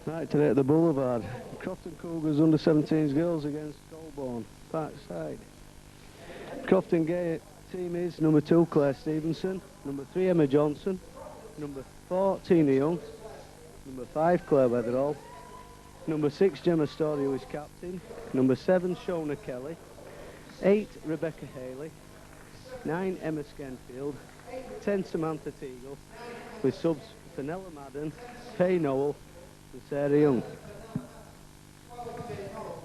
Right, today at the Boulevard, Crofton Cougars under-17s girls against Goulburn, Parkside. Crofton team is number 2 Claire Stevenson, number 3 Emma Johnson, number 4 Tina Young, number 5 Claire Weatherall, number 6 Gemma Story, who is captain, number 7 Shona Kelly, 8 Rebecca Haley, 9 Emma Skenfield, 10 Samantha Teagle, with subs Fenella Madden, Faye Noel and Sarah Young.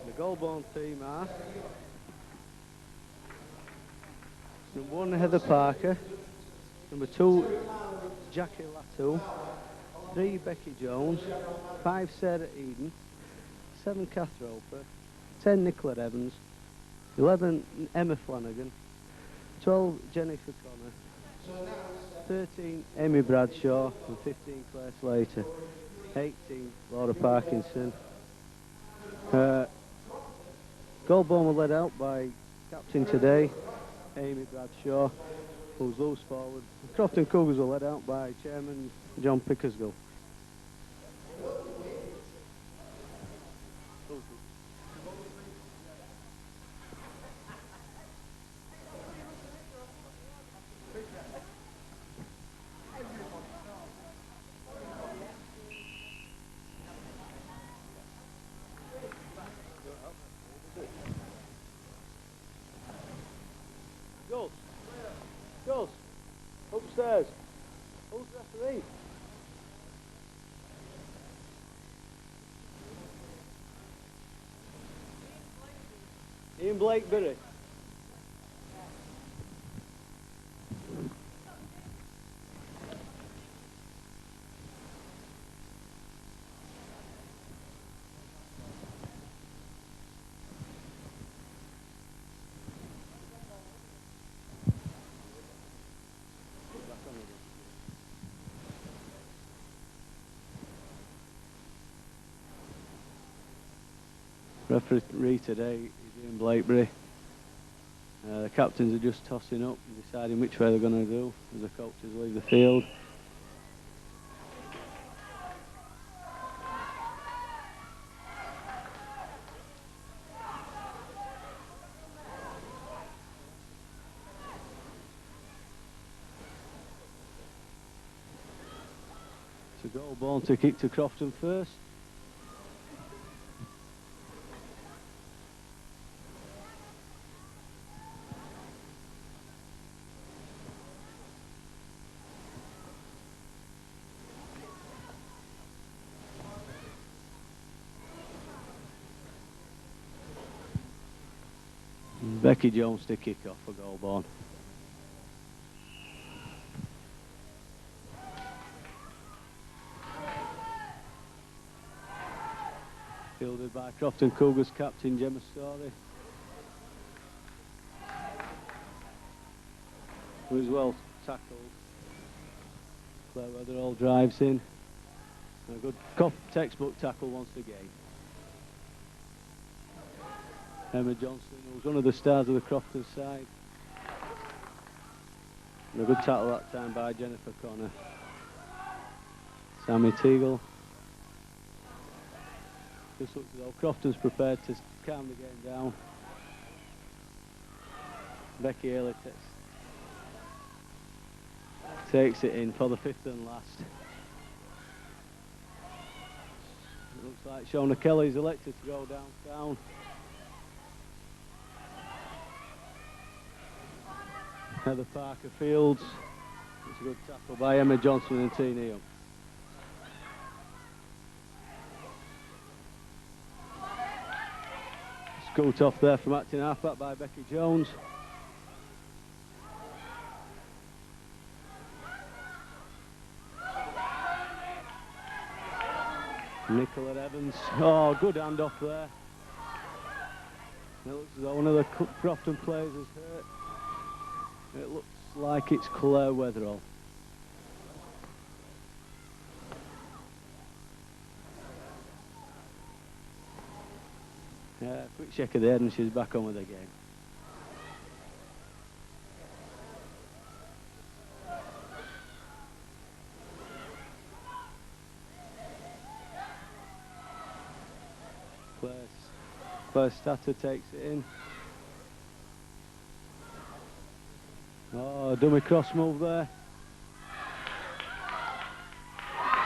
The Goulburn team are number 1 Heather Parker, number 2 Jackie Latu, 3 Becky Jones, 5 Sarah Eden, 7 Kath Roper, 10 Nicola Evans, 11 Emma Flanagan, 12 Jennifer Connor, 13 Amy Bradshaw and 15 Claire Slater, 18 Laura Parkinson. Goulburn were led out by captain today, Amy Bradshaw, who's loose forward. The Crofton Cougars were led out by chairman John Pickersgill. Goes. Upstairs. Who's the referee? Ian Blakeberry. Referee today is Ian Blakeberry. The captains are just tossing up and deciding which way they're going to do as the coaches leave the field. So Goulburn to kick to Crofton first. Becky Jones to kick off for Goulburn. Fielded by Crofton Cougars captain Gemma Story, who is well tackled. Claire Weatherall drives in. And a good textbook tackle once again. Emma Johnson, who's one of the stars of the Crofton side. And a good tackle that time by Jennifer Connor. Sammy Teagle. This looks as though Crofton's prepared to calm the game down. Becky Haley takes it in for the 5th and last. It looks like Shona Kelly's elected to go down. Heather Parker Fields. It's a good tackle by Emma Johnson and Tina Young. Scoot off there from acting halfback by Becky Jones. Nicola Evans. Oh, good handoff there. It looks as though one of the Crofton players is hurt. It looks like it's Claire Weatherall. Yeah, quick shake of the head and she's back on with the game. Claire Statter takes it in. Oh, dummy cross move there.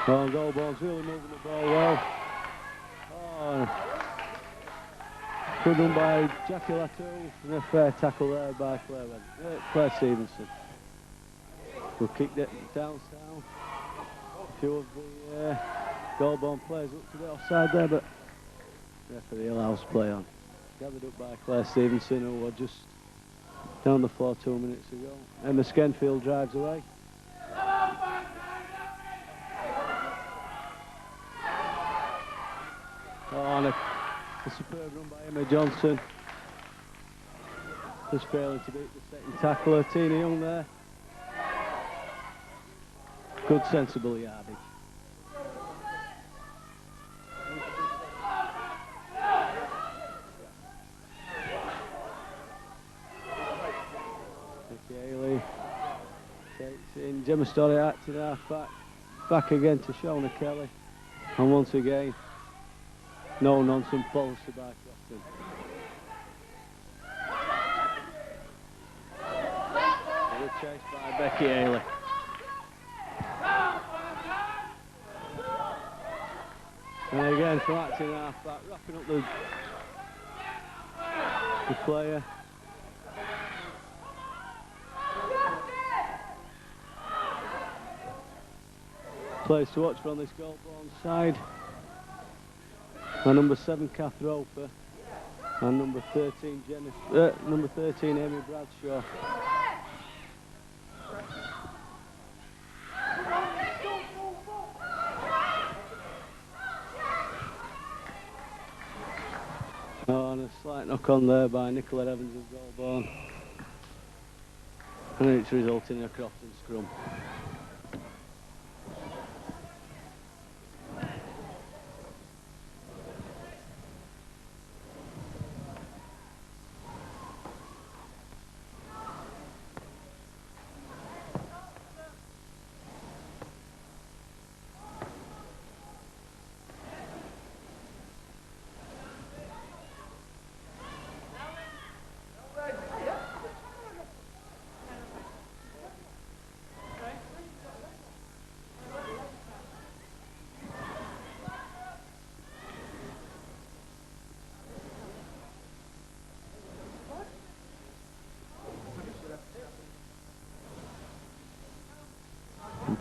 Oh, Goulburn's really moving the ball well. Oh, good done by Jackie Latour, and a fair tackle there by Claire Stevenson. Who kicked it down. A few of the Goulburn players looked a bit offside there, but referee allows play on. Gathered up by Claire Stevenson, who were just down the floor 2 minutes ago. Emma Skenfield drives away. Oh, and a superb run by Emma Johnson. Just failing to beat the second tackler, Tina Young there. Good sensible yardage. Takes in Gemma Story acting half back again to Shona Kelly, and once again no nonsense policy by Crofton. Good chase by Becky Haley. And again from acting half back, wrapping up the player. Players to watch from this Goulburn side are number 7 Kath Roper and number 13 Amy Bradshaw. Oh, and a slight knock on there by Nicola Evans of Goulburn, and it's resulting in a Crofton scrum.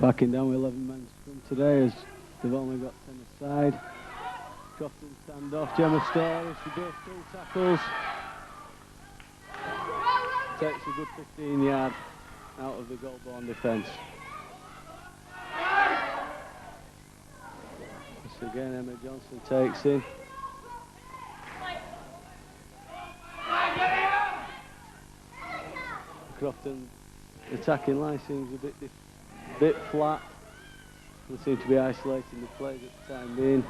Backing down with 11 men from today, as they've only got 10 aside. Crofton stand off, Gemma Story, she does 2 tackles. Takes a good 15 yards out of the Goulburn defence. This again Emma Johnson takes in. Crofton attacking line seems a bit flat. They seem to be isolating the plays at the time being.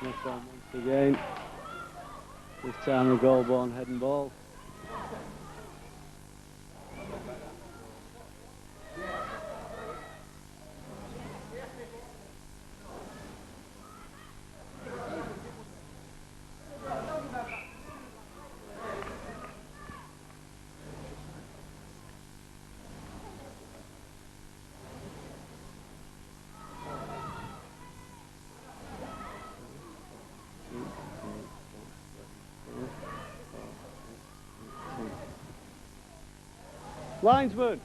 Knock on once again. This time a Goulburn head and ball. Linesman!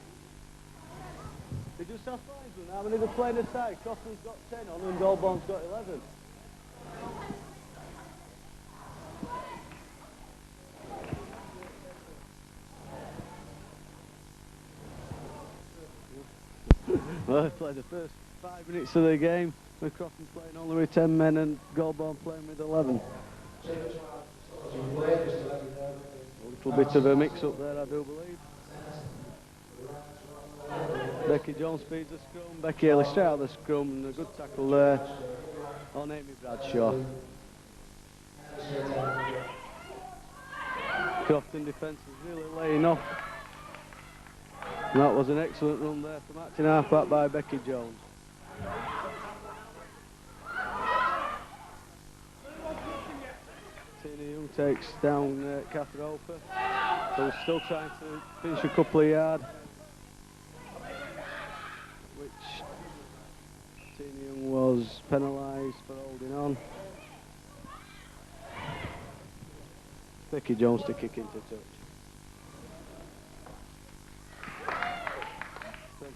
They just asked linesman how many they're playing aside. Crofton's got 10 on and Goulburn's got 11. Well, they played the first 5 minutes of the game with Crofton playing only with 10 men and Goulburn playing with 11. A little bit of a mix-up there, I do believe. Becky Jones feeds the scrum, Becky Haley straight out of the scrum, and a good tackle there on Amy Bradshaw. Crofton defence is really laying off. And that was an excellent run there from acting half-back by Becky Jones. Tina Young takes down Catherine Oper, who's still trying to finish a couple of yards, which Tina Young was penalised for holding on. Becky Jones to kick into touch.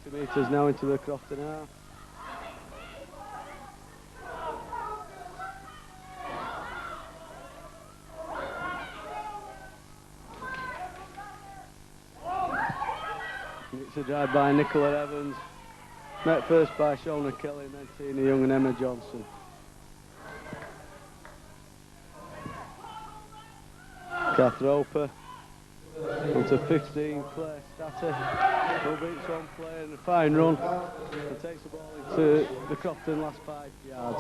20 metres now into the Crofton half. It's a drive by Nicola Evans, met first by Shona Kelly and then Tina Young and Emma Johnson. Catherine Oper onto 15, Claire Statter, who beats one player in a fine run and takes the ball into the Crofton last 5 yards.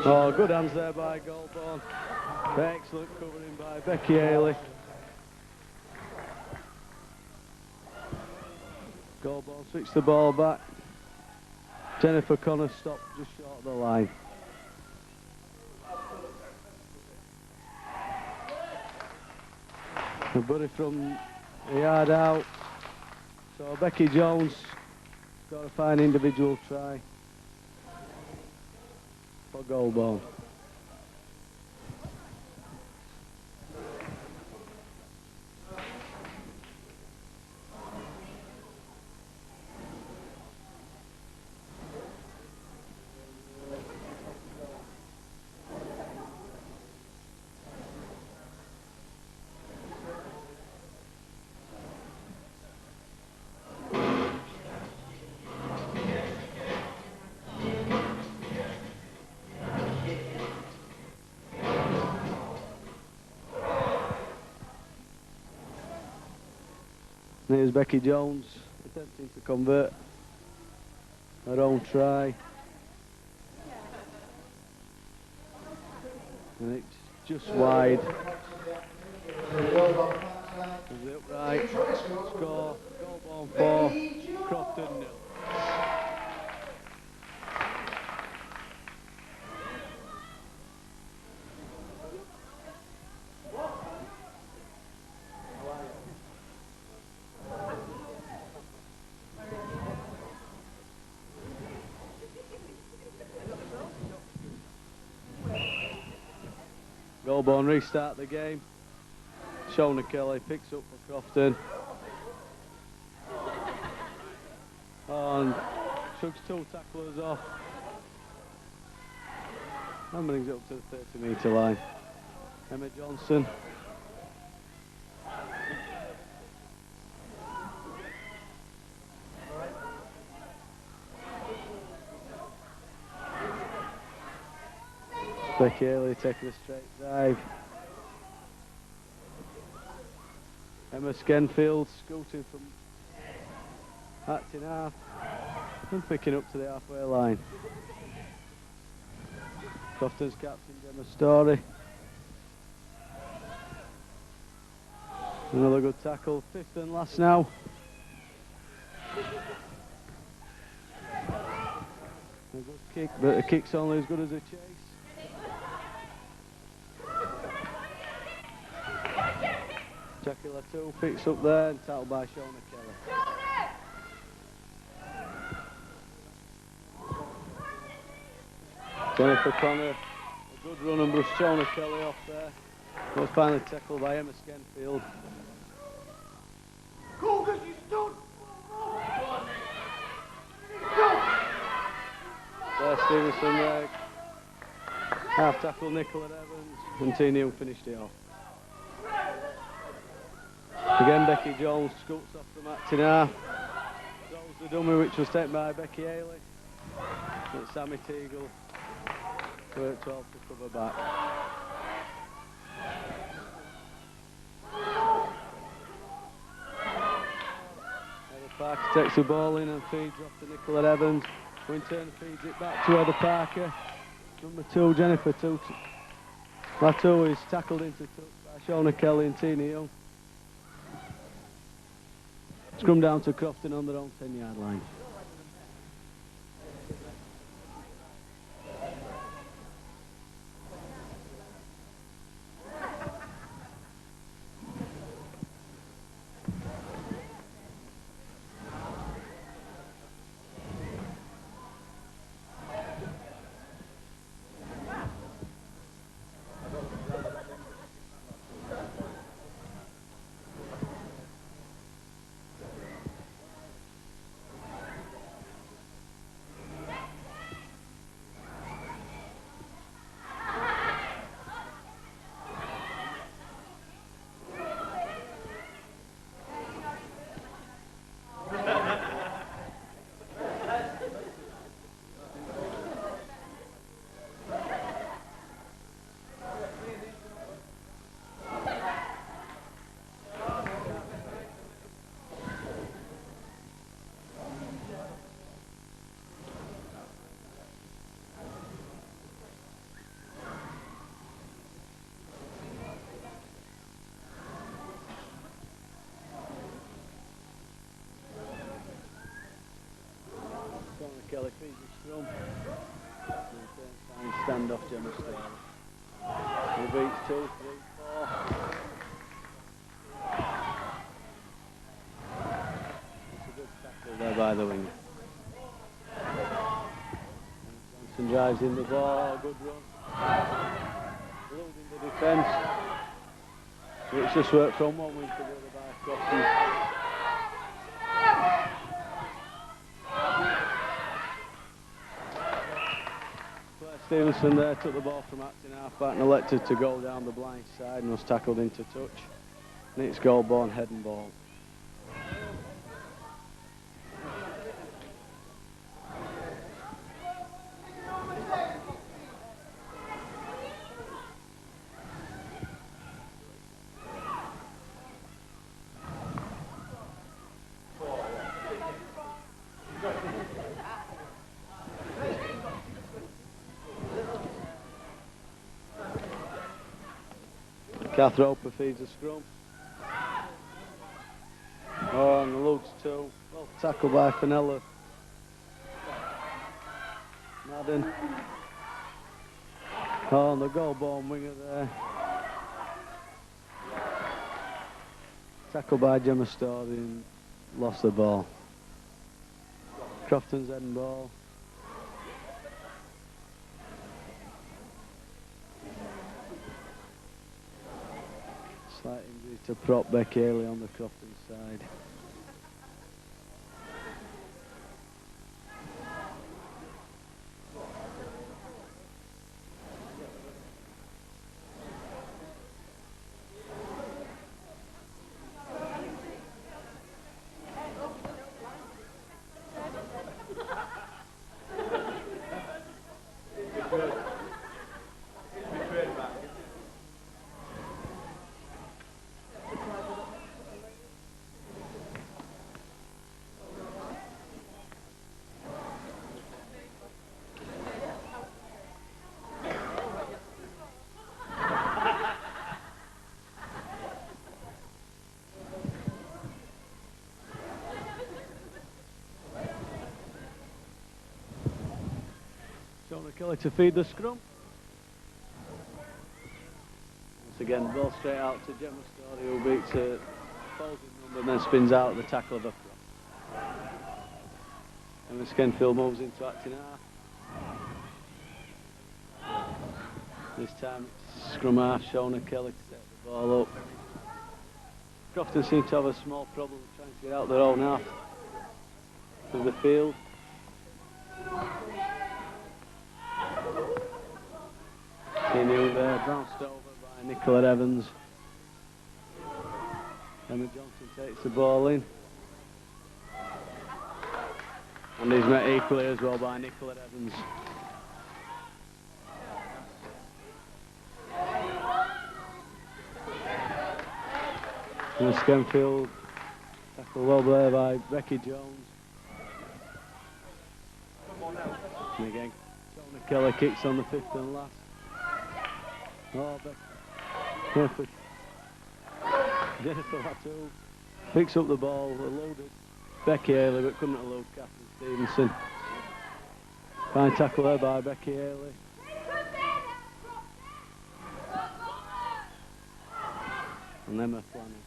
Oh, good hands there by Goulburn. Excellent covering by Becky Haley. Goulburn switched the ball back. Jennifer Connor stopped just short of the line. A buddy from the yard out. So Becky Jones got a fine individual try for Goulburn. Here's Becky Jones attempting to convert her own try. And it's just wide. Is it upright? Score. Goulburn 4, Crofton 0. Goulburn restart the game. Shona Kelly picks up for Crofton. And chugs 2 tacklers off. And brings it up to the 30-metre line. Emma Johnson. Becky Haley taking a straight drive. Emma Skenfield scooting from acting half and picking up to the halfway line. Crofton's captain Gemma Story. Another good tackle, 5th and last now. A good kick, but a kick's only as good as a chase. Jackie Latour picks up there and tackled by Shona Kelly. Jennifer Connor, a good run and brushed Shona Kelly off there. Was finally tackled by Emma Skenfield. Cougars, you stood! There, Stevenson there. Half tackle Nicola Evans, and Tina Young finished it off. Again, Becky Jones scoots off the match in half. Throws the dummy, which was taken by Becky Haley. But Sammy Teagle worked 12 to cover back. Heather Parker takes the ball in and feeds off to Nicola Evans, who in turn feeds it back to Heather Parker. Number 2, Jennifer Latour is tackled into touch by Shauna Kelly and Tina Young. Scrum down to Crofton on their own 10-yard line. Kelly feeds the scrum. Fine stand-off Gemma Starr. He beats 2, 3, 4. It's a good tackle there by the winger. Johnson drives in the ball, good run. Eluding the defence. It's just worked from one wing to the other by Crofton. Stevenson there took the ball from acting half-back and elected to go down the blind side and was tackled into touch. And it's Goulburn head and ball. Kath Roper feeds the scrum. Oh, and the Luke's 2. Well tackled by Fenella Madden. Oh, and the Goulburn winger there. Tackled by Gemma Story and lost the ball. Crofton's head and ball. Slight injury to prop Becky Haley on the Crofton side. Kelly to feed the scrum. Once again, ball straight out to Gemma Story, who beats a opposing number and then spins out the tackle of a prop. Emma Skenfield moves into acting half. This time it's scrum half, Shauna Kelly to take the ball up. Crofton seem to have a small problem trying to get out their own half of the field. New there, bounced over by Nicola Evans. Emma Johnson takes the ball in. And he's met equally as well by Nicola Evans. And Skenfield tackle well there by Becky Jones. And again, Tony Keller kicks on the fifth and last. Oh, Jennifer Latour picks up the ball, eluded Becky Haley, but couldn't elude Catherine Stevenson. Fine tackle there by Becky Haley. And Emma Flanagan.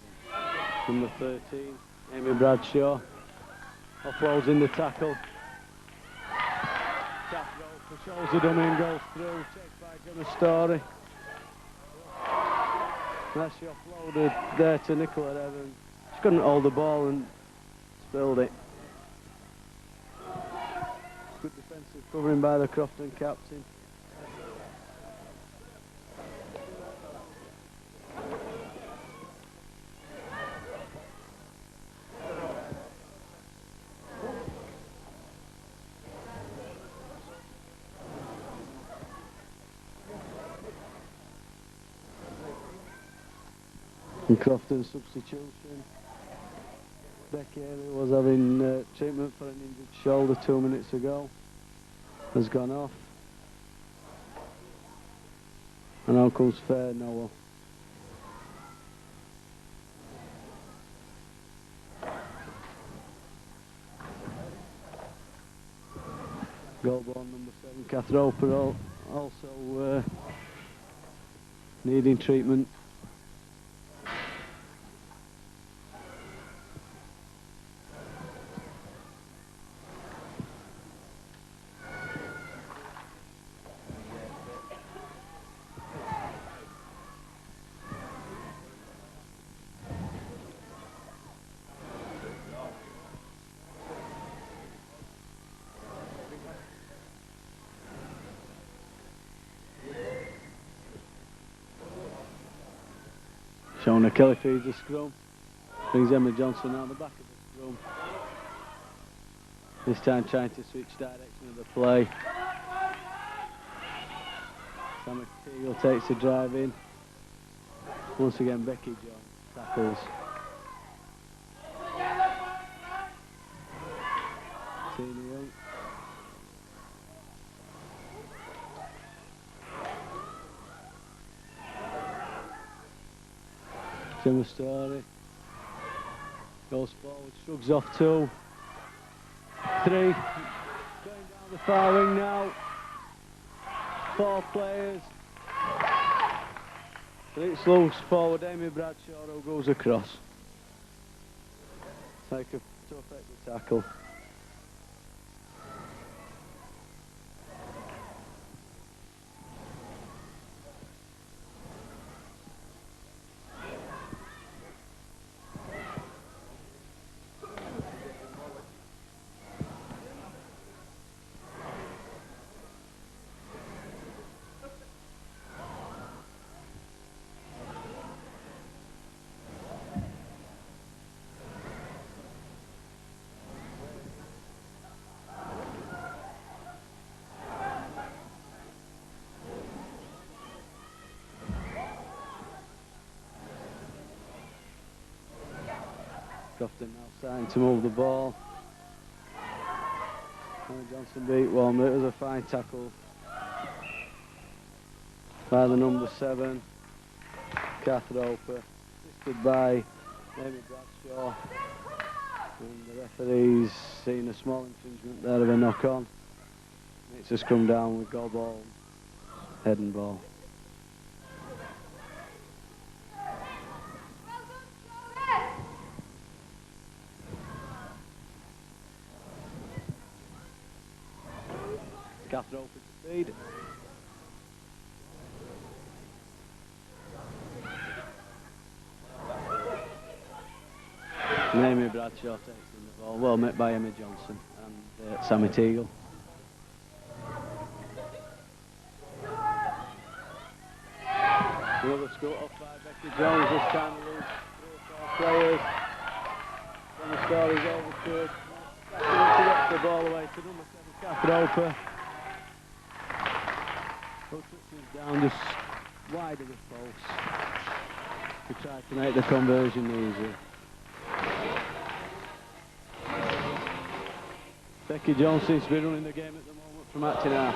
Number 13, Amy Bradshaw. Offloads in the tackle. Tap goal for shoulder dummy and goes through. Checked by Gemma Story. Now she offloaded there to Nicola Evans. She couldn't hold the ball and spilled it. Good defensive covering by the Crofton captain. And Crofton substitution. Becky Haley was having treatment for an injured shoulder 2 minutes ago. Has gone off. And out comes Fair Noah. Goalborn number 7, Kath Roper, also needing treatment. Shona Kelly feeds the scrum, brings Emma Johnson out the back of the scrum. This time trying to switch direction of the play. Sam McTeagle takes the drive in. Once again Becky Jones tackles. Tina Young. Gemma Story goes forward, shrugs off 2, 3, going down the far wing now, 4 players, but it's loose forward, Amy Bradshaw who goes across, take a to affect the tackle. Crofton now starting to move the ball. Emma Johnson beat one, but it was a fine tackle by the number 7, Kath Roper, assisted by Amy Bradshaw. And the referee's seen a small infringement there of a knock-on. It's just come down with goal ball, head and ball. Kath Roper to feed. And Amy Bradshaw takes in the ball, well met by Emma Johnson and Sammy Teagle. Another score off by Becky Jones, this time we lose 3 or 4 players. When the score is overturned, she gets the ball away to number 7, Catherine Roper. Who touches down just wide of the post to try to make the conversion easy. Becky Jones seems to be running the game at the moment from acting half.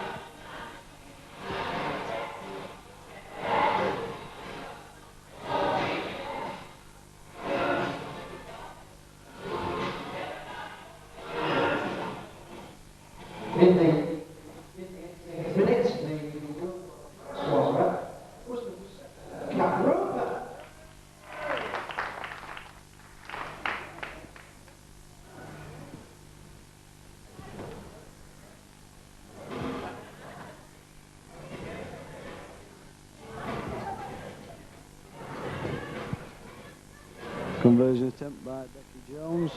Conversion attempt by Becky Jones.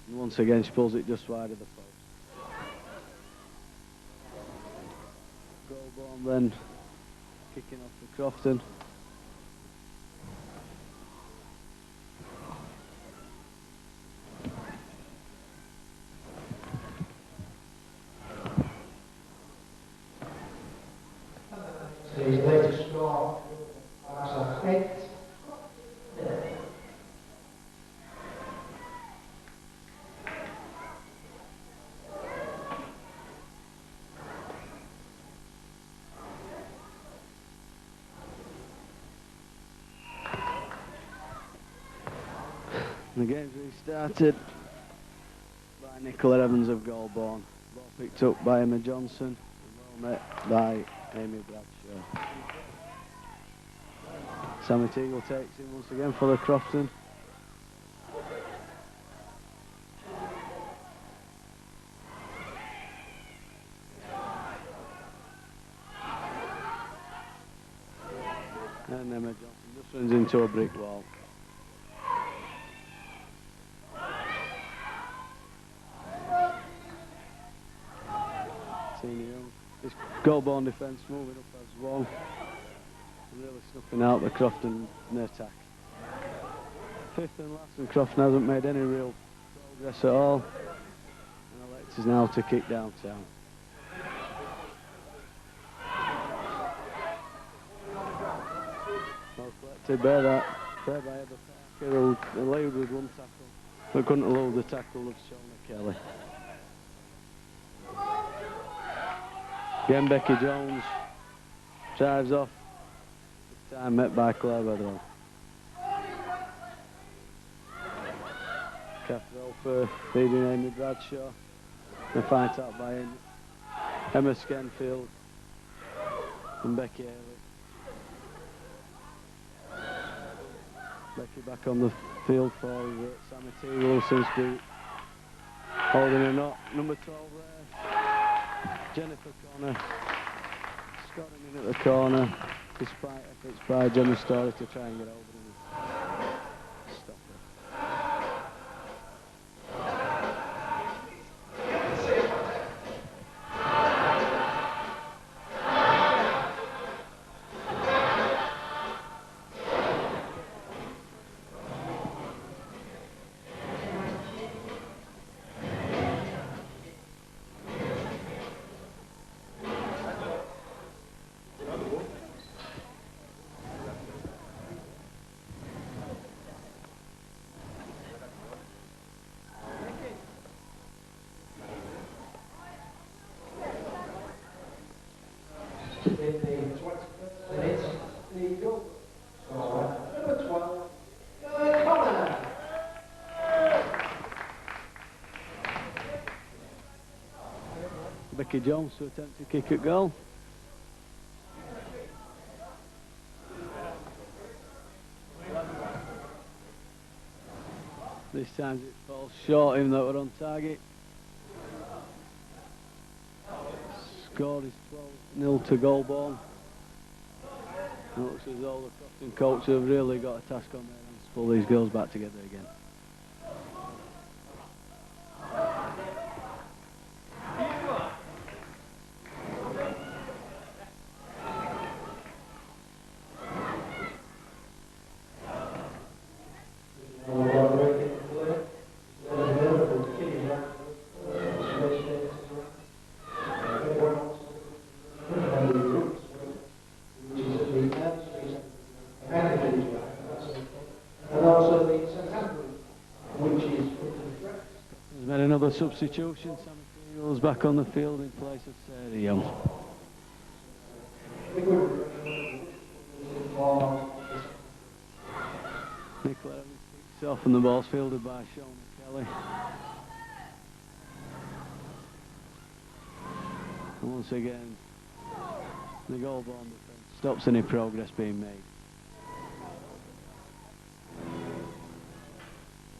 And once again she pulls it just wide of the post. Goalborn then kicking off to Crofton. His latest score was 8. The game's restarted by Nicola Evans of Goalborn. Ball picked up by Emma Johnson, and well met by Amy Bradshaw. Sammy Teagle takes in once again for the Crofton. And Emma Johnson just runs into a brick wall. This Goalborn defence moving up as one, and really snuffing out the Crofton attack. 5th and last, and Crofton hasn't made any real progress at all, and elects now to kick downtown. Well collected by that, play by Heather Parker, who allowed with 1 tackle, but couldn't allow the tackle of Shona Kelly. Again, Becky Jones drives off, this time met by Claire Weatherall. Catherine Roper feeding Amy Bradshaw, and a fight out by Emma Skenfield and Becky Haley. Becky back on the field for Sammy Teagle, who seems to be holding a knot. Number 12 there, Jennifer Connor, scoring in at the corner, despite efforts by Gemma Story to try and get over and stop her. In the 25th minute, the goal scorer, number 12, Connor. Becky Jones to attempt to kick at goal. This time it falls short, even though we're on target. Score is 12-0 to Goalborn. Looks as though the Crofton coach have really got a task on their hands to pull these girls back together again. He's made another substitution. Sam Keel's back on the field in place of Sarah Young. Nicola Evans kicks off and the ball's fielded by Shauna Kelly. And once again, the goal-borne defence stops any progress being made.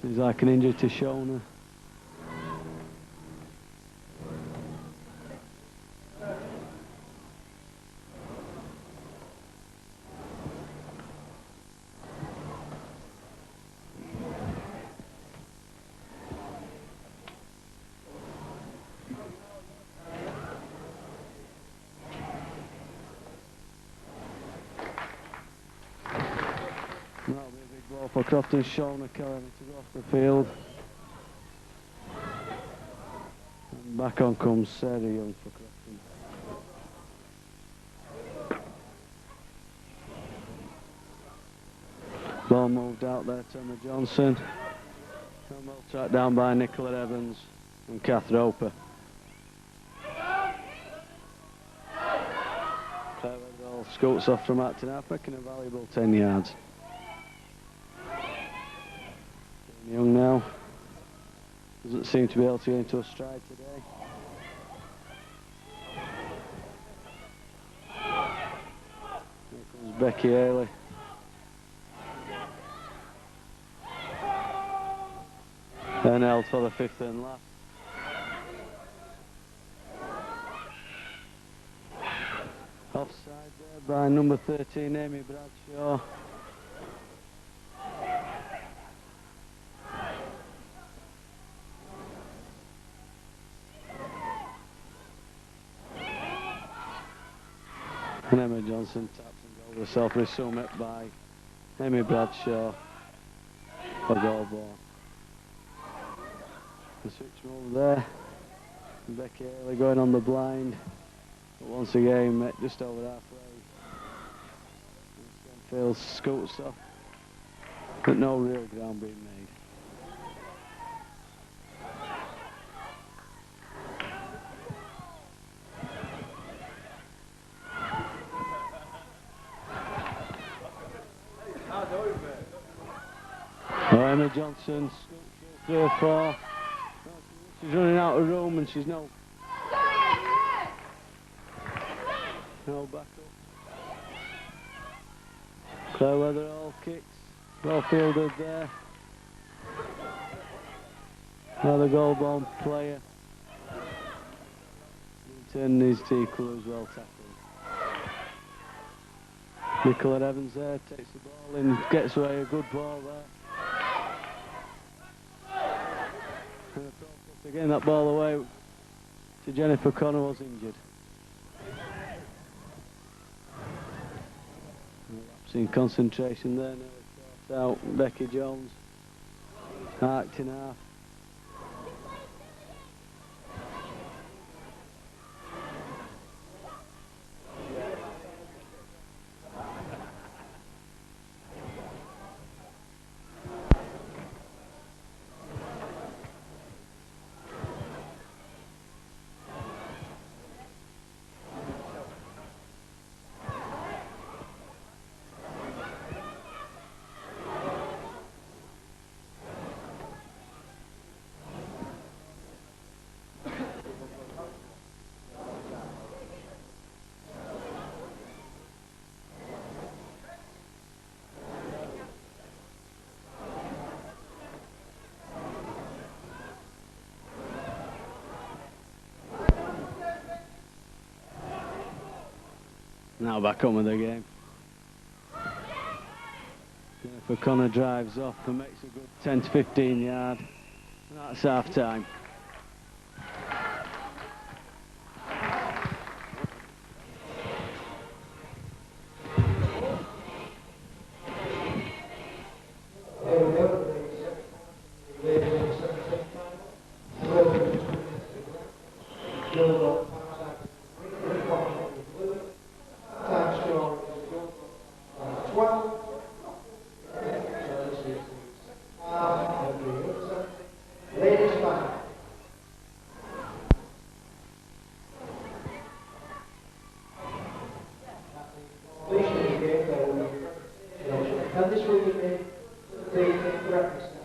Seems like an injury to Shauna. That'll be a big ball for Crofton. Shauna Kelly to go off the field. And back on comes Sarah Young for Crofton. Ball moved out there to Emma Johnson. And well tracked down by Nicola Evans and Kath Roper. Clever ball scoots off from Acton half, making a valuable 10 yards. Young now doesn't seem to be able to get into a stride today. Here comes Becky Haley. And held for the fifth and last. Offside there by number 13, Amy Bradshaw. And Emma Johnson taps and goal herself, resumed it by Amy Bradshaw for goal ball. The switch move there. And Becky Haley going on the blind. But once again, met just over halfway. Field scoots off. But no real ground being made. Oh, Emma Johnson, 3 or 4. She's running out of room and she's no back up. Claire Weatherall kicks, well fielded there. Another goal-borne player. Turn needs to equal as well tackled. Nicola Evans there, takes the ball in, gets away a good ball there. Again, that ball away to Jennifer Connor was injured. Lapsing concentration there, nearly caught out. Becky Jones, arced in half. Now back on with the game. for Connor drives off and makes a good 10 to 15 yard. And that's half time. And this will be the breakfast now.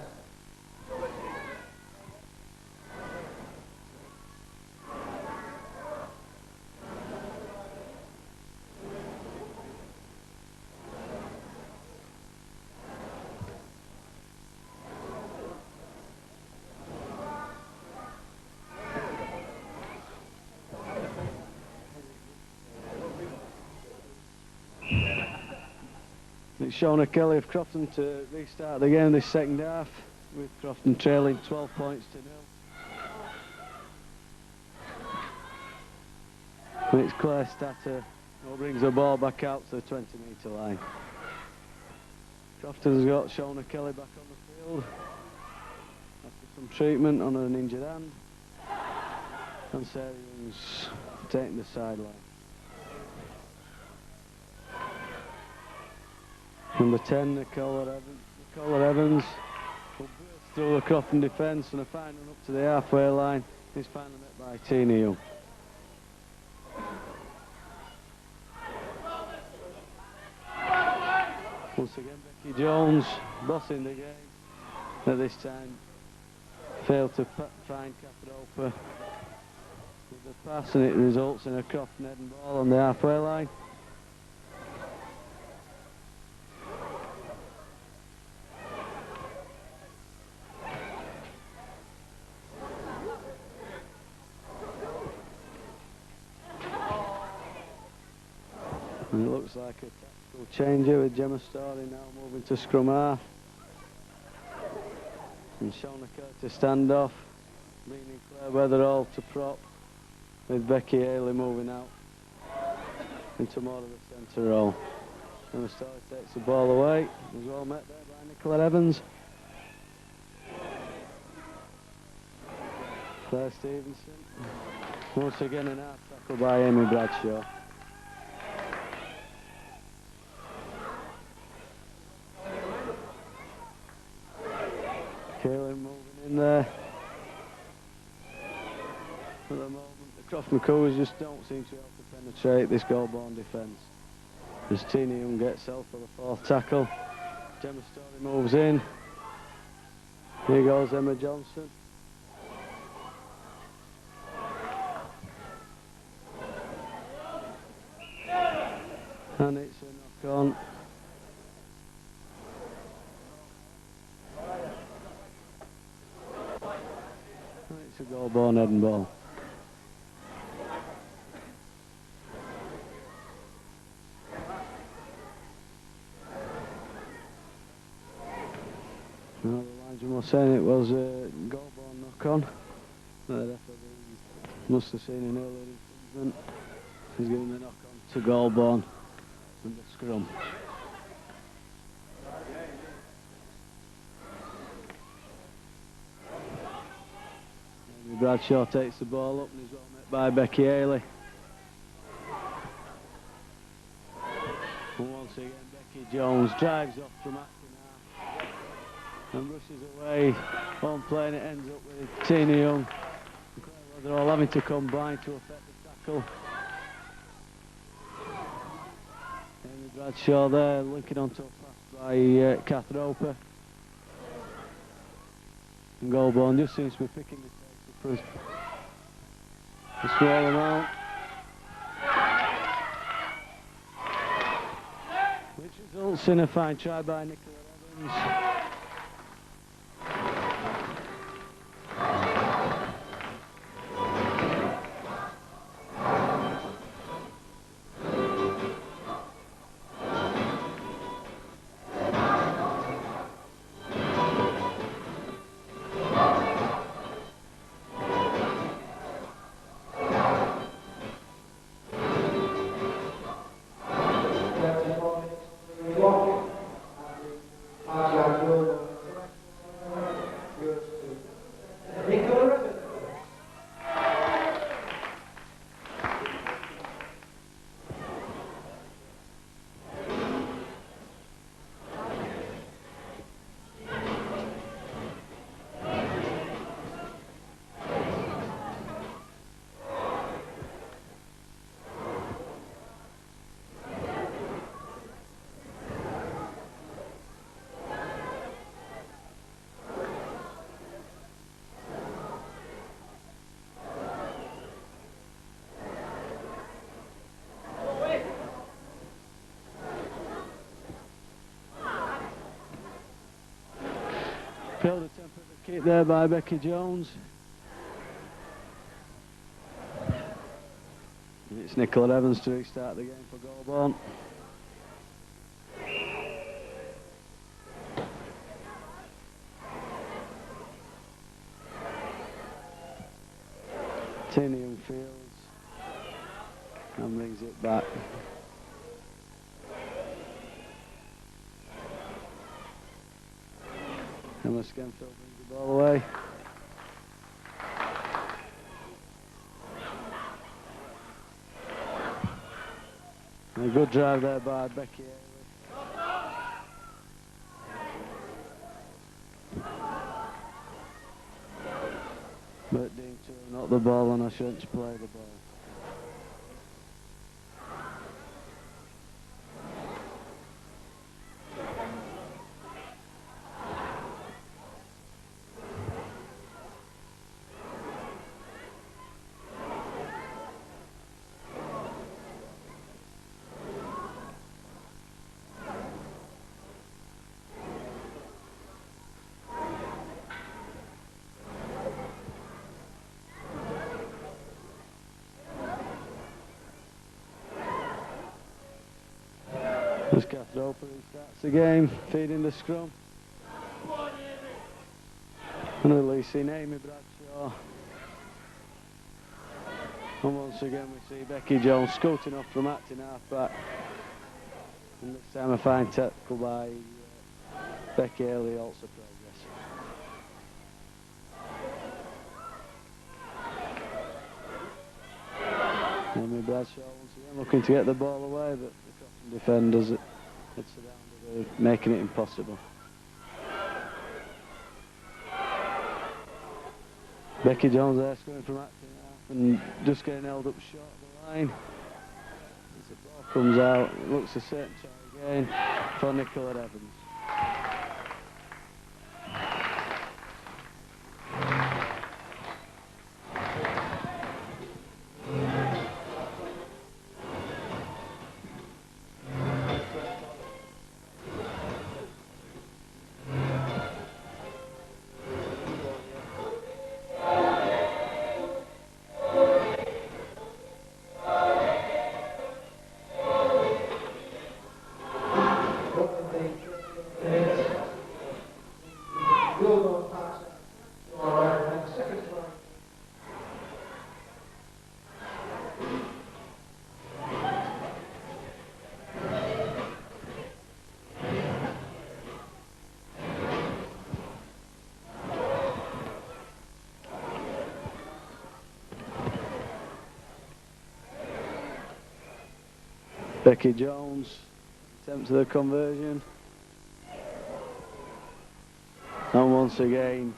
It's Shauna Kelly of Crofton to restart the game this second half, with Crofton trailing 12 points to 0. It's Claire Statter who brings the ball back out to the 20-metre line. Crofton's got Shauna Kelly back on the field after some treatment on an injured hand, and Sarah Young's taking the sideline. Number 10, Nicola Evans will burst through the Crofton defence and a fine run up to the halfway line. He's finally met by Tina Young. Once again, Becky Jones bossing the game. At this time, failed to find Capadopoulos with the pass, and it results in a Crofton heading ball on the halfway line. And it looks like a tactical change here with Gemma Story now moving to scrum half. And Shauna Curtis stand off, leaning Claire Weatherall to prop, with Becky Haley moving out into more of the centre role. Gemma Story takes the ball away, as well met there by Nicola Evans. Claire Stevenson, once again an half tackle by Amy Bradshaw. Kaylin moving in there. At the moment, the Crofton Cougars just don't seem to be able to penetrate this Goulburn defence. As Tina Young gets out for the fourth tackle, Gemma Story moves in. Here goes Emma Johnson. And it's a knock on. It's a Goulburn heading ball. Well, the linesman was saying it was a Goulburn knock on. The referee must have seen an earlier infringement. He's giving the knock on to Goulburn and the scrum. Bradshaw takes the ball up and he's well met by Becky Haley. And once again Becky Jones drives off from acting half and rushes away. On playing it ends up with Tina Young. They're all having to combine to affect the tackle. Amy Bradshaw there linking onto a pass by Kath Roper. And Goulburn just seems to be picking the for a small amount, which results in a fine try by Nicola Evans. Failed attempt at the kick there by Becky Jones. It's Nicola Evans to restart the game for Goulburn. Tinian Fields and brings it back. Emma Skenfield brings the ball away. And a good drive there by Becky Haley. But Dean took not the ball and I shouldn't play the ball. As Kath Roper restarts the game, feeding the scrum. And releasing Amy Bradshaw. And once again we see Becky Jones scooting off from acting half-back. And this time a fine tackle by Becky Haley also progress. Amy Bradshaw once again looking to get the ball away, but the defenders had surrounded her, making it impossible. Becky Jones there going from acting half and just getting held up short of the line. As the ball comes out, it looks a certain try again for Nicola Evans. Becky Jones attempts the conversion, and once again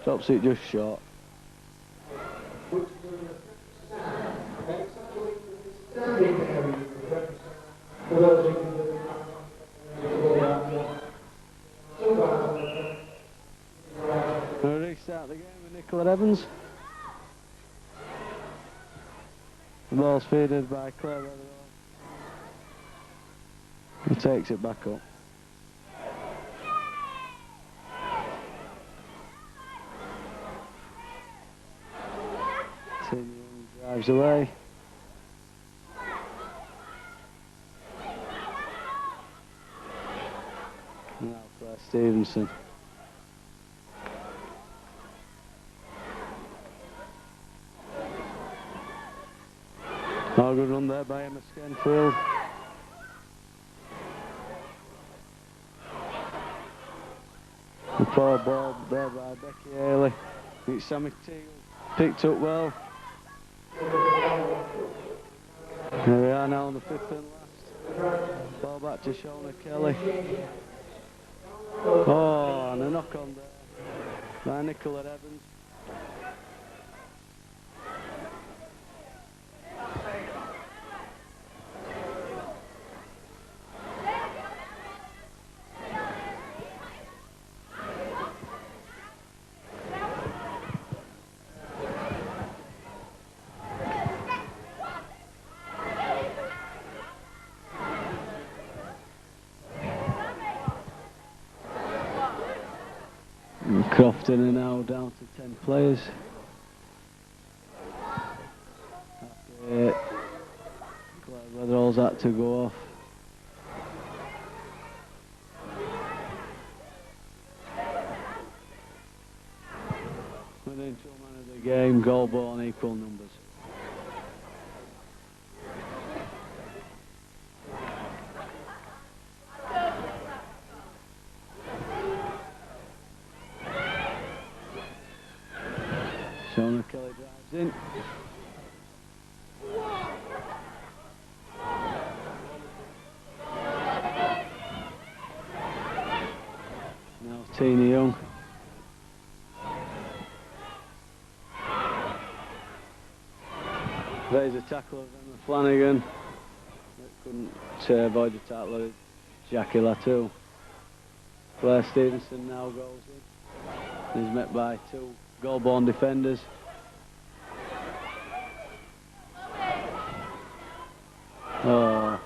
drops it just short. We'll restart the game with Nicola Evans. The ball's feeded by Claire Weatherall. He takes it back up. Tinian drives away. Now Claire Stevenson. Oh, good run there by Emma Skenfield. The poor ball there by Becky Haley. It's Sammy Teagle picked up well. There we are now on the fifth and last. Ball back to Shona Kelly. Oh, and a knock on there by Nicola Evans. Crofton are now down to 10 players. After Claire Weatherall's had to go off. Within 2 minutes of the game, Golborne equal numbers. Shona Kelly drives in. Now Tina Young. There's a tackle of Emma Flanagan. That couldn't avoid the tackle of Jackie Latu. Claire Stevenson now goes in. He's met by 2 Golborne defenders. Oh.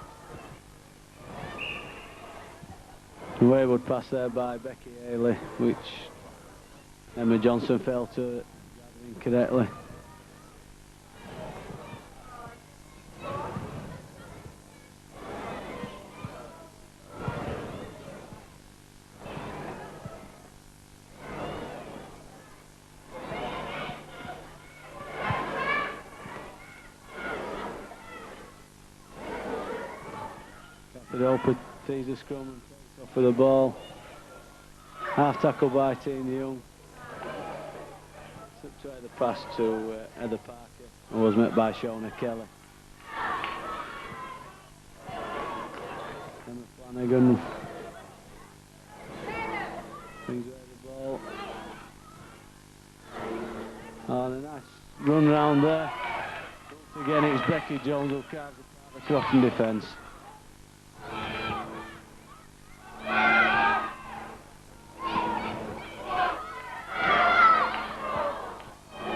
A wayward pass there by Becky Haley, which Emma Johnson failed to gather incorrectly. Tees the scrum and takes off with the ball. Half tackle by Tina Young. Tried the pass to Heather Parker and was met by Shona Kelly. Emma Flanagan brings away the ball. And a nice run round there. Once again it's Becky Jones who carves the Crofton defence.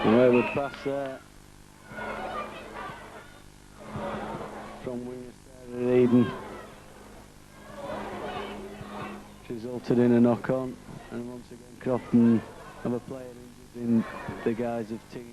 Wayward pass there from winger Sarah Eden, which resulted in a knock-on, and once again Crofton have a player injured in the guise of Tina.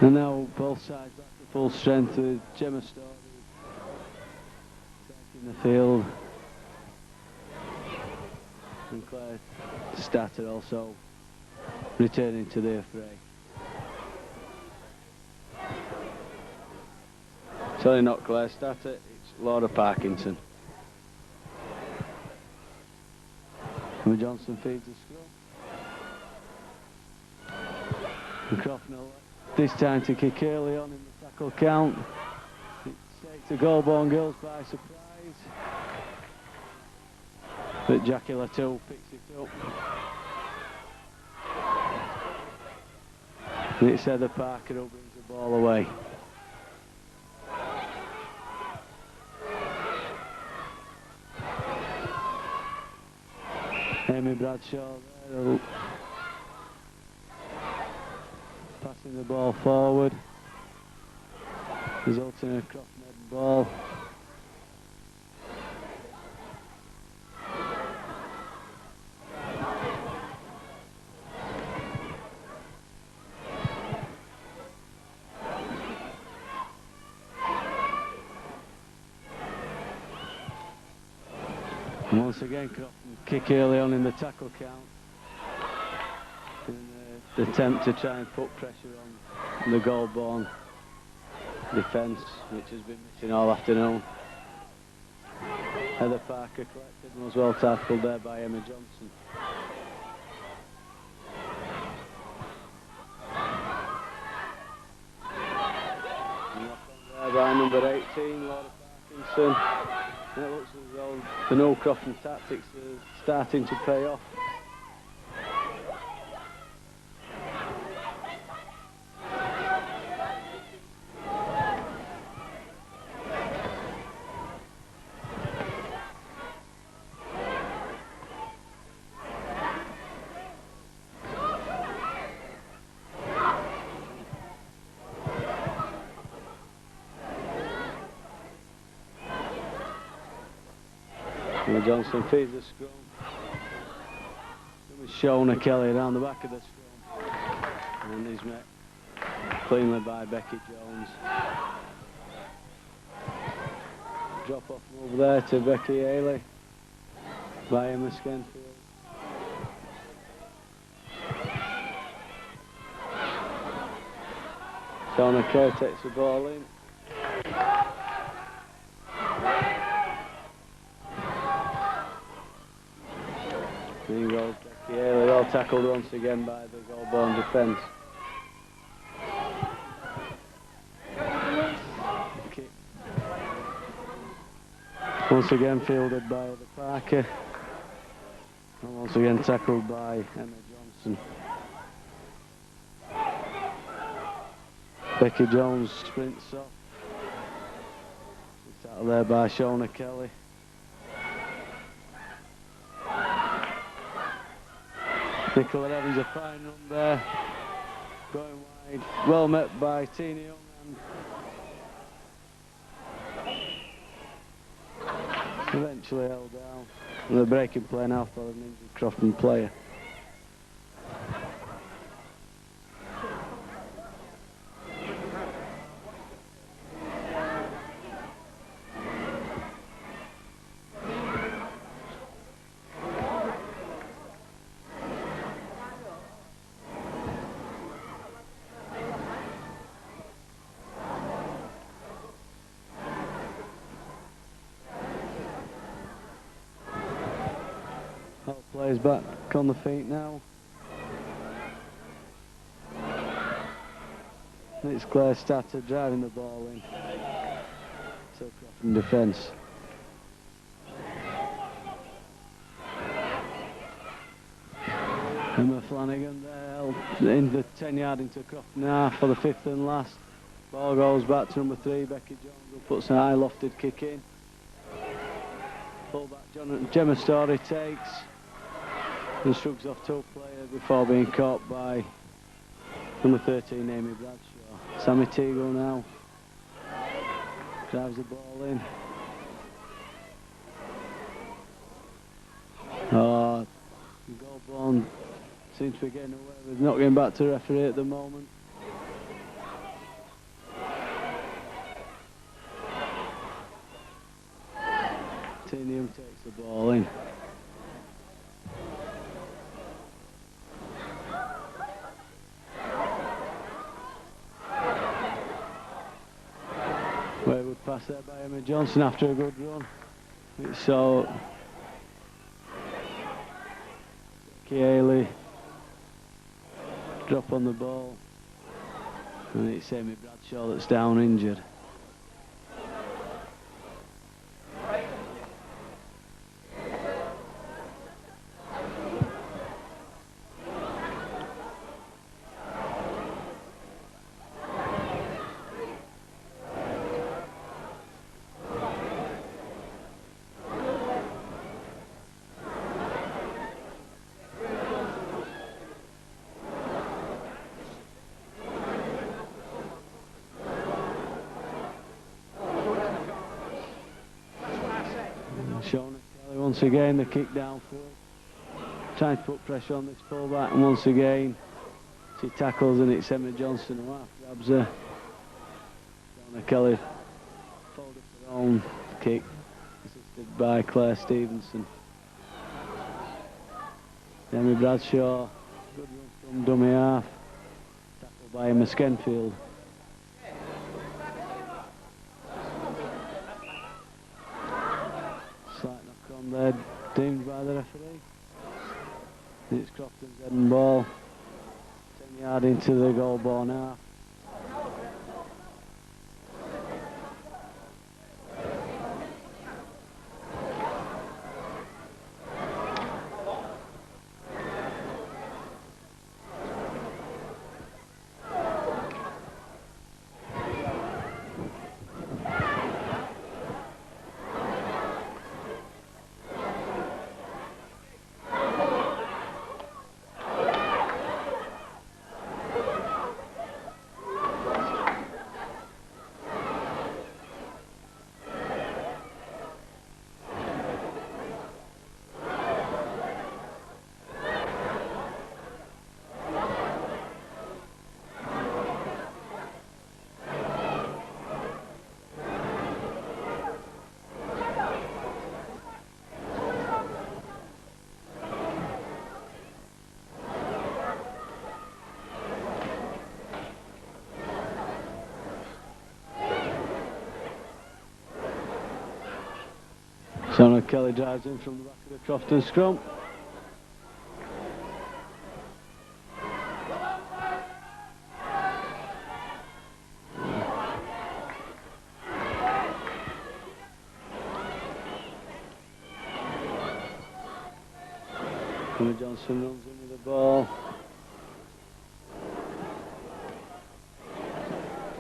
And now both sides back to full strength with Gemma Story taking the field. And Claire Statter also returning to the affray. Sorry, not Claire Statter, it's Laura Parkinson. Emma Johnson feeds the scrum. And Crofton this time to kick early on in the tackle count. It takes the Golborne girls by surprise. But Jackie Latu picks it up. And it's Heather Parker who brings the ball away. Amy Bradshaw there, passing the ball forward, resulting in a Crofton ball. And once again, Crofton kick early on in the tackle count. In the attempt to try and put pressure on the Golborne defence, which has been missing all afternoon. Heather Parker collected and was well tackled there by Emma Johnson. And there by number 18, Laura Parkinson. And it looks as though the no Crofton tactics are starting to pay off. Johnson feeds the scrum. It was Shona Kelly around the back of the scrum. And he's met cleanly by Becky Jones. Drop off over there to Becky Haley by Emma Skenfield. Shona Kelly takes the ball in. Bingo, Becky Haley, well tackled once again by the Goulburn defence. Once again fielded by the Parker. And once again tackled by Emma Johnson. Becky Jones sprints off. It's out of there by Shona Kelly. Nicola Evans a fine run there, going wide, well met by Tina Young and eventually held down. And the breaking play now for an injured Crofton player. Players back on the feet now. It's Claire Statter driving the ball in. So Crofton defence. Emma Flanagan there in the 10-yard into Crofton half for the fifth and last. Ball goes back to number 3, Becky Jones, who puts a high lofted kick in. Fullback Gemma Story takes and shrugs off 2 players before being caught by number 13, Amy Bradshaw. Sammy Teagle now drives the ball in. Oh, Goulburn seems to be getting away with not getting back to the referee at the moment. Tinium takes the ball in. Wayward pass there by Emma Johnson after a good run. It's so Becky Haley drop on the ball, and it's Amy Bradshaw that's down injured. Shona Kelly once again, the kick downfield, trying to put pressure on this fullback, and once again she tackles and it's Emma Johnson who half grabs her. Shona Kelly folded her own kick, assisted by Claire Stevenson. Emma Bradshaw, good run from dummy half, tackled by Emma Skenfield. There, deemed by the referee. It's Crofton's head and ball. 10-yard into the Goulburn half. Sean Kelly drives in from the back of the Crofton scrum. Jimmy Johnson runs in with the ball.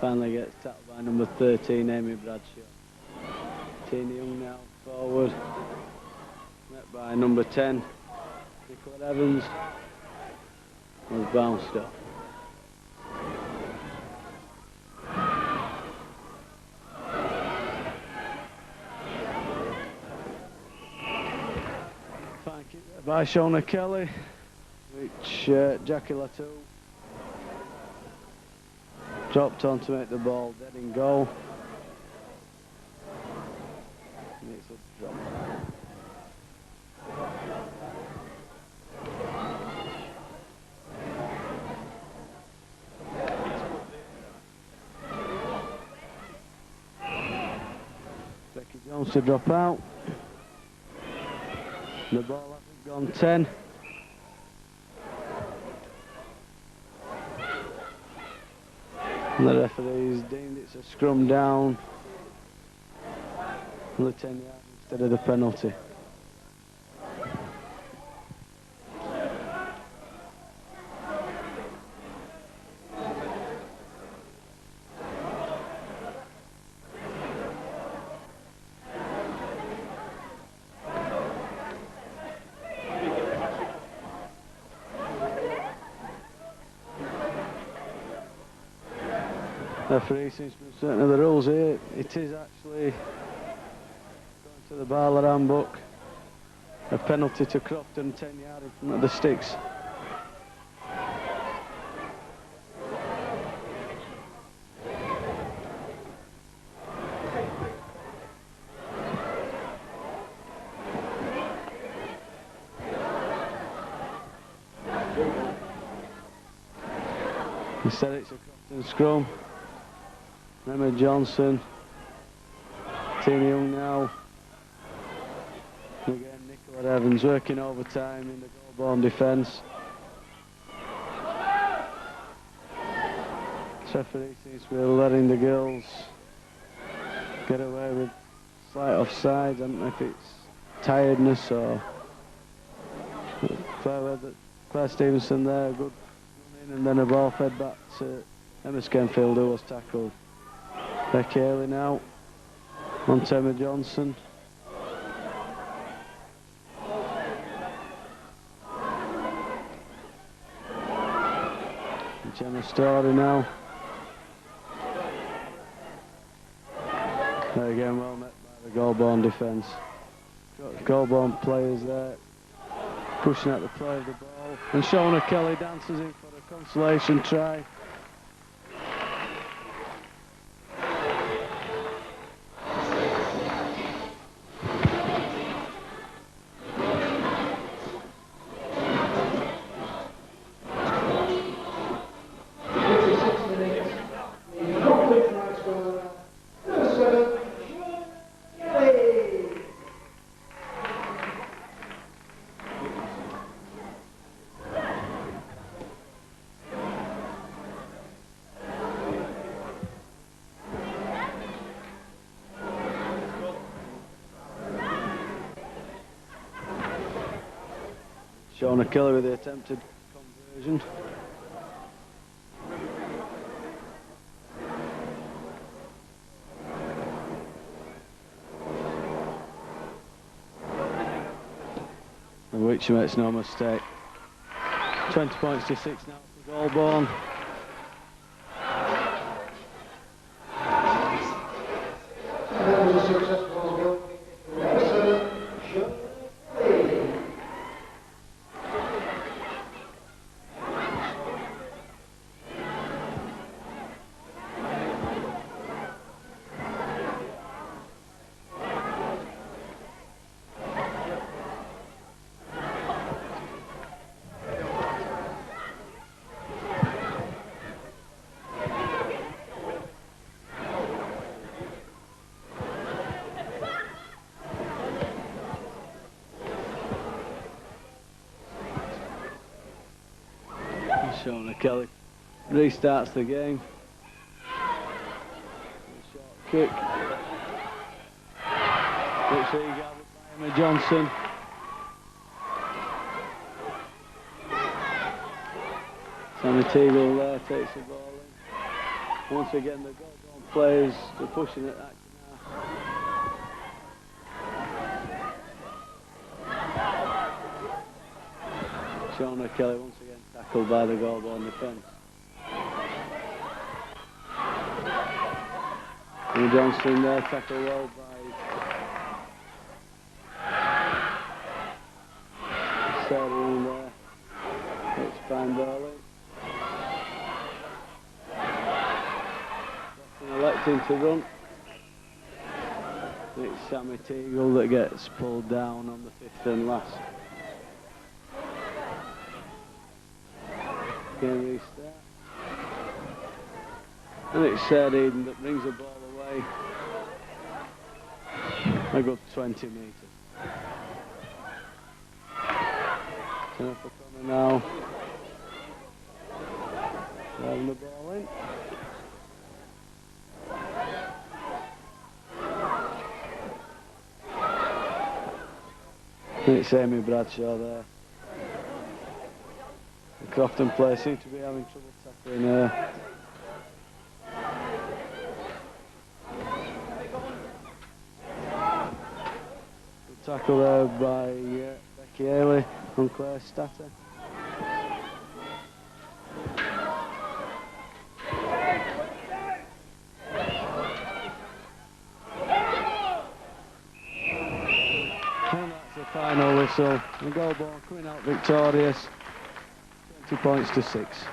Finally gets tackled by number 13, Amy Bradshaw. Tina Young now forward. Met by number 10, Nicola Evans. Was bounced off. Fine kick there by Shauna Kelly, which Jackie Latour dropped on to make the ball dead in goal. Needs a drop. Becky Jones to drop out. The ball hasn't gone 10. And the referee's deemed it's a scrum down on the 10 yard instead of the penalty. Referee seems to be certain of the rules here. It is actually, going to the Barler handbook, a penalty to Crofton, 10 yard in front of the sticks. Instead it's a Crofton scrum. Emma Johnson, Tina Young now. Again, Nicola Evans working overtime in the Goulburn defence. This referee seems to be letting the girls get away with slight offside. I don't know if it's tiredness or Claire Stevenson there, good running, and then a ball fed back to Emma Skenfield, who was tackled. Becky Haley now on to Emma Johnson. Gemma Story now. There again, well met by the Goulburn defence. Got Goulburn players there pushing out the play of the ball. And Shauna Kelly dances in for a consolation try. Shauna Kelly with the attempted conversion. In which she makes no mistake. 20 points to 6 now for Goulburn. That was a successful goal. Shona Kelly restarts the game. Short kick. Looks like he got it by Emma Johnson. Sammy Teagle there takes the ball in. Once again the Goldborn players are pushing it back to now. Shona Kelly once again tackled by the Goldborn defence. And Johnson there tackled well by Sarah in there. It's fine bowling. Electing to run. It's Sammy Teagle that gets pulled down on the fifth and last. Game restart. And it's Sarah Eden that brings the ball away. A good 20 metres. Turn for corner now. Driving the ball in. It's Amy Bradshaw there. The Crofton players seem to be having trouble tackling her. Good tackle there by Becky Haley on Claire Statter. Final whistle, and Goldborn coming out victorious, 20 points to 6.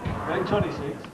Right, 26.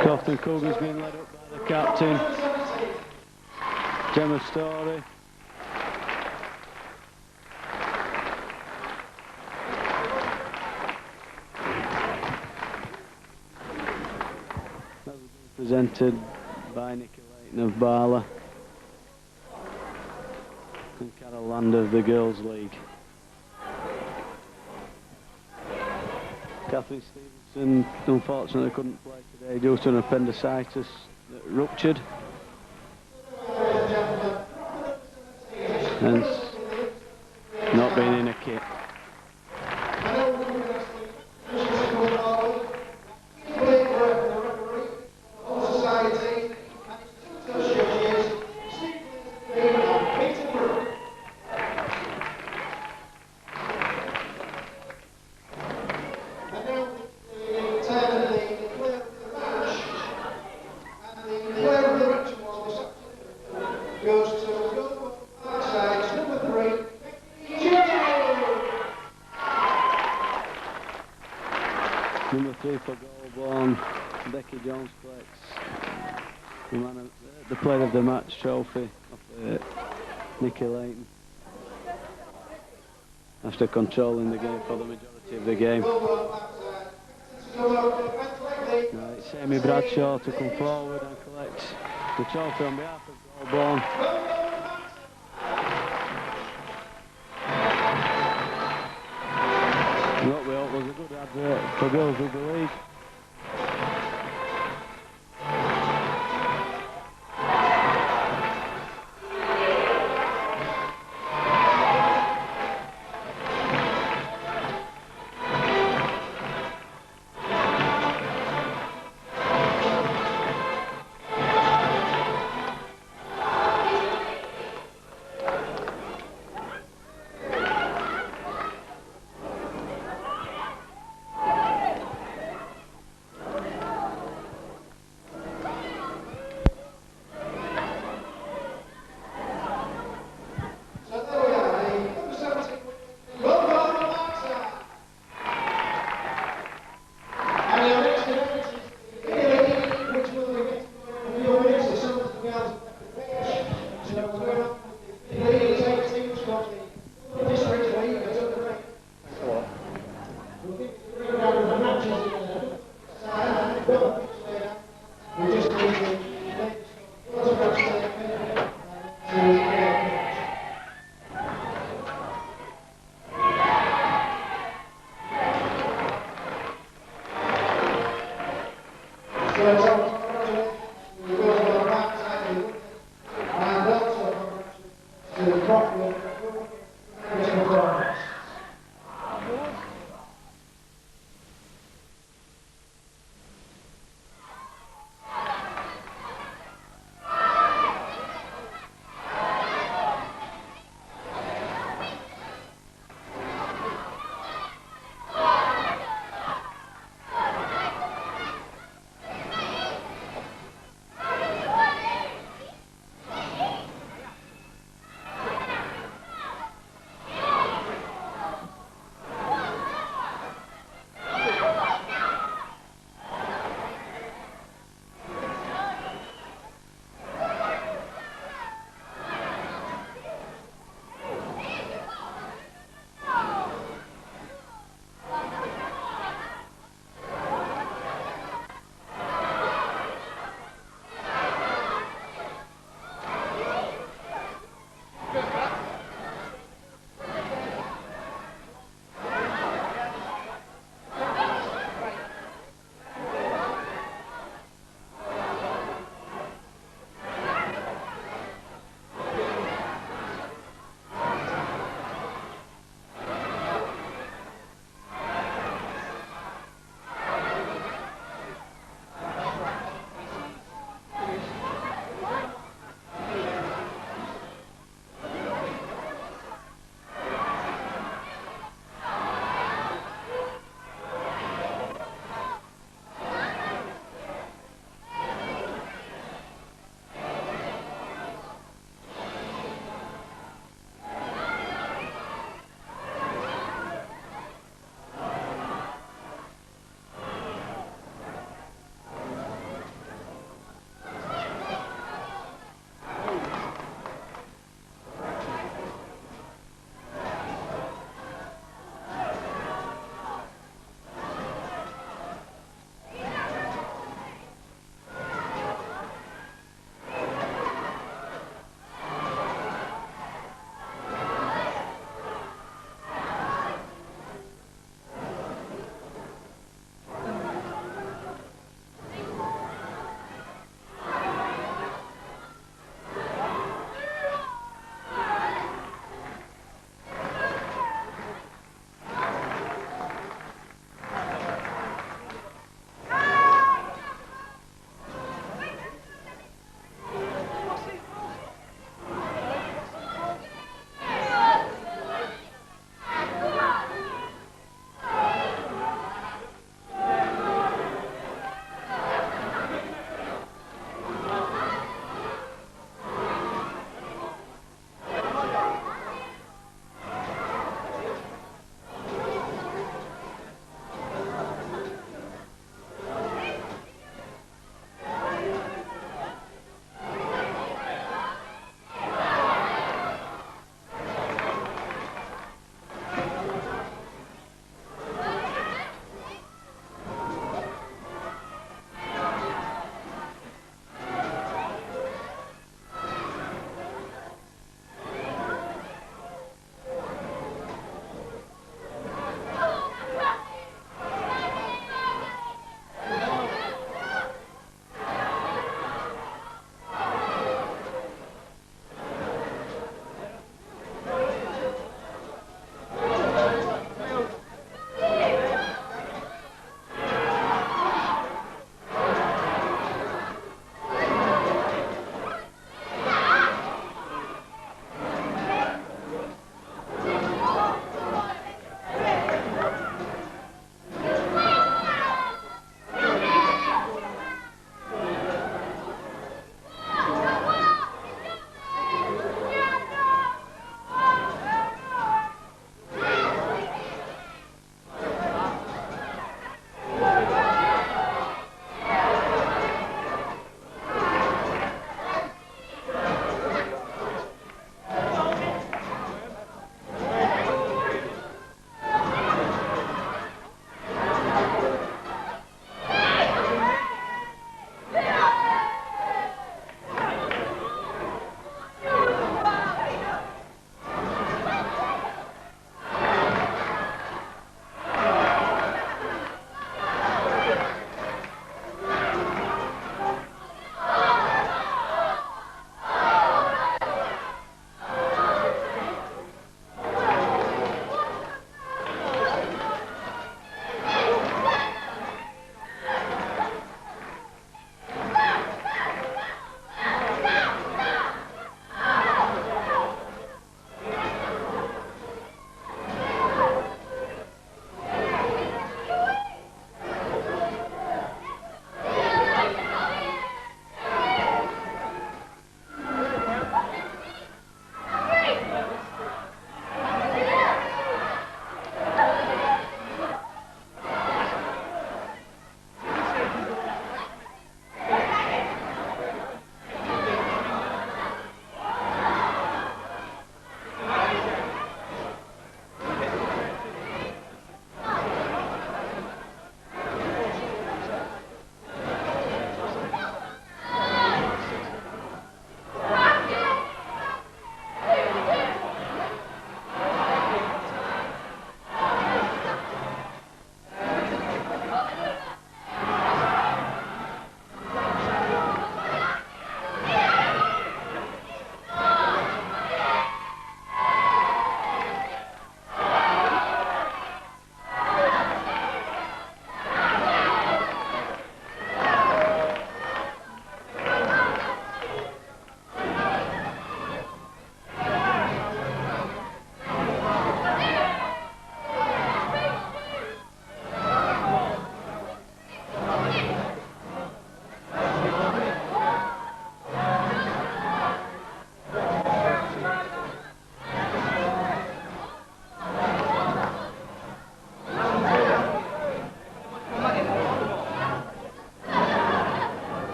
Crofton Cougars being led up by the captain, Gemma Story. That was presented by Nicky Layton of Barla and Carol Land of the Girls League. Kathleen Stevenson unfortunately couldn't play today due to an appendicitis that ruptured. And not being in a kit. Number 3 for Goldborn, Becky Jones-Flex, the player of the match trophy of Nicky Layton, after controlling the game for the majority of the game. Now it's Amy Bradshaw to come forward and collect the trophy on behalf of Goldborn. What we hope was a good advert for Girls Rugby League.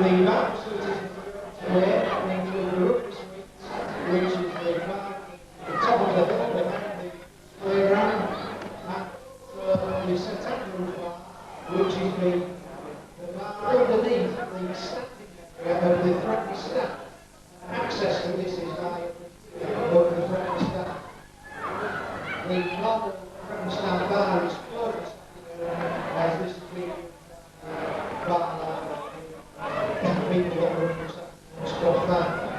The back suite is where the rugby suite, which is the top of the hill behind the playground, and the septennial bar, which is the bar underneath the standing area of the Threatened staff. Access to this is by over the Threatened staff. The modern Threatened staff bar is closed as this is being bar people that run for stuff that.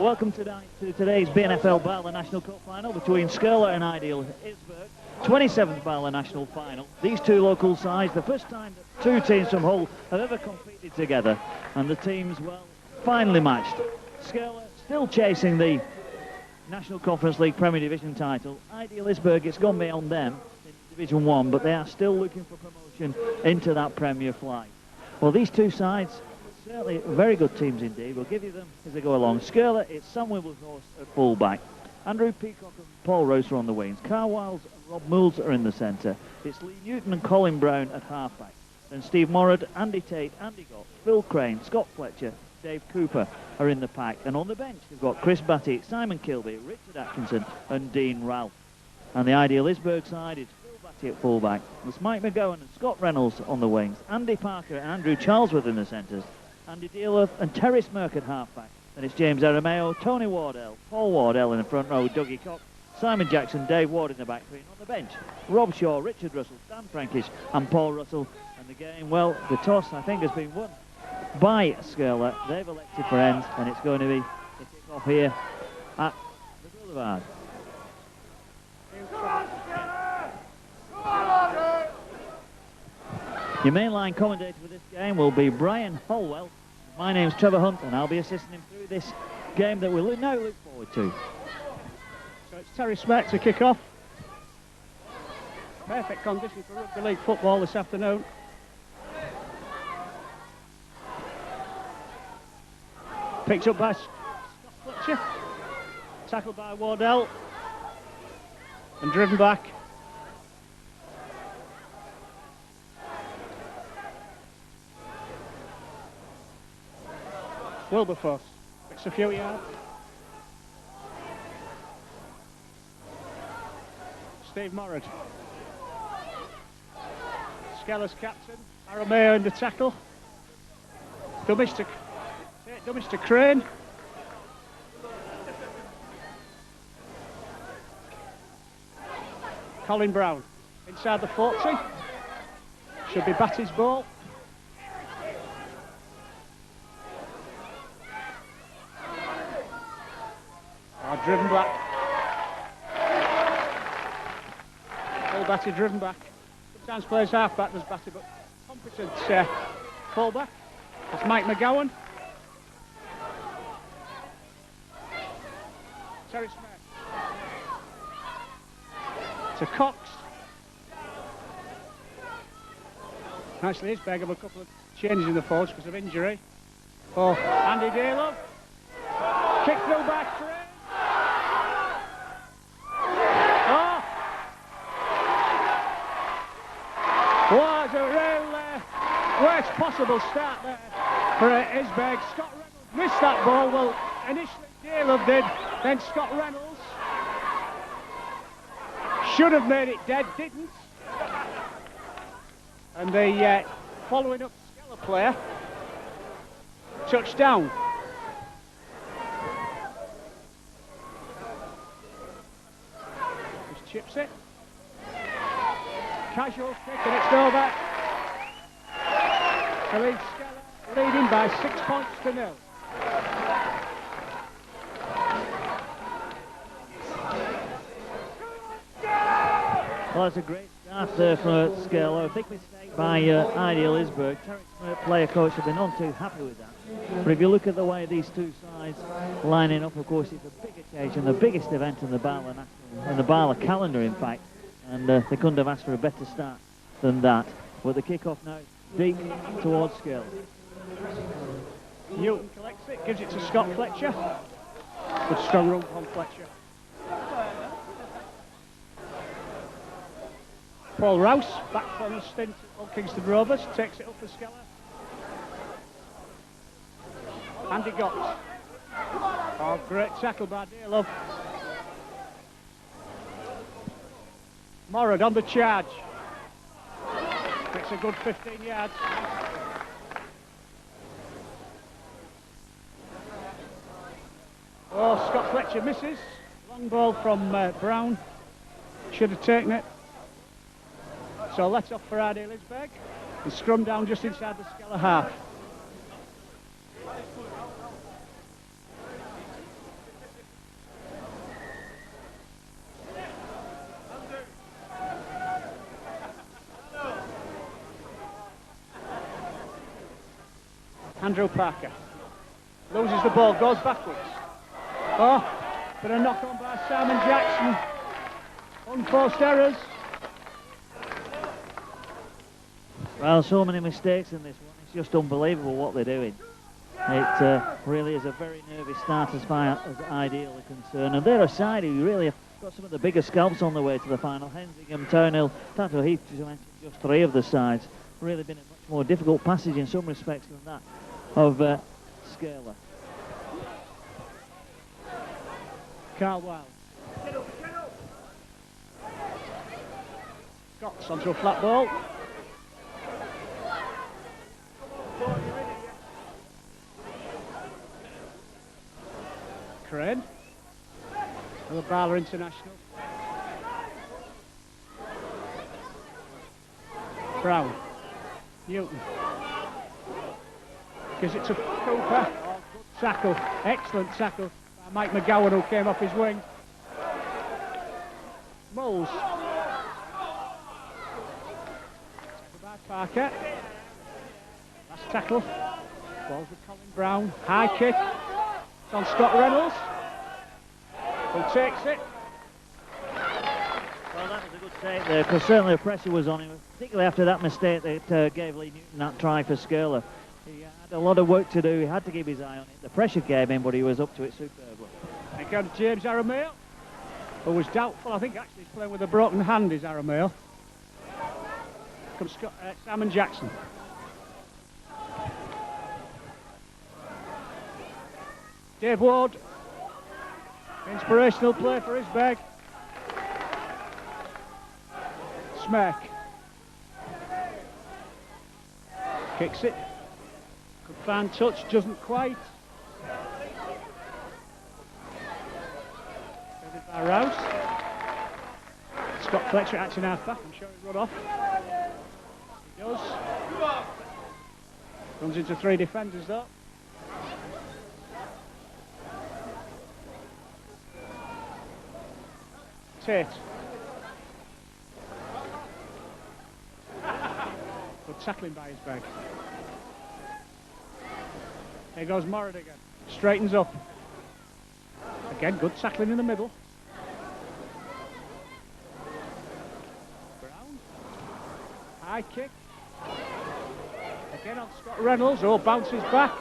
Welcome tonight to today's BNFL Barla National Cup final between skirlaugh and Ideal Isberg. 27th Barla National final. These two local sides, the first time that two teams from Hull have ever competed together, and the teams, well, finally matched. skirlaugh still chasing the National Conference League Premier Division title. Ideal Isberg, it's gone beyond them in Division 1, but they are still looking for promotion into that Premier flight. Well, these two sides, certainly very good teams indeed. We'll give you them as they go along. skirlaugh, it's Sam Wilberforce at full-back. Andrew Peacock and Paul Roser on the wings. Carl Wiles and Rob Moulds are in the centre. It's Lee Newton and Colin Brown at half-back. Then Steve Morrod, Andy Tate, Andy Gott, Phil Crane, Scott Fletcher, Dave Cooper are in the pack. And on the bench, they've got Chris Batty, Simon Kilby, Richard Atkinson and Dean Ralph. And the Ideal Isberg side is Phil Batty at full-back. It's Mike McGowan and Scott Reynolds on the wings. Andy Parker and Andrew Charlesworth in the centres. Andy Dearlove and Terry Smirk at half-back. Then it's James Arameo, Tony Wardell, Paul Wardell in the front row, Dougie Cox, Simon Jackson, Dave Ward in the back three. And on the bench, Rob Shaw, Richard Russell, Dan Frankish and Paul Russell. And the game, well, the toss, I think, has been won by skirlaugh. They've elected for ends, and it's going to be the kick-off here at the Boulevard. Your mainline commentator for this game will be Brian Holwell. My name's Trevor Hunt, and I'll be assisting him through this game that we'll now look forward to. So it's Terry Smirk to kick off. Perfect condition for rugby league football this afternoon. Picked up by Scott Fletcher. Tackled by Wardell. And driven back. Wilberforce picks a few yards. Steve Morrod. Skeller's captain. Arameo in the tackle. Dummies to Crane. Colin Brown inside the 40. Should be Batty's ball. Driven back. Full Batty driven back. Sometimes plays half back, does Batty, but competent full back. That's Mike McGowan. Terry Smith. To Cox. Nicely, Isberg have a couple of changes in the forwards because of injury. Oh, Andy Dearlove. Kick through back, Crane. Was a real worst possible start there for Isberg. Scott Reynolds missed that ball. Well, initially Dearlove did, then Scott Reynolds should have made it dead, didn't. And the following up skirlaugh player touched down. Just chips it. Casual kick and it's over. So leads skirlaugh leading by 6 points to 0. Well, it's a great start there for skirlaugh. A big mistake by Ideal Isberg. Terry Smith, player coach, have been none too happy with that. But if you look at the way these two sides lining up, of course, it's a big occasion, the biggest event in the Barla National, in the Barla calendar, in fact. And they couldn't have asked for a better start than that. But the kick-off now deep towards skirlaugh. Newton collects it, gives it to Scott Fletcher. Good strong run from Fletcher. Paul Rouse, back from a stint at Old Kingston Rovers, takes it up for skirlaugh. Andy Gott. Oh, great tackle by Dearlove. Morrod on the charge. Takes a good 15 yards. Oh, Scott Fletcher misses. Long ball from Brown. Should have taken it. So let off for Ideal Isberg. And scrum down just inside the skirlaugh half. Andrew Parker. Loses the ball, goes backwards. Oh, but a knock on by Simon Jackson. Unforced errors. Well, so many mistakes in this one. It's just unbelievable what they're doing. It really is a very nervy start as far as Ideal are concerned. And they're a side who really have got some of the bigger scalps on the way to the final. Hensingham, Townhill, Tato Heath, to mention just three of the sides. Really been a much more difficult passage in some respects than that of Skirlaugh. Carl Wild. Scott's onto a flat ball. Crane. Another Barler International. Brown. Newton. Gives it to Cooper. Oh, good tackle. Excellent tackle by Mike McGowan, who came off his wing. Moles. By Parker. Last tackle. Balls with Colin Brown. High kick. It's on Scott Reynolds. Who takes it. Well, that was a good save there, because certainly the pressure was on him, particularly after that mistake that gave Lee Newton that try for Skirlaugh. He had a lot of work to do. He had to keep his eye on it. The pressure came in, but he was up to it superbly. Here comes James Arameo, who was doubtful. I think actually he's playing with a broken hand, is Arameo. Comes Scott, Simon Jackson. Dave Ward. Inspirational play for his bag. Smack. Kicks it. Good fan touch, doesn't quite. Headed by Rouse. Scott Fletcher actually half back. I'm sure he'll run off. He does. Runs into three defenders though. Tate. Good tackling by his bag. Here goes Morad again. Straightens up. Again, good tackling in the middle. Brown. High kick. Again on Scott Reynolds. Oh, bounces back,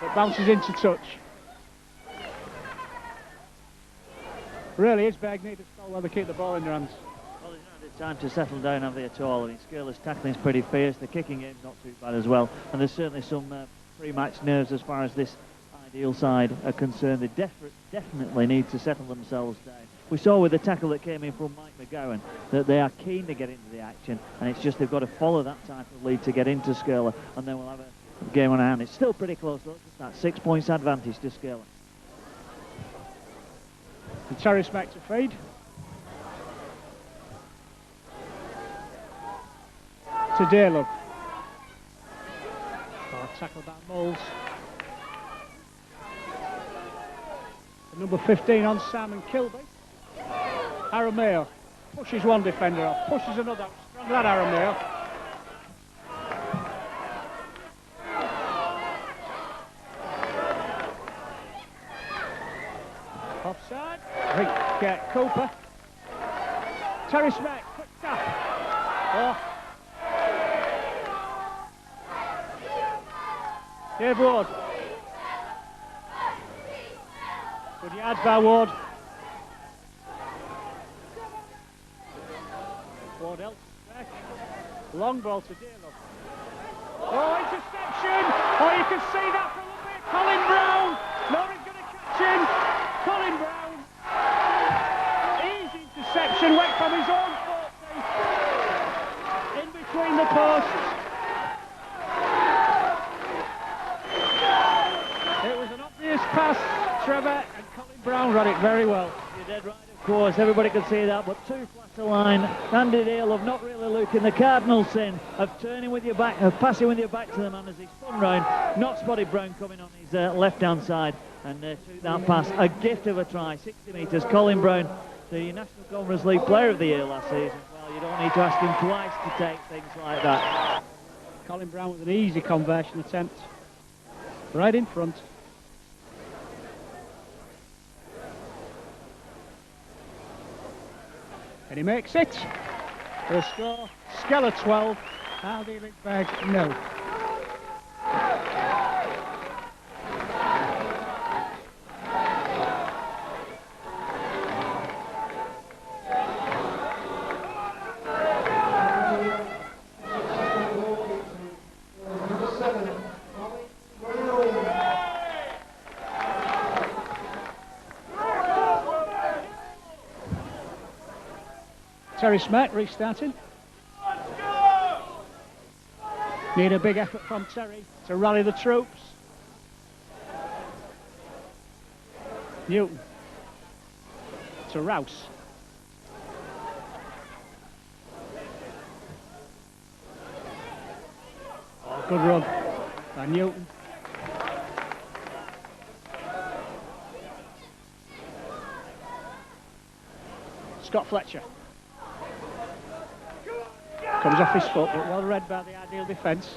but bounces into touch. Really, his bag needed to stall while they keep the ball in their hands. Well, there's not had time to settle down, have they, at all? I mean, Skirlaugh's tackling's pretty fierce. The kicking game's not too bad as well. And there's certainly some pre-match nerves as far as this Ideal side are concerned. They definitely need to settle themselves down. We saw with the tackle that came in from Mike McGowan that they are keen to get into the action, and it's just they've got to follow that type of lead to get into Skirlaugh, and then we'll have a game on hand. It's still pretty close, though. It's that 6 points advantage to Skirlaugh. And Terry Smack to feed. To Daleb. Oh, tackle by Moles. The number 15 on Simon Kilby. Arameo pushes one defender off, pushes another. Strong that Arameo. Offside. I think Cooper. Terry Smack, quick tap. Oh. Dave Ward. Good yards by Ward. Ward else back. Long ball to Daleb. Oh, interception! Oh, you can see that from a bit. Colin Brown. Nobody's going to catch him. Colin Brown. Easy interception. Went from his own 40. In between the posts. It was an obvious pass, Trevor, and Colin Brown ran it very well. You're dead right, of course. Everybody could see that, but too flat a line. Andy Dale of not really looking. The cardinal sin of turning with your back, of passing with your back to the man as he spun round. Not spotted Brown coming on his left-hand side and took that pass. A gift of a try, 60 metres. Colin Brown, the National Conference League Player of the Year last season. Well, you don't need to ask him twice to take things like that. Colin Brown with an easy conversion attempt. right in front. And he makes it. For a score, Skirlaugh 12, Ardieberg 0. Terry Smack restarting. Need a big effort from Terry to rally the troops. Newton to Rouse. Oh, good run by Newton. Scott Fletcher. Comes off his foot, but well read by the Ideal defence.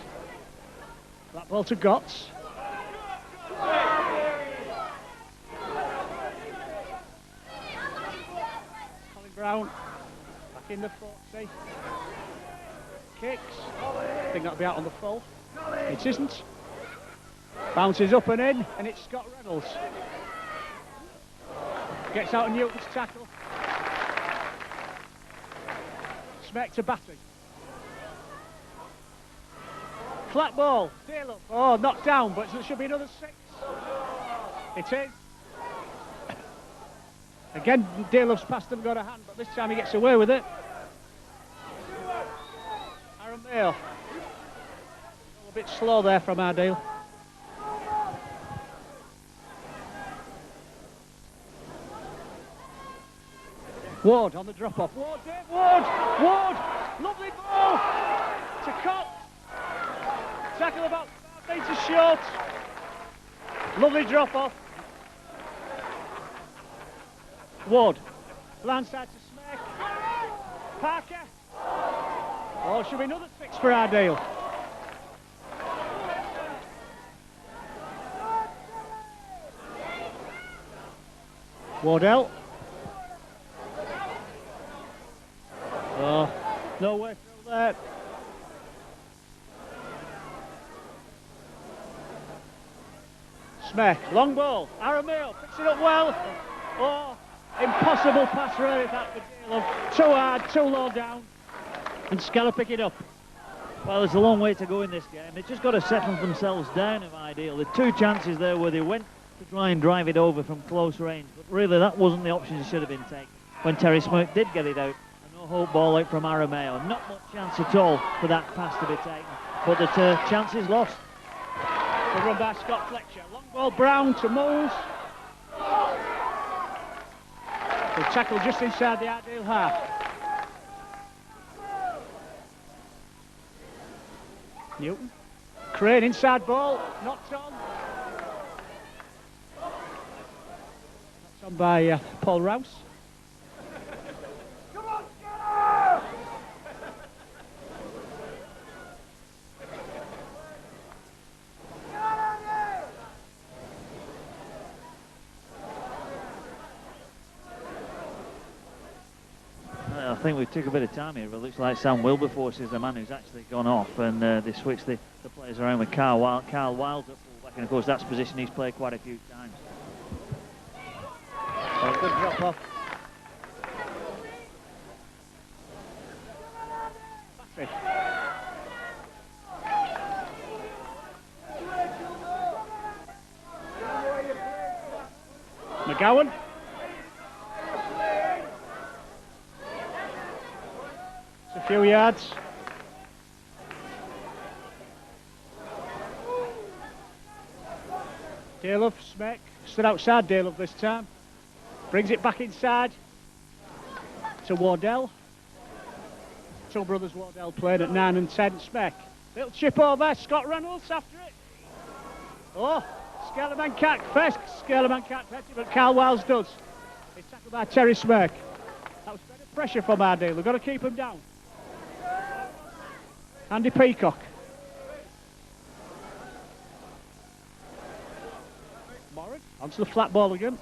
That ball to Gotts. Colin Brown back in the 40. Kicks. I think that'll be out on the full. It isn't. Bounces up and in, and it's Scott Reynolds. Gets out of Newton's tackle. Smack to Batty. Flat ball, Dale. Oh, knocked down, but there should be another 6. It is. Again, Dale's passed them, got a hand, but this time he gets away with it. Aaron Mayo. A bit slow there from Ardale. Ward on the drop-off. Ward, Dave, Ward! Ward! Lovely ball! To Cox. Tackle about 5 metres short. Lovely drop off. Ward. Blindside to Smack. Parker. Oh, should be another 6 for Ardale. Wardell. Oh, no way through there. Smack, long ball, Arameo picks it up well. Oh, impossible pass really that for Dale. Too hard, too low down. And Skirlaugh pick it up. Well, there's a long way to go in this game. They've just got to settle themselves down if ideal. The 2 chances there where they went to try and drive it over from close range, but really that wasn't the option that should have been taken. When Terry Smack did get it out, a no-hope ball out from Arameo. Not much chance at all for that pass to be taken, but the chance is lost. Good run by Scott Fletcher. Long ball Brown to Moles. The tackle just inside the Ardale half. Newton. Crane inside ball. Knocked on. Knocked on by Paul Rouse. I think we took a bit of time here, but it looks like Sam Wilberforce is the man who's actually gone off, and they switched the players around with Carl Wilds at fullback, and of course that's a position he's played quite a few times. So good drop off. McGowan. A few yards. Dale Smack stood outside Dale this time. Brings it back inside to Wardell. 2 brothers Wardell played at 9 and 10. Smack. Little chip over. Scott Reynolds after it. Oh, Skirlaugh can't first. Skirlaugh can't catch it, but Carl Wiles does. It's tackled by Terry Smack. That was better pressure from Ardale. They've got to keep him down. Andy Peacock. Onto the flat ball again.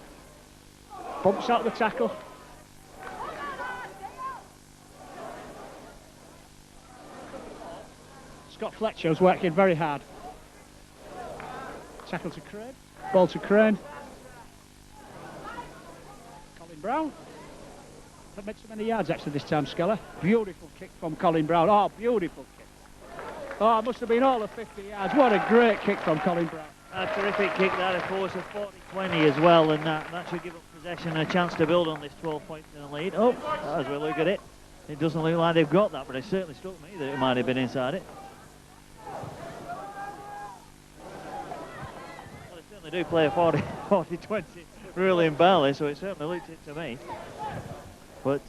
Bumps out the tackle. Scott Fletcher's working very hard. Tackle to Crane. Ball to Crane. Colin Brown. Not made so many yards actually this time, Skeller. Beautiful kick from Colin Brown. Oh, beautiful kick. Oh, it must have been all of 50 yards. What a great kick from Colin Brown. A terrific kick that, of course, a 40-20 as well, and that should give up possession and a chance to build on this 12-point lead. Oh, as we look at it, it doesn't look like they've got that, but it certainly struck me that it might have been inside it. Well, they certainly do play a 40-20 rule in Bally, so it certainly looked it to me. But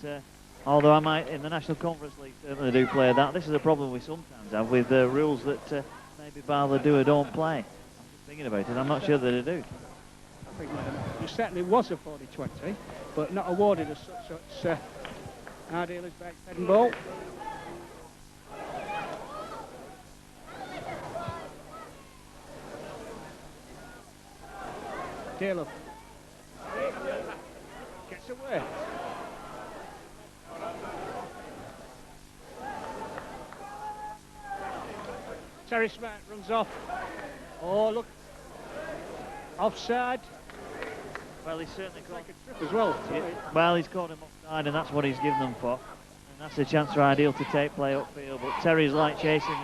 although I might, in the National Conference League, certainly do play that. This is a problem we sometimes have with rules that maybe Bally do or don't play. Thinking about it, I'm not sure that I do. I think it certainly was a 40-20, but not awarded as such. So it's Ideal is back, head and ball. Taylor gets away. Terry Smart runs off. Oh, look. Offside. Well, he's certainly caught a trip as well. Well, he's caught him offside, and that's what he's given them for. And that's a chance for Ideal to take play upfield. But Terry's like shaking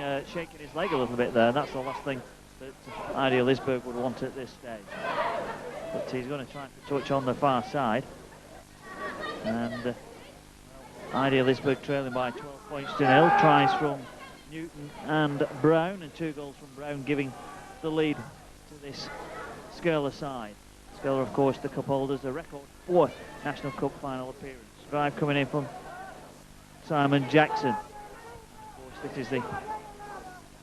his leg a little bit there. That's the last thing that Ideal Isberg would want at this stage. But he's going to try to touch on the far side. And Ideal Isberg trailing by 12 points to 0. Tries from Newton and Brown, and 2 goals from Brown, giving the lead to this Skirlaugh side. Skirlaugh, of course, the cup holders, a record 4th National Cup final appearance. Drive coming in from Simon Jackson. Of course, this is the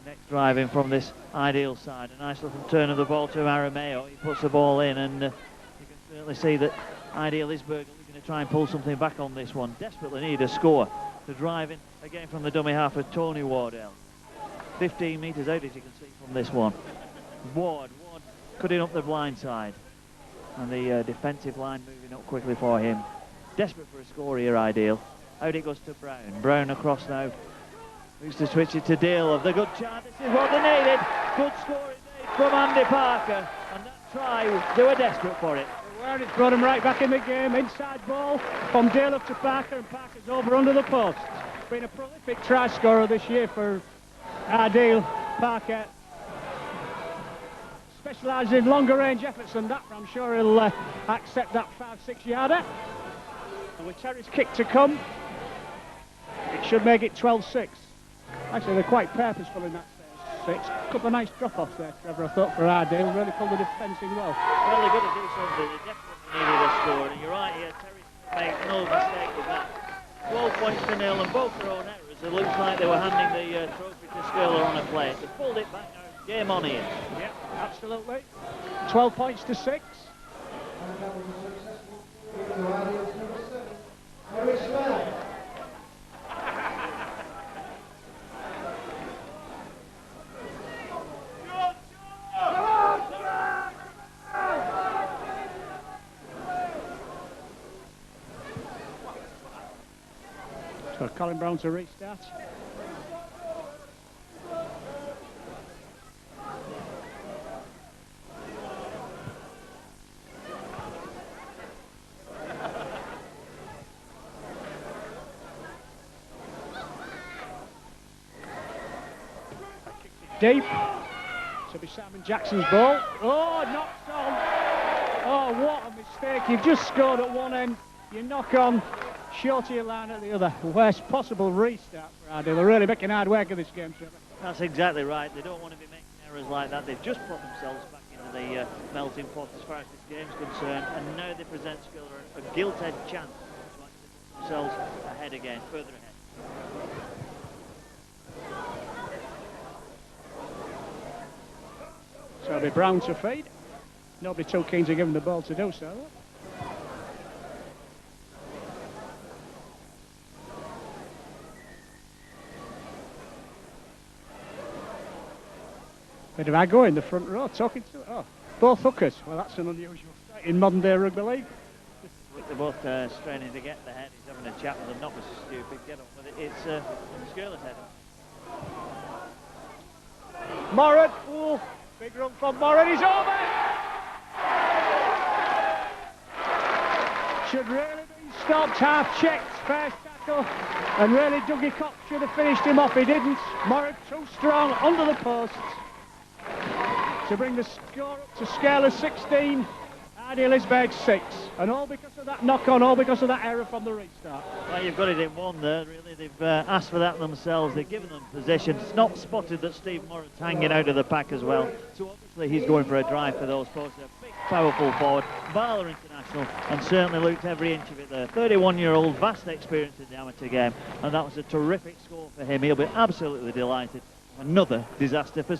next drive in from this Ideal side. A nice little turn of the ball to Arameo. He puts the ball in, and you can certainly see that Ideal Isberg are looking to try and pull something back on this one. Desperately need a score. To drive in again from the dummy half of Tony Wardell. 15 metres out, as you can see from this one. Ward cutting up the blind side, and the defensive line moving up quickly for him. Desperate for a score here, Ideal. Out it goes to Brown. Brown across now. Moves to switch it to Dale of the good chance. This is what they needed. Good score indeed from Andy Parker, and that try, they were desperate for it. It's brought him right back in the game. Inside ball from Dale up to Parker, and Parker's over under the post. Been a prolific try scorer this year for Ideal. Parker specialises in longer range efforts than that, but I'm sure he'll accept that 5-6 yarder. And with Terry's kick to come, it should make it 12-6. Actually, they're quite purposeful in that 6. A couple of nice drop-offs there, Trevor, I thought, for Ideal. Really pulled the defence in well. Well, they've got to do something. They definitely needed a score, and you're right here. Terry makes no mistake with that. 12 points to 0, and both their own errors. It looks like they were handing the trophy to Skirlaugh on a plate. They pulled it back now. Game on here. Yep, absolutely. 12 points to 6. And that was a successful kick to Ideal's number 7, Terry Smart. So Colin Brown to restart. Deep. To be Simon Jackson's ball. Oh, knocked on. Oh, what a mistake. You've just scored at one end. You knock on. Short of your line at the other. Worst possible restart for Ideal. They're really making hard work of this game, Trevor. That's exactly right. They don't want to be making errors like that. They've just put themselves back into the melting pot as far as this game's concerned, and now they present Skirlaugh a gilt-edged chance to actually put themselves ahead again, further ahead. So it'll be Brown to feed. Nobody too keen to give him the ball to do so. Bit of Aggo in the front row, talking to it. Oh, Both hookers. Well, that's an unusual sight in modern day rugby league. They're both straining to get the head. He's having a chat with them. Not Mr. Stupid. Get on with it. It's Skirlaugh's head. Morad. Ooh, big run from Morad. He's over. Should really be stopped. Half checked. First tackle. And really Dougie Cox should have finished him off. He didn't. Morad too strong under the posts to bring the score up to Skirlaugh 16. Lisberg 6, and all because of that knock-on, all because of that error from the restart. Well, you've got it in one there, really. They've asked for that themselves. They've given them position. It's not spotted that Steve Moran's hanging out of the pack as well. So obviously he's going for a drive for those posts. A big, powerful forward, Bala international, and certainly looked every inch of it there. 31-year-old, vast experience in the amateur game, and that was a terrific score for him. He'll be absolutely delighted. Another disaster for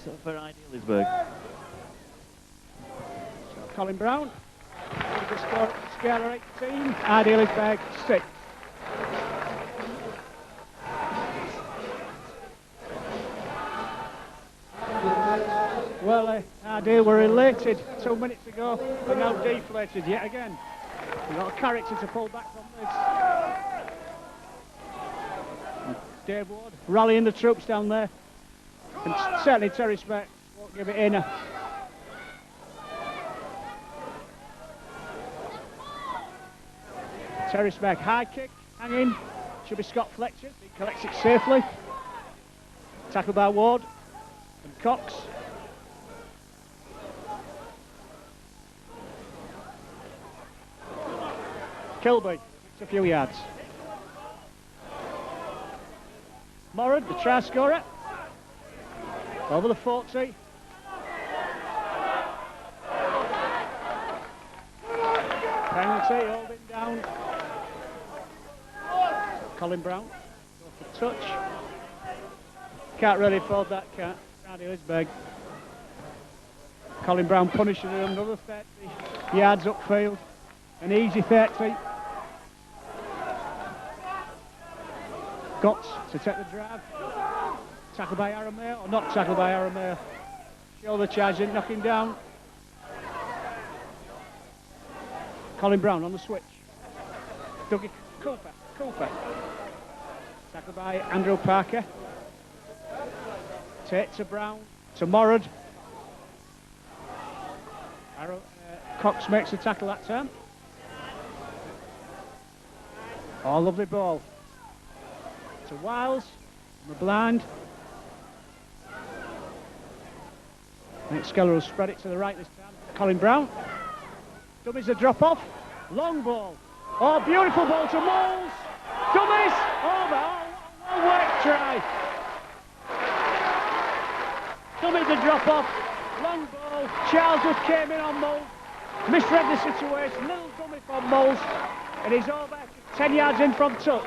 Lisberg. Colin Brown. The score Skirlaugh 18, Lisberg 6. Well, Ardale were elated 2 minutes ago, but now deflated yet again. We've got a character to pull back from this. Dave Ward rallying the troops down there, and certainly Terry Speck won't give it in. Terry Speck, high kick, hanging, should be Scott Fletcher, he collects it safely. Tackled by Ward and Cox. Kilby, it's a few yards. Morad, the try scorer, over the 40. Penalty, holding down. Colin Brown, go for touch. Can't really afford that, can't. Randy Lisberg. Colin Brown punishing him, another 30 yards upfield. An easy 30. Gotts to take the drive. Tackled by Aramea, or not tackled by Aramea. Shoulder charge, didn't knock him down. Colin Brown on the switch. Dougie Cooper. Tackled by Andrew Parker. Tate to Brown, to Morad. Cox makes the tackle that time. Oh, lovely ball. To Wiles, the blind. I think Skirlaugh will spread it to the right this time. Colin Brown. Dummies a drop off. Long ball. Oh, beautiful ball to Moles. Dummies. Over. Oh, well worked try. Dummies a drop off. Long ball. Charlesworth came in on Moles. Misread the situation. Little dummy from Moles. And he's over 10 yards in from touch.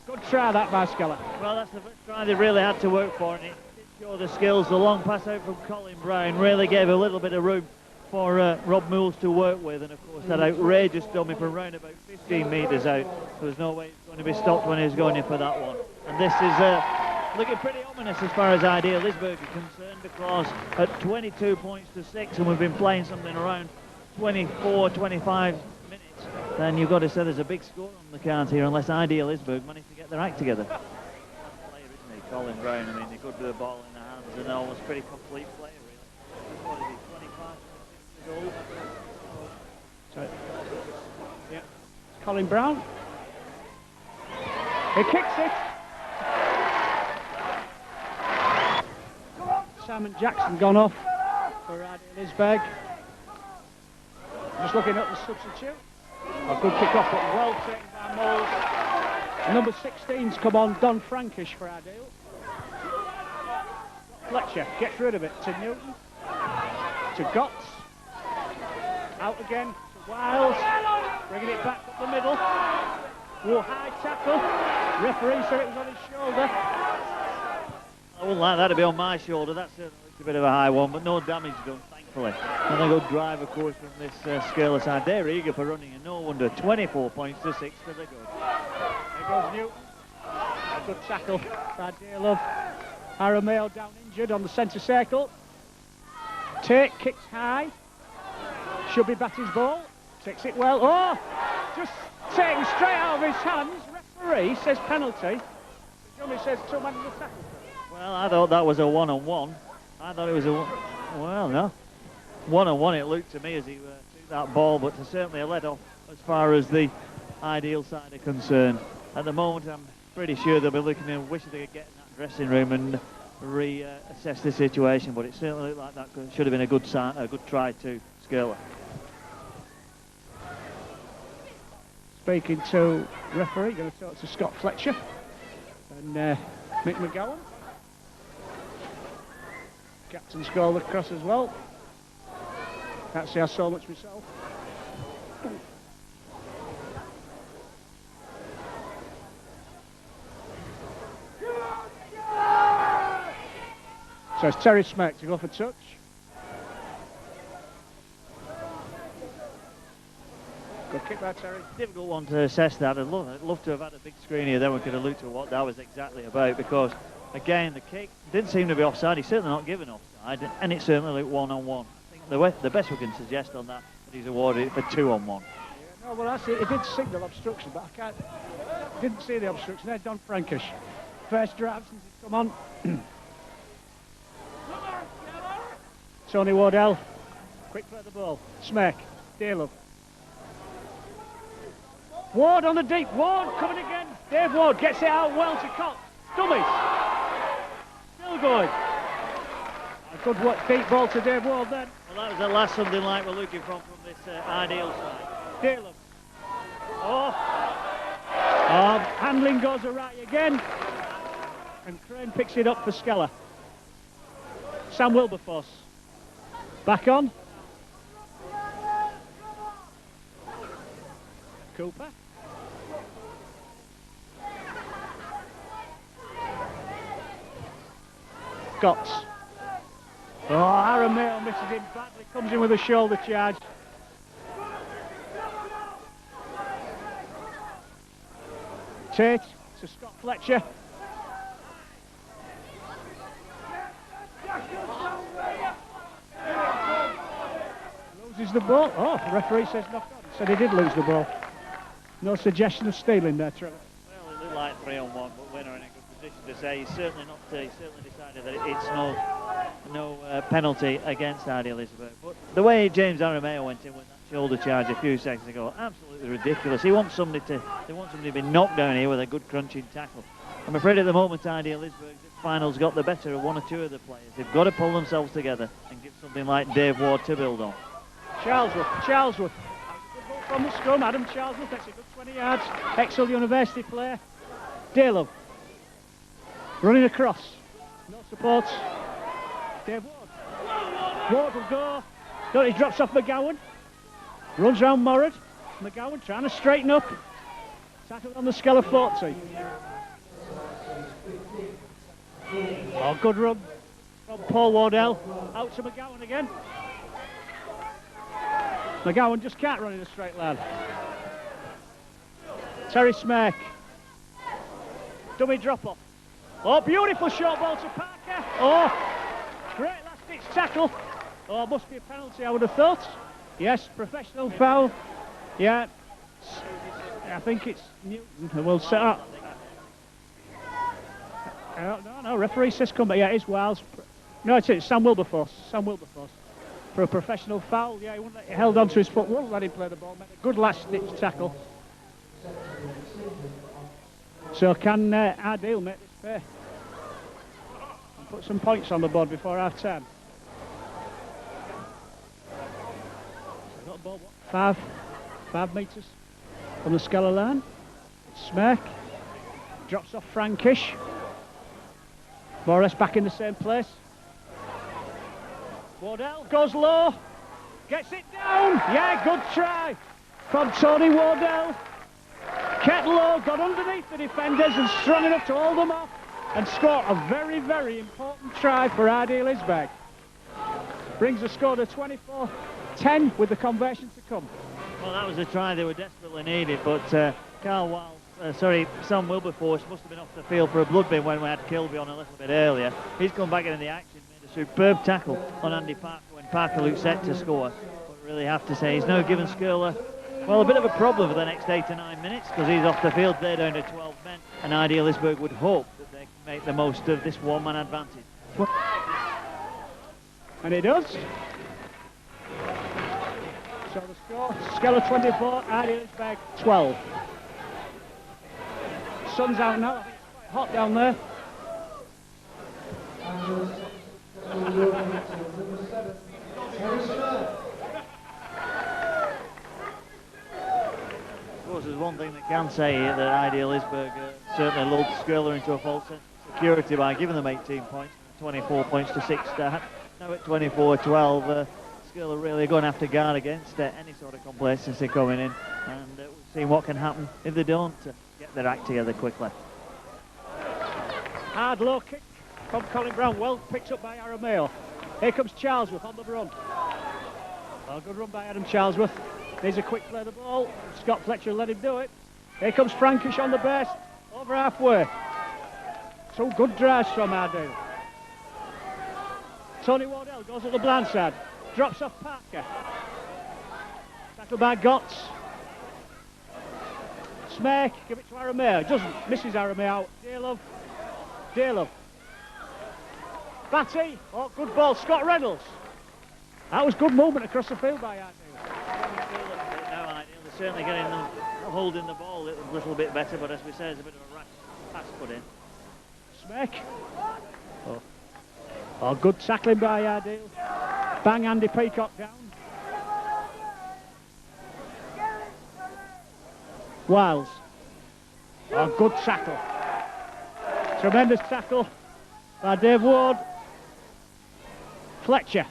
Good try that by Skirlaugh. Well, that's the first try they really had to work for, and it did show the skills. The long pass out from Colin Brown really gave a little bit of room for Rob Moores to work with, and of course that outrageous dummy from round about 15 metres out. There was no way it was going to be stopped when he was going in for that one. And this is looking pretty ominous as far as Ideal Lisberg is concerned, because at 22 points to 6, and we've been playing something around 24, 25 minutes, then you've got to say there's a big score on the cards here, unless Ideal Lisberg managed to get their act together. Player, isn't he, Colin Brown? I mean, he could do a ball in the hands, and almost pretty complete player, really. What is he, 25, 26 years old? Sorry. Yeah. Colin Brown. He kicks it. Simon Jackson gone off for Ideal Lisberg. Just looking at the substitute. A good kick-off, but well taken by Moles. Number 16's come on, Don Frankish for Ideal. Fletcher gets rid of it to Newton. To Gotts. Out again to Wiles. Bringing it back up the middle. Whoa, high tackle. Referee said it was on his shoulder. I wouldn't like that to be on my shoulder. That's a bit of a high one, but no damage done, thankfully. And a good drive, of course, from this Skirlaugh side. They're eager for running, and no wonder 24 points to 6 for the good. There goes Newton. A good tackle by Dearlove. Arameo down injured on the centre circle. Tate kicks high. should be batting ball. Takes it well. Oh! Just taken straight out of his hands. Referee says penalty. Jummy says 2 men in the tackle. Well, I thought that was a one-on-one. I thought it was a... Well, no. One-on-one it looked to me as he took that ball, but certainly a let-off as far as the Ideal side are concerned. At the moment, I'm pretty sure they'll be looking and wishing they could get in that dressing room and reassess the situation, but it certainly looked like that should have been a good try to skirlaugh. Speaking to referee, going to talk to Scott Fletcher and Mick McGowan. Captain scored across as well. Can't say I saw much myself. So it's Terry Smack to go for touch. Good kick by Terry. Difficult one to assess that. I'd love to have had a big screen here, then we could have looked at what that was exactly about, because again the kick didn't seem to be offside. He's certainly not given offside, and it certainly looked one-on-one. I think the best we can suggest on that is he's awarded it for 2-on-1. Yeah, no, well that's it. He did signal obstruction, but I didn't see the obstruction there. Don Frankish. First drive since he's come on. Tony Wardell. Quick play of the ball. Smack. Dearlove. Ward on the deep. Ward coming again. Dave Ward gets it out well to Cox. Dummies. Still going. A good deep ball to Dave Ward then. Well, that was the last something like we're looking from this Ideal side. Dearlove. Oh. Handling goes awry again. And Crane picks it up for Skeller. Sam Wilberforce. Back on. Cooper. Gotts. Oh, Aaron Mayo misses him badly. Comes in with a shoulder charge. Tate to Scott Fletcher. Loses the ball. Oh, the referee says knocked on. Said he did lose the ball. No suggestion of stealing there, Trevor. Well, it looked like 3-on-1, but we're not in a good position to say. He's certainly not. He certainly decided that it's no penalty against Ideal Elizabeth. But the way James Aramayo went in with that shoulder charge a few seconds ago, absolutely ridiculous. They want somebody to be knocked down here with a good crunching tackle. I'm afraid at the moment Ideal Elizabeth finals got the better of one or two of the players. They've got to pull themselves together and give something like Dave Ward to build on. Charlesworth. Good ball from the scrum. Adam Charlesworth, that's a good 20 yards. Exeter University player. Dearlove. Running across. No support. Dave Ward. Ward will go. He drops off McGowan. Runs round Morad. McGowan trying to straighten up. Tackled on the Skeller 40. Oh, good run from Paul Wardell. Out to McGowan again. McGowan just can't run in a straight line. Terry Smack. Dummy drop off. Oh, beautiful short ball to Parker. Oh, great last-ditch tackle. Oh, must be a penalty, I would have thought. Yes, professional foul. Yeah, I think it's Newton. We'll set up. No, referee says come back. Yeah, it's Wiles. No, it's Sam Wilberforce. Sam Wilberforce. For a professional foul. Yeah, he held on to his foot. Won't let him play the ball. Made a good last-ditch tackle. So can Ideal make this fair? And put some points on the board before half-time. So got the ball, what? 5 metres from the Skeller line. Smack. Drops off Frankish. More or less back in the same place. Wardell goes low. Gets it down. Yeah, good try from Tony Wardell. Kept low, got underneath the defenders and strong enough to hold them off and score a very, very important try for Ideal Isbeg. Brings the score to 24-10 with the conversion to come. Well, that was a try they were desperately needed, but Sam Wilberforce must have been off the field for a blood bin when we had Kilby on a little bit earlier. He's come back into the action, made a superb tackle on Andy Parker when Parker looked set to score. But really have to say. He's now given skirlaugh, well, a bit of a problem for the next 8 to 9 minutes because he's off the field. They're down to 12 men, and Idealisburg would hope that they can make the most of this one-man advantage. And he does. So the score, skirlaugh 24, Idealisburg 12. Sun's out now, I think it's quite hot down there. Of course, there's one thing that can say that Idealisburg certainly lulled skirlaugh into a false sense of security by giving them 18 points, 24 points to 6 start. Now at 24-12, skirlaugh really going to have to guard against any sort of complacency coming in, and we'll see what can happen if they don't get their act together quickly. Hard low kick from Colin Brown, well picked up by Arameo. Here comes Charlesworth on the run. Oh, good run by Adam Charlesworth. Needs a quick play of the ball. Scott Fletcher let him do it. Here comes Frankish on the best, over halfway. Two good drives from Ardale. Tony Wardell goes at the blind side, drops off Parker. Tackled by Gotts. Smake, give it to Arameo. Doesn't, misses Arameo out. Dearlove. Batty, oh good ball, Scott Reynolds. That was good movement across the field by Ardale. They're certainly getting them, holding the ball a little bit better, but as we say, there's a bit of a rash pass put in. Smake. Oh, good tackling by Ardale. Bang Andy Peacock down. Wiles. Oh, good tackle. Tremendous tackle by Dave Ward. Fletcher.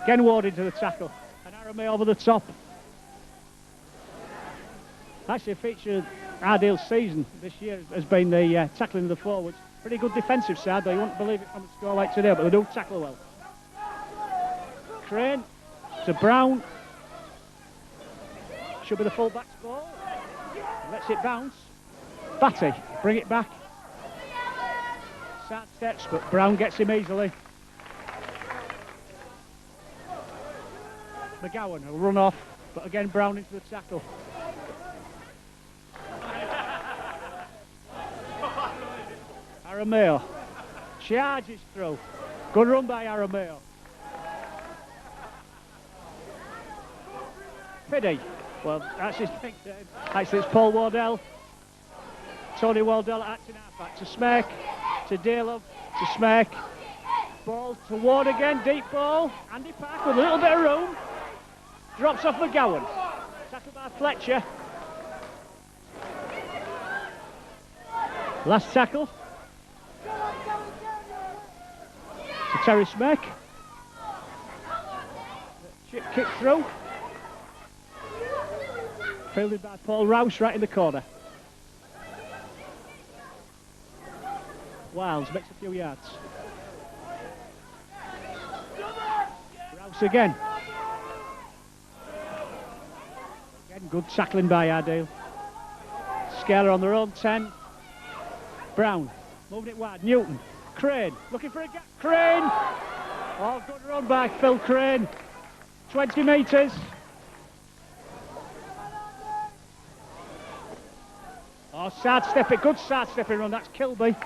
Again Ward into the tackle. And Arameo over the top. Actually a feature of Ardale's season this year has been the tackling of the forwards. Pretty good defensive side, though you wouldn't believe it from the score like today, but they do tackle well. Crane to Brown. Should be the full-back's ball. Lets it bounce. Batty, bring it back. Side steps, but Brown gets him easily. McGowan will run off, but again Brown into the tackle. Arameo charges through. Good run by Arameo. Piddy. Well, that's his nickname. Actually, it's Paul Wardell. Tony Wardell acting halfback to Smake, to Dearlove, to Smake. Ball to Ward again, deep ball. Andy Park with a little bit of room. Drops off McGowan. Tackled by Fletcher. Last tackle. To Terry Smake. Chip kick through. Fielded by Paul Rouse right in the corner. Wiles makes a few yards. Rouse again. Again, good tackling by Ardale. Scaler on their own 10. Brown, moving it wide. Newton, Crane, looking for a gap. Crane! Oh, good run by Phil Crane. 20 metres. Oh, side-stepping, good side-stepping run. That's Kilby.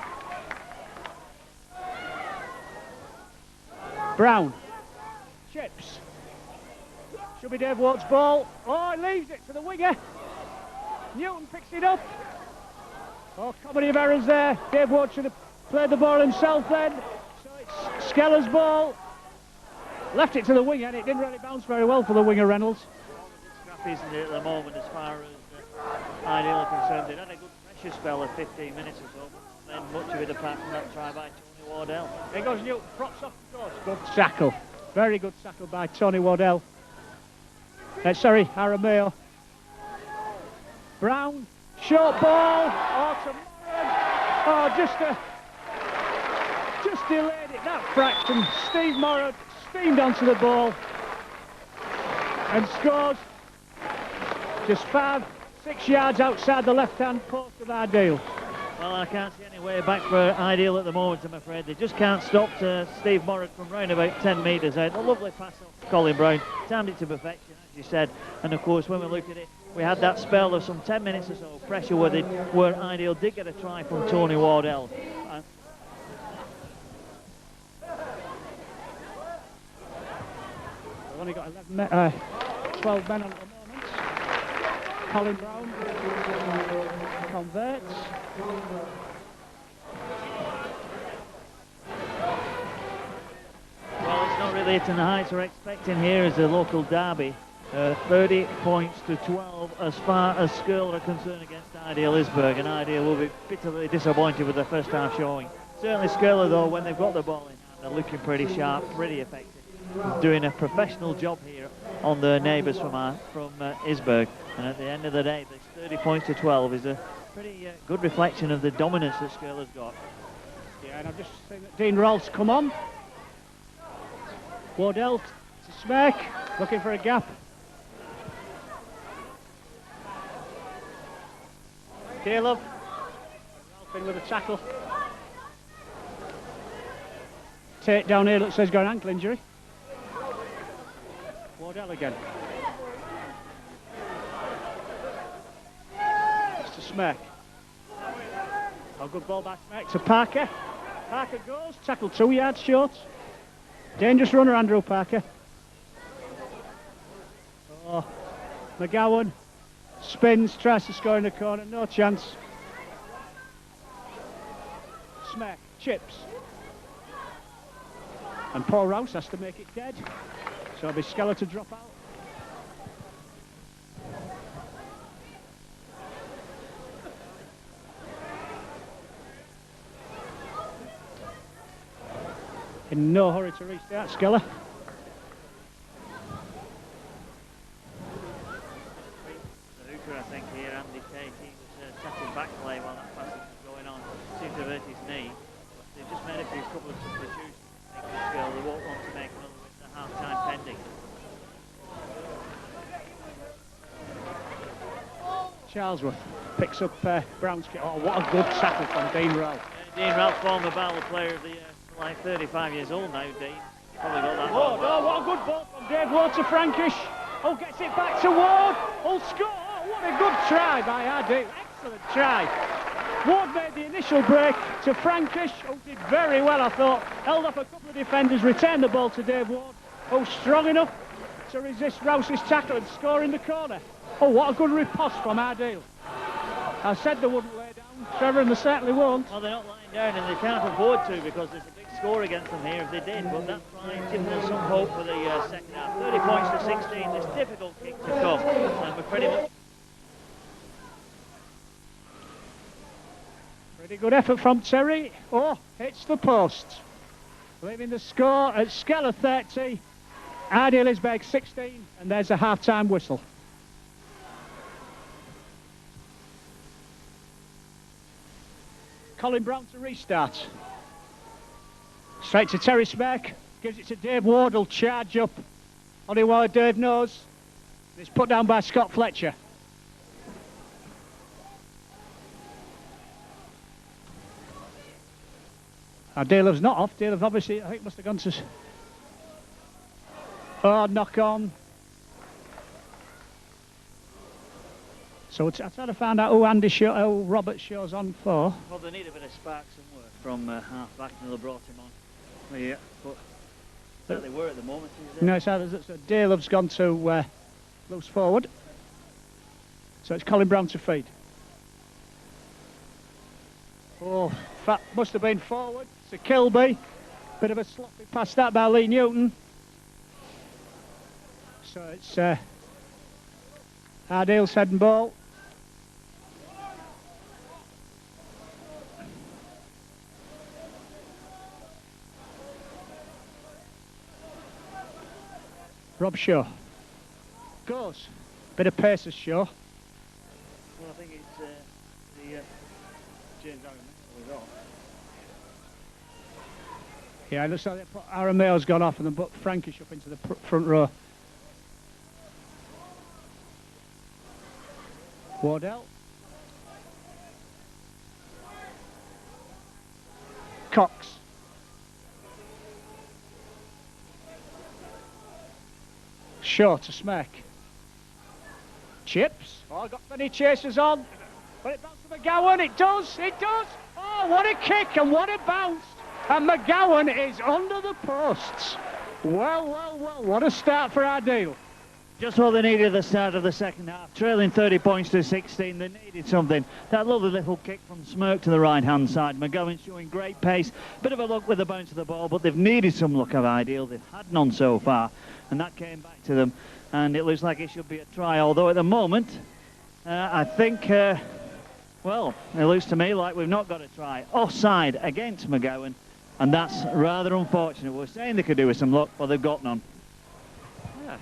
Brown, chips. Should be Dave Ward's ball. Oh, he leaves it to the winger. Newton picks it up. Oh, comedy of errors there. Dave Ward should have played the ball himself then. So it's Skeller's ball. Left it to the winger and it didn't really bounce very well for the winger Reynolds. Scrappy, isn't it, at the moment as far as Ideal are concerned. They had a good pressure spell of 15 minutes or so, but then much of it apart from that try by Tony Wardell. There goes Newton, props off the course. Good tackle. Very good tackle by Tony Wardell. Sorry, Arameo. Brown, short ball. Oh, to Moran. Oh, just delayed it that fraction. Steve Moran steamed onto the ball and scores just 5-6 yards outside the left-hand post of Ardale. Well, I can't see any way back for Ideal at the moment, I'm afraid. They just can't stop Steve Morris from round about 10 metres out. A lovely pass off Colin Brown. Timed it to perfection, as you said. And, of course, when we look at it, we had that spell of some 10 minutes or so pressure where Ideal did get a try from Tony Wardell. We've only got 12 men on at the moment. Colin Brown converts. Well, it's not really hitting the heights we're expecting here as a local derby. 30 points to 12 as far as Skirlaugh are concerned against Ideal Isberg, and Ideal will be bitterly disappointed with their first half showing. Certainly Skirlaugh, though, when they've got the ball in hand, they're looking pretty sharp, pretty effective, doing a professional job here on their neighbours from Isberg. And at the end of the day, this 30 points to 12 is a pretty good reflection of the dominance that Skirlaugh's got. Yeah, and I've just seen that Dean Rolfe's come on. Wardell to Smack, looking for a gap. Caleb, Rolfe in with a tackle. Take down here, looks like he's got an ankle injury. Wardell again. It's to Smack. A good ball back Smack to Parker. Parker goes, tackle 2 yards short. Dangerous runner, Andrew Parker. Oh, McGowan spins, tries to score in the corner, no chance. Smack, chips. And Paul Rouse has to make it dead. So it'll be Skeller to drop out. In no hurry to restart, Skeller. I think here, Andy Tate, he was tackling back play while that passage was going on. Seemed to hurt his knee. But they've just made a few couple of substitutions. I think Skirlaugh, they won't want to make another with the half-time pending. Charlesworth picks up Brown's kick. Oh, what a good tackle from Dean Ralph. Dean Ralph, former Barlow player of the year, like 35 years old now, Dean. Probably got that. Ward, oh, what a good ball from Dave Ward to Frankish. Oh, gets it back to Ward. Oh, score. Oh, what a good try by Adi. Excellent try. Ward made the initial break to Frankish, who did very well, I thought. Held up a couple of defenders, returned the ball to Dave Ward, who's strong enough to resist Rouse's tackle and score in the corner. Oh, what a good riposte from Ardale. I said they wouldn't lay down, Trevor, and they certainly won't. Well, they're not lying down, and they can't afford to because there's a big score against them here if they did, but that tries giving them some hope for the second half. 30 points to 16, this difficult kick to come, and we're pretty much... Pretty good effort from Terry. Oh, hits the post. Leaving the score at Skeller 30, Ardale Isberg 16, and there's a half-time whistle. Colin Brown to restart. Straight to Terry Smack. Gives it to Dave Ward. He'll charge up. Only while Dave knows. It's put down by Scott Fletcher. Dale's not off. Dale obviously, I think, must have gone to... Oh, knock on. So I try to find out who Robert Shaw's on for. Well, they need a bit of spark somewhere from half back, and they'll brought him on. Yeah, but certainly were at the moment. No, so Dale's gone to loose forward. So it's Colin Brown to feed. Oh, that must have been forward to Kilby. Bit of a sloppy pass that by Lee Newton. So it's Ardale's head and ball. Rob Shaw goes. Bit of pace as Shaw. Well, I think it's the James Aaron off. Yeah, it looks like Aaron Mayo's gone off and then put Frankish up into the front row. Wardell. Cox. Short to Smack. Chips. Oh, got many chasers on. But it bounced to McGowan. It does. It does. Oh, what a kick and what a bounce. And McGowan is under the posts. Well, well, well, what a start for Ideal. Just what they needed at the start of the second half. Trailing 30 points to 16, they needed something. That lovely little kick from Smirk to the right-hand side. McGowan showing great pace. Bit of a luck with the bounce of the ball, but they've needed some luck of Ideal. They've had none so far, and that came back to them. And it looks like it should be a try, although at the moment, I think, well, it looks to me like we've not got a try. Offside against McGowan, and that's rather unfortunate. We're saying they could do with some luck, but they've got none. Yeah.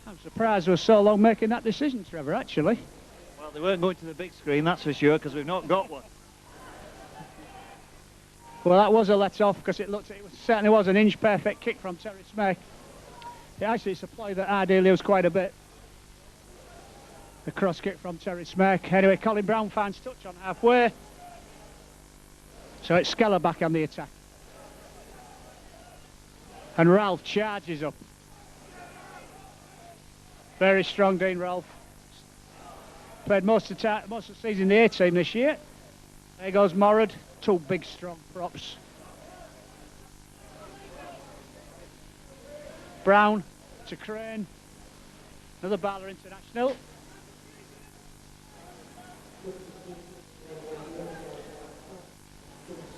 I'm surprised we're so long making that decision, Trevor, actually. Well, they weren't going to the big screen, that's for sure, because we've not got one. Well, that was a let-off, because it certainly was an inch-perfect kick from Terry Smack. It actually supplied that Ideal used quite a bit. The cross kick from Terry Smack. Anyway, Colin Brown finds touch on halfway. So it's Skirlaugh back on the attack. And Ralph charges up. Very strong, Dean Ralph. Played most of the season in the A team this year. There goes Morad. Two big, strong props. Brown to Crane. Another Barler international.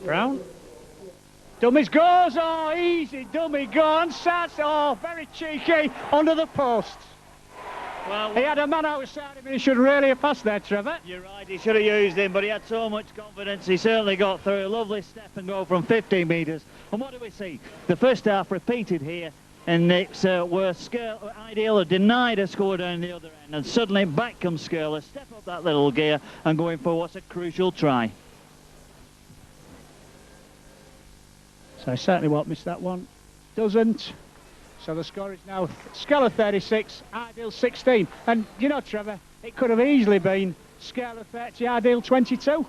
Brown. Dummies goes. Oh, easy dummy gone. Sats. Oh, very cheeky. Under the post. Well, he had a man outside him and he should really have passed there, Trevor. You're right, he should have used him, but he had so much confidence. He certainly got through. A lovely step and go from 15 metres. And what do we see? The first half repeated here, and it's where Ideal are denied a score down the other end, and suddenly back comes Skirlaugh, step up that little gear and going for what's a crucial try. So I certainly won't miss that one. Doesn't. So the score is now Skirlaugh 36, Ideal 16. And you know, Trevor, it could have easily been Skirlaugh 30, Ideal 22.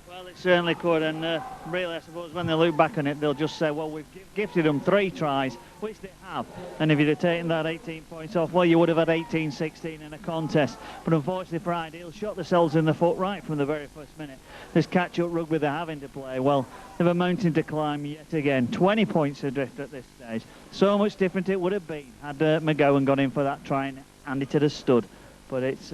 Well, it certainly could, and really, I suppose, when they look back on it, they'll just say, well, we've gifted them 3 tries, which they have. And if you'd have taken that 18 points off, well, you would have had 18-16 in a contest. But unfortunately for Ideal, shot themselves in the foot right from the very first minute. This catch-up rugby they're having to play, well, they've a mountain to climb yet again. 20 points adrift at this stage. So much different it would have been had McGowan gone in for that try and it had have stood. But it's...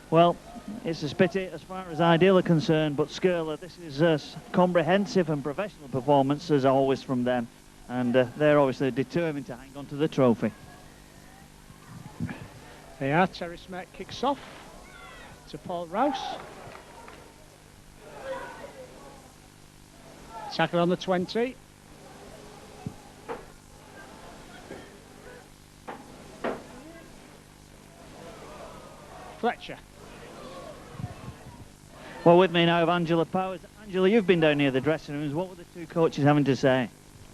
well, it's a pity as far as Ideal are concerned, but Skirlaugh, this is a comprehensive and professional performance as always from them, and they're obviously determined to hang on to the trophy. They are. Terry Smack kicks off to Paul Rouse. Tackle on the 20. Fletcher. Well, with me now of Angela Powers. Angela, you've been down near the dressing rooms. What were the two coaches having to say?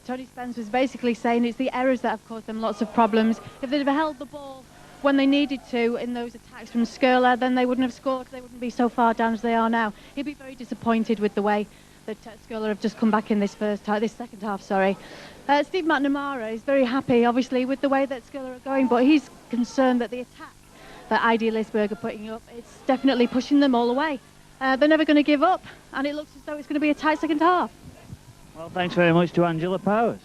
Tony Spence was basically saying it's the errors that have caused them lots of problems. If they'd have held the ball when they needed to in those attacks from Skirlaugh, then they wouldn't have scored. They wouldn't be so far down as they are now. He'd be very disappointed with the way that Skirlaugh have just come back in this second half. Sorry. Steve McNamara is very happy, obviously, with the way that Skirlaugh are going, but he's concerned that the attack that Ideal Lisburg are putting up, it's definitely pushing them all away. They're never going to give up, and it looks as though it's going to be a tight second half. Well, thanks very much to Angela Powers.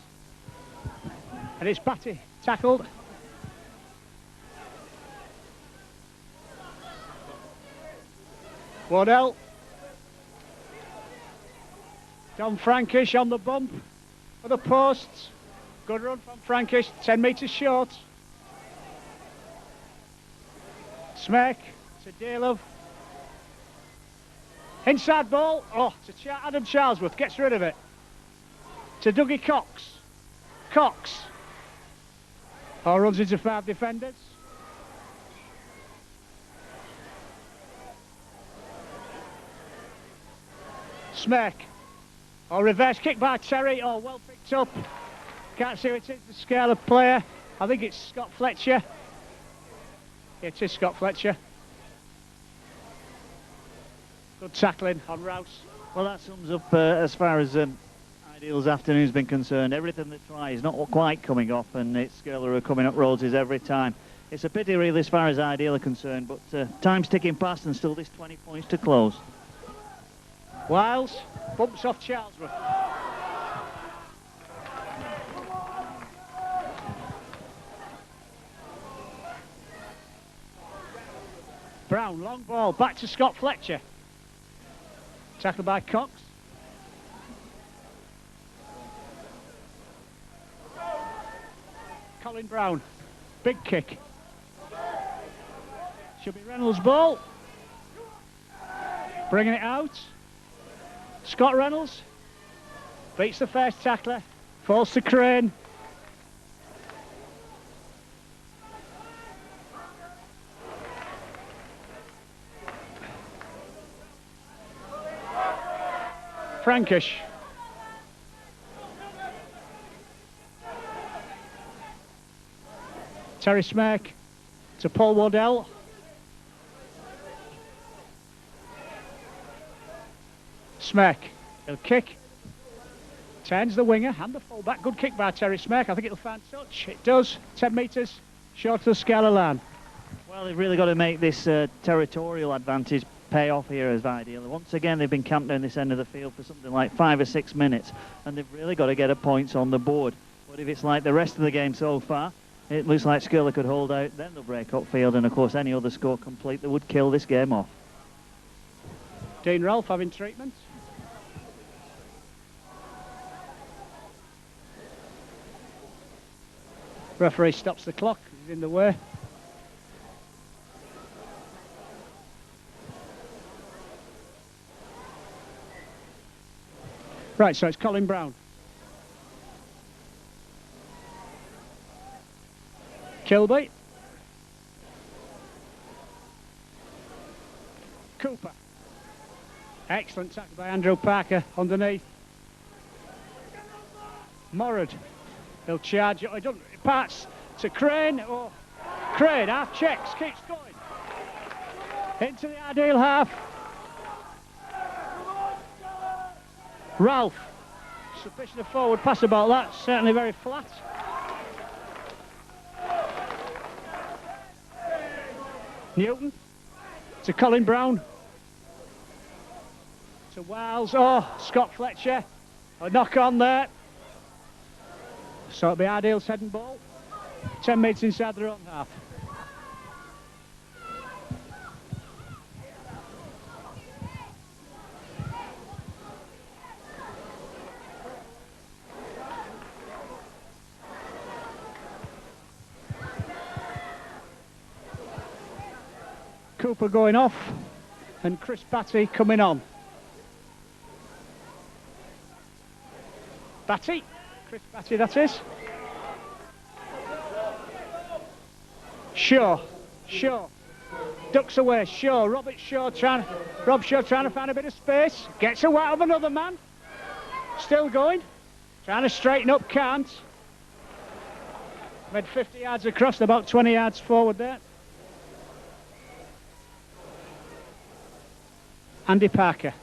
And it's Batty, tackled. Wardell. John Frankish on the bump for the posts. Good run from Frankish, 10 metres short. Smack to Dalov. Inside ball, oh, to Adam Charlesworth, gets rid of it. To Dougie Cox. Cox. Oh, runs into 5 defenders. Smack. Oh, reverse kick by Terry. Oh, well picked up. Can't see who it is, the Skirlaugh player. I think it's Scott Fletcher. It is Scott Fletcher. Good tackling on Rouse. Well, that sums up as far as Ideal's afternoon's been concerned. Everything they try is not quite coming off, and it's Skirlaugh who are coming up roses every time. It's a pity, really, as far as Ideal are concerned, but time's ticking past and still this 20 points to close. Wiles bumps off Charlesworth. Brown, long ball, back to Scott Fletcher. Tackled by Cox. Colin Brown, big kick. Should be Reynolds' ball. Bringing it out. Scott Reynolds beats the first tackler, falls to Crane. Frankish. Terry Smirk to Paul Waddell. Smirk, he'll kick. Turns the winger and the fullback. Good kick by Terry Smirk. I think it'll find touch. It does. 10 metres short of the Skirlaugh line. Well, they've really got to make this territorial advantage pay off here as Ideal. Once again, they've been camped down this end of the field for something like 5 or 6 minutes, and they've really got to get a points on the board. But if it's like the rest of the game so far, it looks like Skirlaugh could hold out, then they'll break up field, and of course any other score complete that would kill this game off. Dean Rolfe having treatment. Referee stops the clock, he's in the way. Right, so it's Colin Brown. Kilby. Cooper. Excellent tackle by Andrew Parker underneath. Morrod. He'll charge it. It parts to Crane. Oh, Crane half checks, keeps going. Into the Ideal half. Ralph. Suspicion of forward pass about that. Certainly very flat. Newton to Colin Brown. To Wiles. Oh, Scott Fletcher. A knock on there. So it'll be Ideal's head and ball. 10 metres inside their own half. Cooper going off and Chris Batty coming on. Batty, Chris Batty that is. Shaw, ducks away, Shaw, Rob Shaw trying to find a bit of space, gets away of another man, still going, trying to straighten up, can't. Made 50 yards across, about 20 yards forward there. Andy Parker.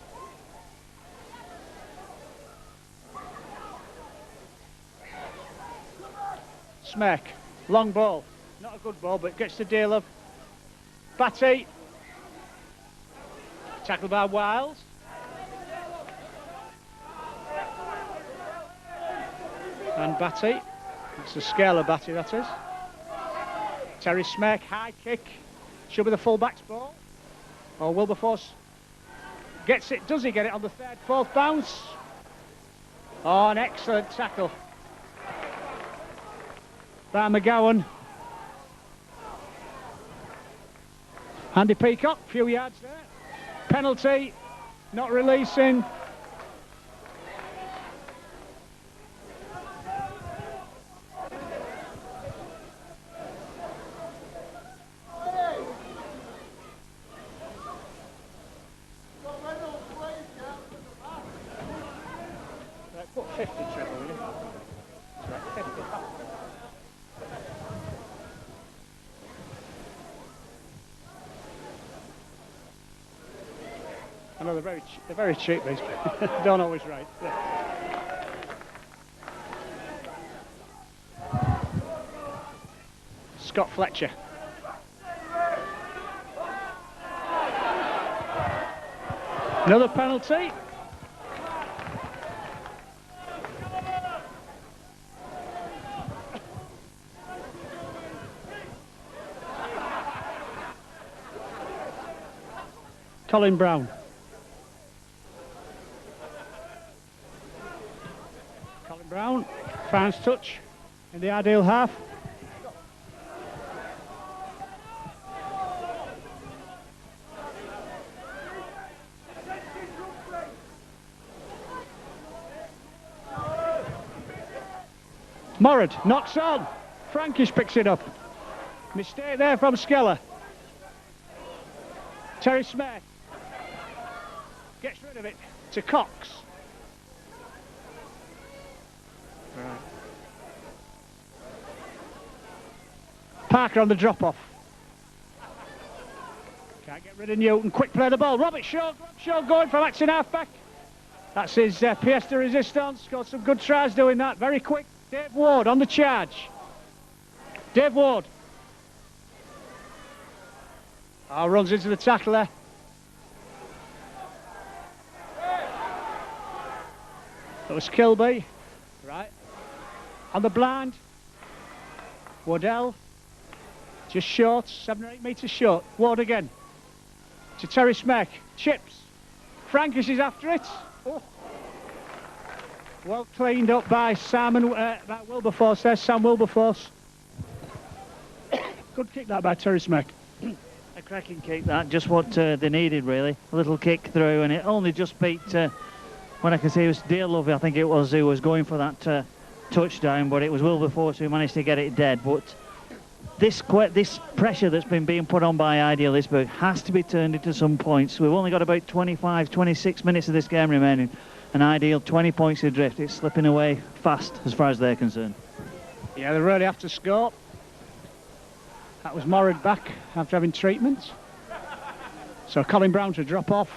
Smirk, long ball, not a good ball, but gets the deal of Batty. Tackled by Wiles. And Batty, that's the Skirlaugh Batty that is. Terry Smirk, high kick, should be the full-back's ball. Or Wilberforce gets it, does he get it on the third, fourth bounce? Oh, an excellent tackle by McGowan. Andy Peacock, few yards there. Penalty, not releasing. Put 50, Trevor, will you? 50. know they're very cheap, these. Don't always rate. Scott Fletcher. Another penalty. Colin Brown. Colin Brown finds touch in the ideal half. Morad knocks on. Frankish picks it up. Mistake there from Skeller. Terry Smith gets rid of it to Cox. Right. Parker on the drop-off. Can't get rid of Newton. Quick play of the ball. Robert Shaw going from acting half-back. That's his pièce de résistance. Got some good tries doing that. Very quick. Dave Ward on the charge. Dave Ward. Oh, runs into the tackler. That was Kilby. Right. On the blind. Wardell. Just short. 7 or 8 metres short. Ward again. To Terry Smeck. Chips. Frankish is after it. Oh. Well cleaned up by by Wilberforce there. Sam Wilberforce. Good kick that by Terry Smeck. A cracking kick, that, just what they needed really. A little kick through, and it only just beat, when I can see it was Dearlove, I think it was, who was going for that touchdown, but it was Wilberforce who managed to get it dead. But this pressure that's been being put on by Ideal Isberg has to be turned into some points. We've only got about 25, 26 minutes of this game remaining, and Ideal 20 points adrift. It's slipping away fast as far as they're concerned. Yeah, they really have to score. That was Morad back after having treatment. So Colin Brown to drop off.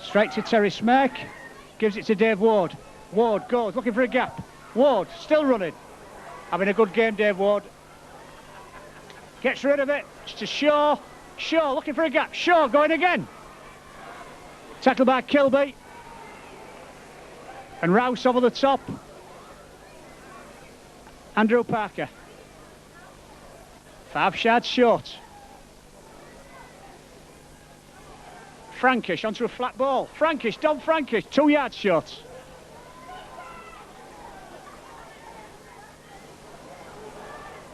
Straight to Terry Smeck. Gives it to Dave Ward. Ward goes, looking for a gap. Ward, still running. Having a good game, Dave Ward. Gets rid of it. It's to Shaw. Shaw looking for a gap. Shaw going again. Tackled by Kilby. And Rouse over the top. Andrew Parker. 5 yards short. Frankish onto a flat ball. Frankish, Dom Frankish, 2 yards short.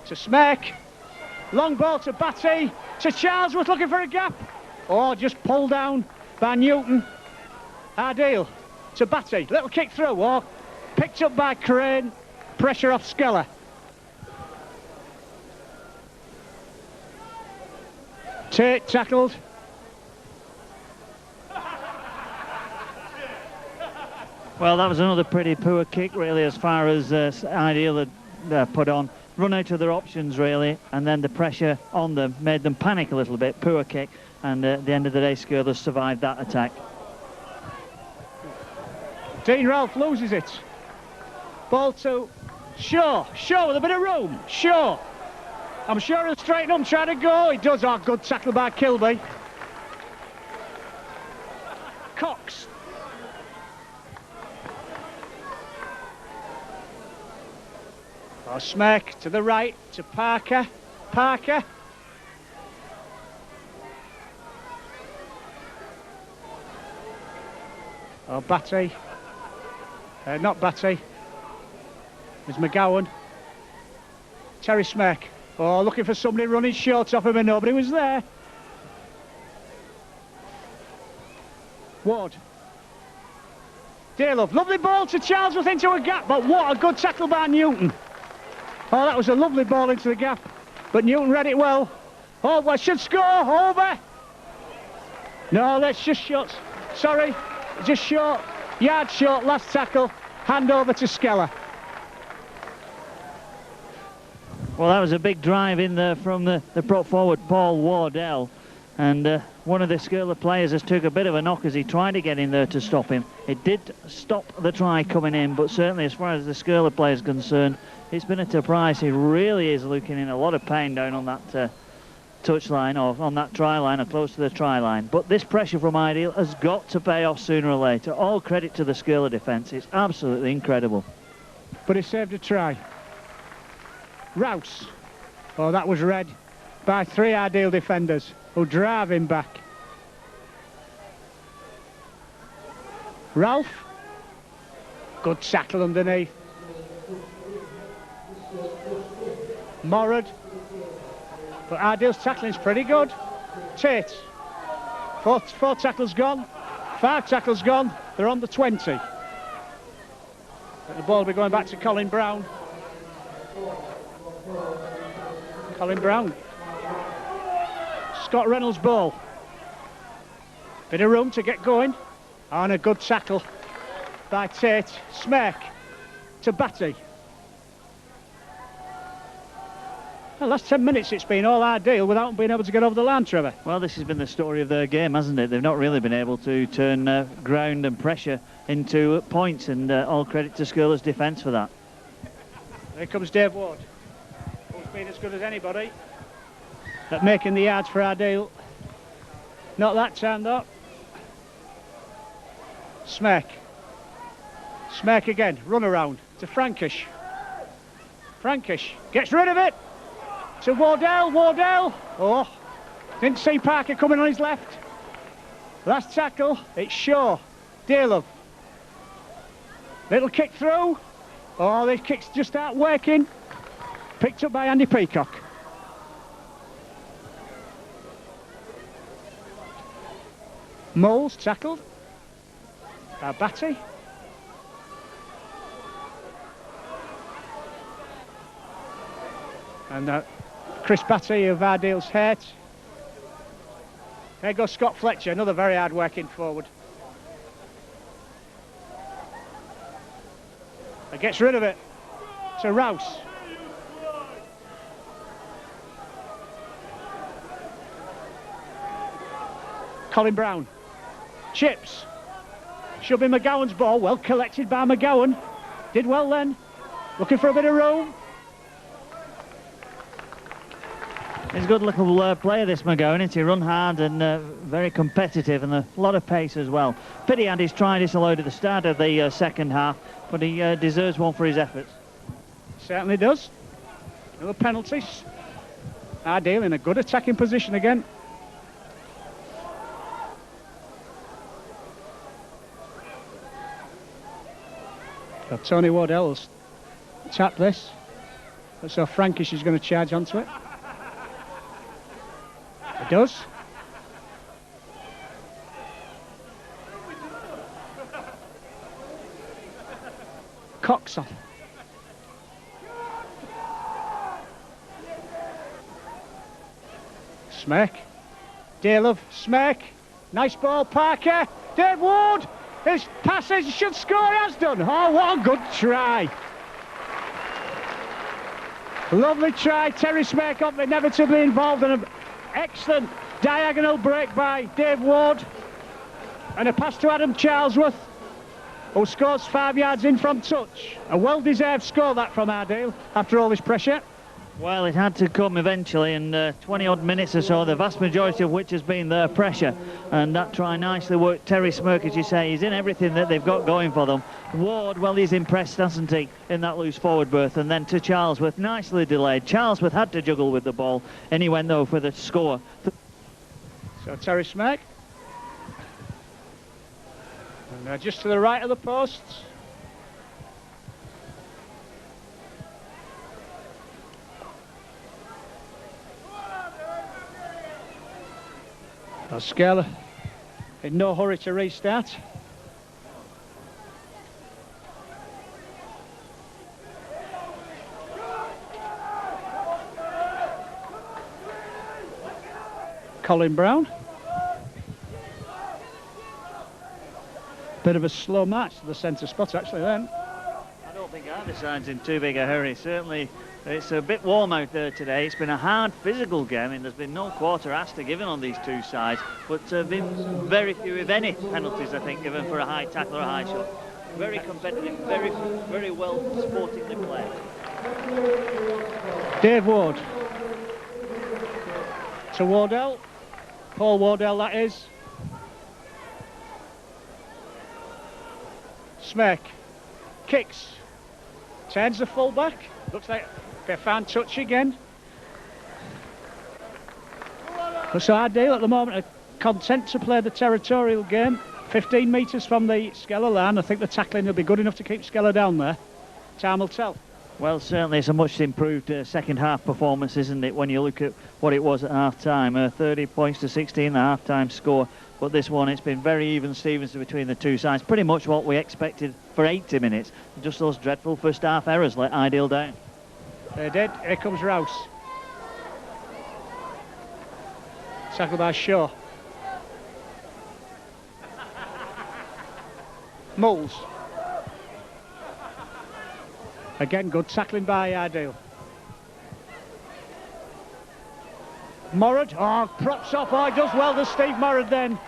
To Smeck. Long ball to Batty. To Charlesworth looking for a gap. Oh, just pulled down by Newton. Ardeel to Batty. Little kick through. Oh, picked up by Crane. Pressure off Skeller. Tate tackled. Well, that was another pretty poor kick, really, as far as Ideal had put on. Run out of their options, really, and then the pressure on them made them panic a little bit. Poor kick, and at the end of the day, Skirlaugh survived that attack. Dean Ralph loses it. Ball to Shaw. Shaw with a bit of room. Shaw. I'm sure he'll straighten up and try to go. He does. Oh, good tackle by Kilby. Cox. Oh, Smeck to the right to Parker. Parker. Oh, Batty. Not Batty. There's McGowan. Terry Smeck. Oh, looking for somebody running short off him, and nobody was there. Ward. Dearlove. Lovely ball to Charlesworth into a gap, but what a good tackle by Newton. Oh, that was a lovely ball into the gap, but Newton read it well. Oh, well, should score. Over. No, that's just short. Sorry, just short. Yard short, last tackle. Hand over to Skeller. Well, that was a big drive in there from the prop forward, Paul Wardell. And one of the skirlaugh players has took a bit of a knock as he tried to get in there to stop him. It did stop the try coming in, but certainly as far as the skirlaugh player is concerned, it's been a surprise. He really is looking in a lot of pain down on that touch line, or on that try line, or close to the try line. But this pressure from Ideal has got to pay off sooner or later. All credit to the skirlaugh defence. It's absolutely incredible. But he saved a try. Rouse. Oh, that was read by 3 Ideal defenders who drive him back. Ralph. Good tackle underneath. Morad. But Ideal's tackling's pretty good. Tate. Four tackles gone. 5 tackles gone. They're on the 20. The ball will be going back to Colin Brown. Colin Brown. Scott Reynolds' ball. Bit of room to get going. And a good tackle by Tate. Smirk to Batty. The last 10 minutes it's been all Ideal without being able to get over the line, Trevor. Well, this has been the story of their game, hasn't it? They've not really been able to turn ground and pressure into points, and all credit to skirlaugh's defence for that. Here comes Dave Ward, who's been as good as anybody at making the yards for Ideal. Not that time, though. Smirk. Smirk again, run around to Frankish. Frankish gets rid of it. To Wardell, Wardell. Oh, didn't see Parker coming on his left. Last tackle, it's Shaw. Dearlove. Little kick through. Oh, these kicks just aren't working. Picked up by Andy Peacock. Moles tackled. Batty. And Chris Batty of Ideal's hurt. There goes Scott Fletcher, another very hard working forward. He gets rid of it to Rouse. Colin Brown. Chips. Should be McGowan's ball, well collected by McGowan. Did well then. Looking for a bit of room. He's a good little player, this McGowan, isn't he? Run hard and very competitive, and a lot of pace as well. Pity had his try disallowed at the start of the second half, but he deserves one for his efforts. Certainly does. No penalties. Ideal in a good attacking position again. So Tony Wardell's tapped this. So Frankish is going to charge onto it. It does. Coxon. Smirk. Dearlove. Smirk. Nice ball, Parker. Dave Ward. His passes should score, he has done. Oh, what a good try. Lovely try. Terry Smirk inevitably involved in an excellent diagonal break by Dave Ward. And a pass to Adam Charlesworth, who scores 5 yards in from touch. A well-deserved score that from Ideal after all this pressure. Well, it had to come eventually in 20-odd minutes or so, the vast majority of which has been their pressure. And that try nicely worked. Terry Smirk, as you say, he's in everything that they've got going for them. Ward, well, he's impressed, hasn't he, in that loose forward berth. And then to Charlesworth, nicely delayed. Charlesworth had to juggle with the ball, and he went, though, for the score. So Terry Smirk. And just to the right of the posts. Skirlaugh in no hurry to restart. Colin Brown. Bit of a slow march to the centre spot actually then. I don't think either side's in too big a hurry. Certainly It's a bit warm out there today. It's been a hard physical game, and there's been no quarter asked given on these two sides, but been very few, if any, penalties, I think, given for a high tackle or a high shot. Very competitive, very well sportingly played. Dave Ward. To Wardell. Paul Wardell, that is. Smirk. Kicks. Turns the full-back. Looks like a fan touch again. So Ideal at the moment are content to play the territorial game. 15 metres from the Skirlaugh line. I think the tackling will be good enough to keep Skirlaugh down there. Time will tell. Well, certainly it's a much improved second half performance, isn't it, when you look at what it was at half-time. 30 points to 16, the half-time score. But this one, it's been very even Stevens between the two sides. Pretty much what we expected for 80 minutes. Just those dreadful first half errors let Ideal down. They did. Here comes Rouse. Tackled by Shaw. Moles. Again, good tackling by Ideal. Morad, oh, props off, oh, he does well to Steve Morad then.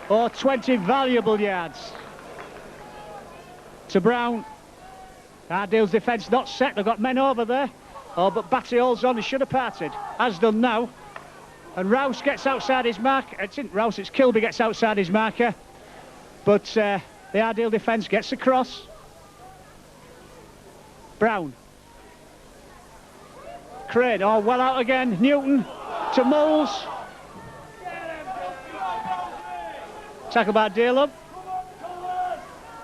Oh, 20 valuable yards. To Brown. Ideal's defence not set, they've got men over there. Oh, but Batty holds on, he should have parted. Has done now. And Rouse gets outside his mark. It's not Rouse, it's Kilby gets outside his marker. But the Ideal defence gets across. Brown. Crane, oh, well out again. Newton to Moles. Tackle by Daleb.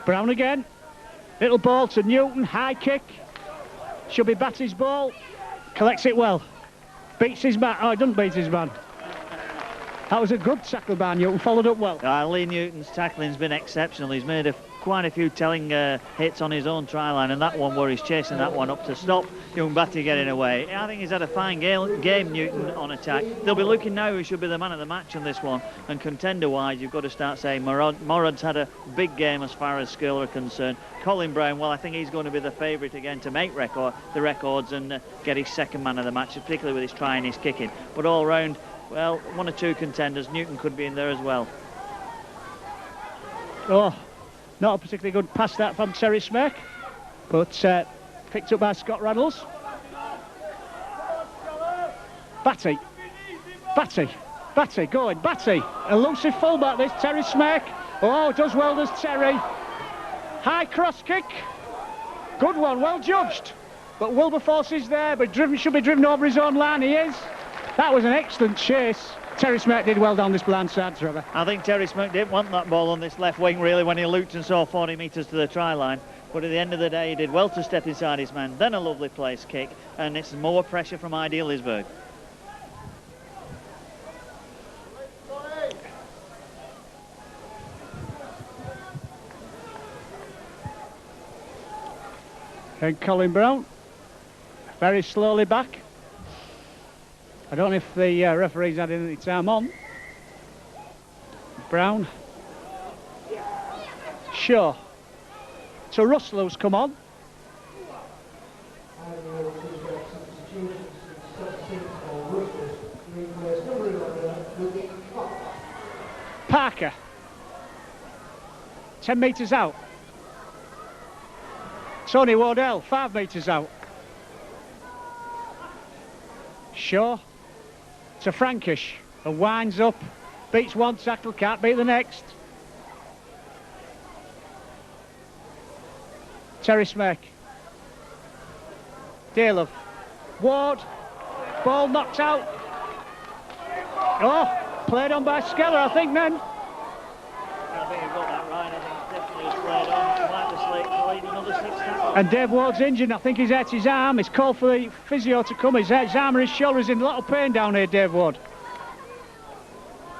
Brown again. Little ball to Newton, high kick. Should be Batty's ball. Collects it well. Beats his man. Oh, he doesn't beat his man. That was a good tackle by Newton, followed up well. Lee Newton's tackling's been exceptional. He's made quite a few telling hits on his own try line, and that one where he's chasing that one up to stop young Batty getting away. I think he's had a fine game, Newton, on attack. They'll be looking now who should be the man of the match on this one, and contender-wise, you've got to start saying Morad's had a big game as far as Skirlaugh are concerned. Colin Brown, well, I think he's going to be the favourite again to make the records and get his second man of the match, particularly with his try and his kicking. But all round, well, one or two contenders. Newton could be in there as well. Oh, not a particularly good pass that from Terry Smirk, but picked up by Scott Raddles. Batty. Going. Batty. Elusive fullback this, Terry Smirk. Oh, does well, does Terry. High cross kick. Good one, well judged. But Wilberforce is there, but should be driven over his own line. He is. That was an excellent chase. Terry Smirk did well down this blind side, Trevor. I think Terry Smirk didn't want that ball on this left wing, really, when he looked and saw 40 metres to the try line. But at the end of the day, he did well to step inside his man. Then a lovely place kick, and it's more pressure from Ideal Isberg. And Colin Brown, very slowly back. I don't know if the referee's had any time on. Brown. Shaw. So Russell's come on. Parker. 10 metres out. Tony Wardell, 5 metres out. Shaw. To Frankish, and winds up, beats one tackle, can't beat the next. Terry Smirk. Daleb. Ward. Ball knocked out. Oh, played on by Skirlaugh, I think then. I think you've got that right. I think it's definitely was played on. Like the slate, another 6 tackles. And Dave Ward's injured. I think he's hurt his arm. He's called for the physio to come. He's hurt his arm and his shoulder. He's in a lot of pain down here, Dave Ward.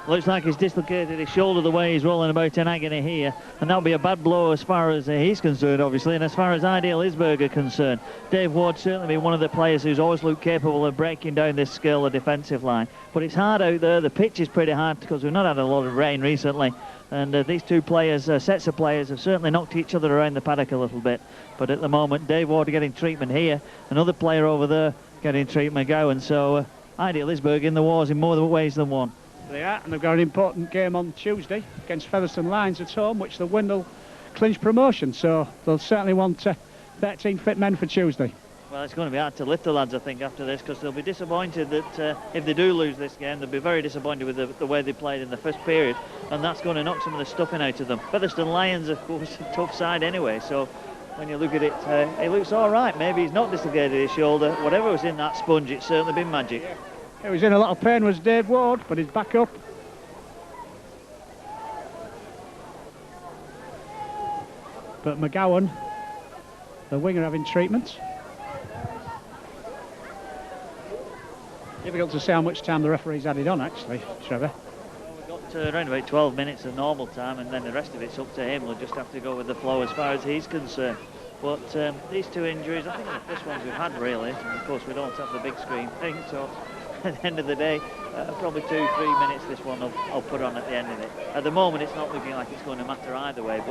Looks like he's dislocated his shoulder the way he's rolling about in agony here, and that'll be a bad blow as far as he's concerned, obviously, and as far as Ideal Isberg are concerned. Dave Ward certainly been one of the players who's always looked capable of breaking down this Skirlaugh defensive line, but it's hard out there. The pitch is pretty hard because we've not had a lot of rain recently, and these two players, sets of players, have certainly knocked each other around the paddock a little bit. But at the moment, Dave Ward getting treatment here. Another player over there getting treatment going. So Ideal Isberg in the wars in more ways than one. They are, and they've got an important game on Tuesday against Featherstone Lions at home, which they'll win, they'll clinch promotion. So they'll certainly want 13 fit men for Tuesday. Well, it's going to be hard to lift the lads, I think, after this, because they'll be disappointed that if they do lose this game, they'll be very disappointed with the way they played in the first period, and that's going to knock some of the stuffing out of them. Featherstone Lions, of course, a tough side anyway, so when you look at it, it looks all right. Maybe he's not dislocated his shoulder. Whatever was in that sponge, it's certainly been magic. Yeah. He was in a lot of pain, was Dave Ward, but he's back up. But McGowan, the winger, having treatment. Difficult to say how much time the referee's added on, actually, Trevor. Well, we've got around about 12 minutes of normal time, and then the rest of it's up to him. We'll just have to go with the flow as far as he's concerned. But these two injuries, I think are the first ones we've had, really. And of course, we don't have the big screen thing, so at the end of the day, probably 2-3 minutes this one I'll put on at the end of it. At the moment, it's not looking like it's going to matter either way,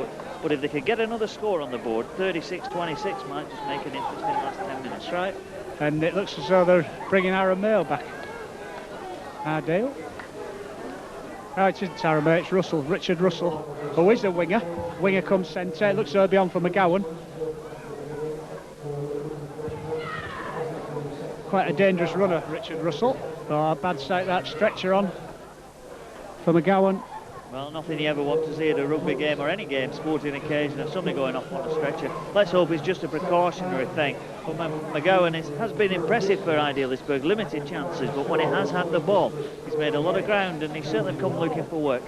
but if they could get another score on the board, 36-26 might just make an interesting last 10 minutes. Right. And it looks as though they're bringing Aaron Mail back. Ardale. Oh, it isn't Aaron Mail, it's Russell, Richard Russell, who is the winger. Winger comes centre, it looks as though he'll be on for McGowan. Quite a dangerous runner, Richard Russell. Oh, bad sight, that stretcher on for McGowan. Well, nothing you ever want to see at a rugby game or any game, sporting occasion, of somebody going off on a stretcher. Let's hope it's just a precautionary thing. But McGowan has been impressive for Ideal Isberg, limited chances, but when he has had the ball, he's made a lot of ground and he's certainly come looking for work.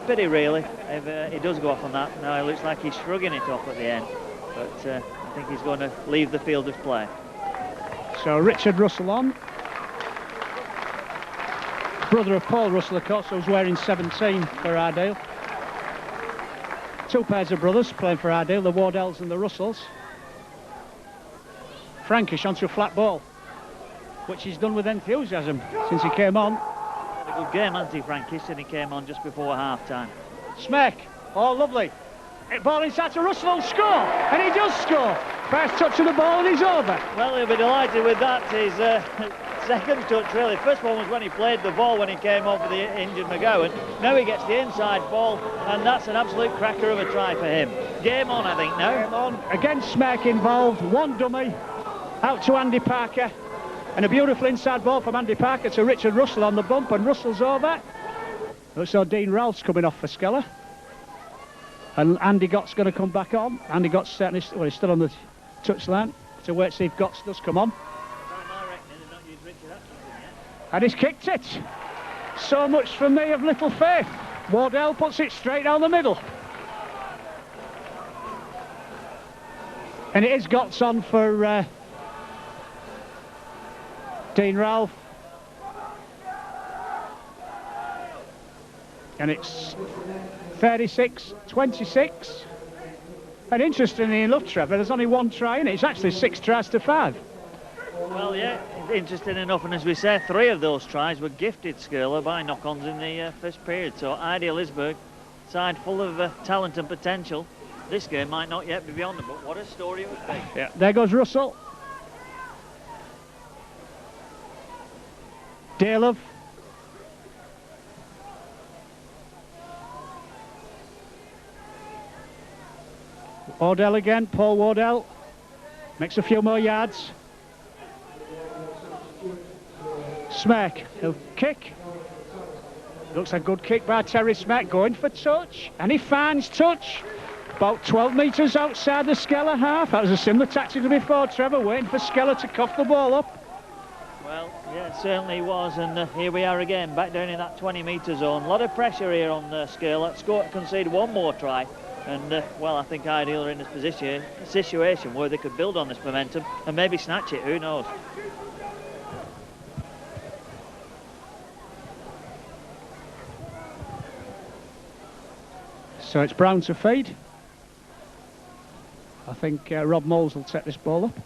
Pity really, if he does go off on that. Now it looks like he's shrugging it off at the end, but I think he's going to leave the field of play. So Richard Russell on. Brother of Paul Russell, of course, who's wearing 17 for Ardale. Two pairs of brothers playing for Ardale, the Wardells and the Russells. Frankish onto a flat ball, which he's done with enthusiasm since he came on. Had a good game, hasn't he, Frankish, and he came on just before half-time. Smack, oh lovely. Hit ball inside to Russell, will score, and he does score. First touch of the ball and he's over. Well, he'll be delighted with that. His second touch, really. First one was when he played the ball when he came over the injured McGowan. Now he gets the inside ball, and that's an absolute cracker of a try for him. Game on, I think, now. Game on. Again, Smack involved. One dummy out to Andy Parker, and a beautiful inside ball from Andy Parker to Richard Russell on the bump, and Russell's over. So Dean Ralph's coming off for Skeller. And Andy Gott's going to come back on. Andy Gott's certainly, well, he's still on the touchline. So wait to see if Gotts does come on. And he's kicked it. So much for me of little faith. Wardell puts it straight down the middle. And it is Gotts on for Dean Ralph. And it's 36-26. And interestingly enough, Trevor, there's only one try in it. It's actually 6 tries to 5. Well, yeah, interesting enough, and as we say, 3 of those tries were gifted Skirlaugh by knock-ons in the first period. So Ideal Isberg, side full of talent and potential. This game might not yet be beyond them, but what a story it would be. Yeah, there goes Russell. Dalov. Wardell again, Paul Wardell. Makes a few more yards. Smack, he'll kick. Looks a good kick by Terry Smack, going for touch. And he finds touch. About 12 metres outside the Skeller half. That was a similar tactic to before, Trevor, waiting for Skeller to cough the ball up. Well, yeah, it certainly was, and here we are again, back down in that 20-metre zone. A lot of pressure here on Skeller. Concede one more try. And, well, I think Ideal are in a situation where they could build on this momentum and maybe snatch it, who knows. So it's Brown to feed. I think Rob Moles will set this ball up.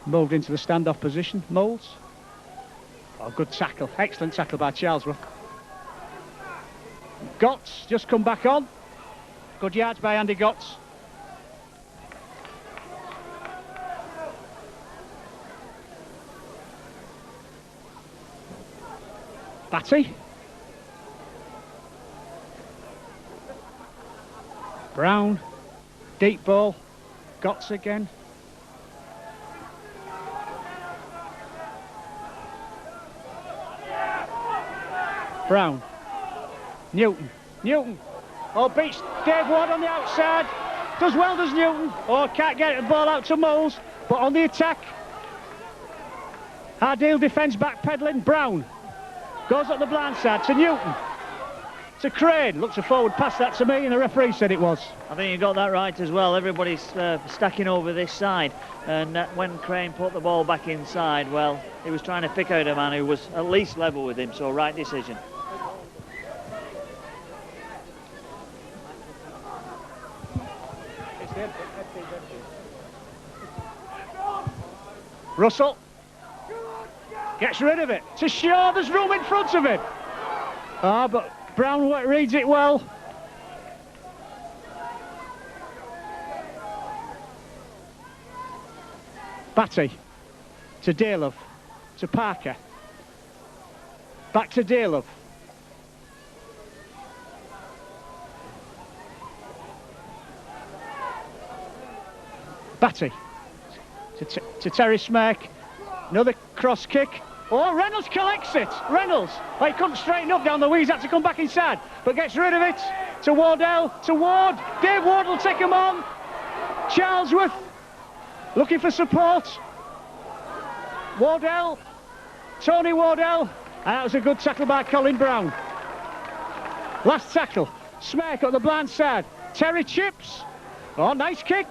Moved into the standoff position, Moles. Oh, good tackle, excellent tackle by Charlesworth. Gotts just come back on. Good yards by Andy Gotts. Batty. Brown. Deep ball. Gotts again. Brown. Newton. Newton. Oh, beats Dave Ward on the outside. Does well, does Newton. Oh, can't get the ball out to Moles. But on the attack. Ideal defence backpedaling. Brown. Goes up the blind side to Newton. To Crane. Looks a forward pass that to me, and the referee said it was. I think you got that right as well. Everybody's stacking over this side. And when Crane put the ball back inside, well, he was trying to pick out a man who was at least level with him, so right decision. Russell gets rid of it to Shaw. There's room in front of him. Ah, but Brown reads it well. Batty to Daylove to Parker. Back to Daylove. Batty to Terry Smirk. Another cross kick. Oh, Reynolds collects it. Reynolds. Oh, he couldn't straighten up down the wings. Had to come back inside, but gets rid of it. To Wardell. To Ward. Dave Ward will take him on. Charlesworth looking for support. Wardell. Tony Wardell. And that was a good tackle by Colin Brown. Last tackle. Smirk at the blind side. Terry chips. Oh, nice kick.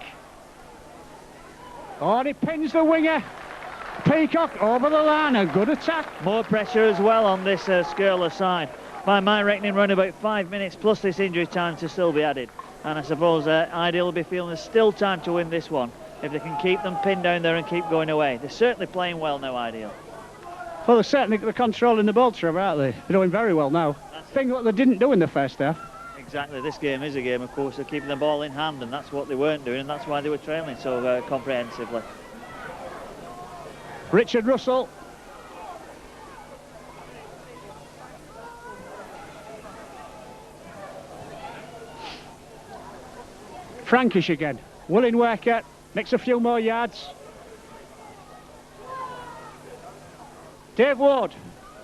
Oh, and he pins the winger. Peacock over the line, a good attack. More pressure as well on this skirlaugh side. By my reckoning, around about 5 minutes plus this injury time to still be added. And I suppose Ideal will be feeling there's still time to win this one if they can keep them pinned down there and keep going away. They're certainly playing well now, Ideal. Well, they're certainly controlling the ball, Trevor, aren't they? They're doing very well now. Thing what they didn't do in the first half. Exactly, this game is a game, of course, of keeping the ball in hand, and that's what they weren't doing, and that's why they were trailing so comprehensively. Richard Russell. Frankish again. Willing worker, makes a few more yards. Dave Ward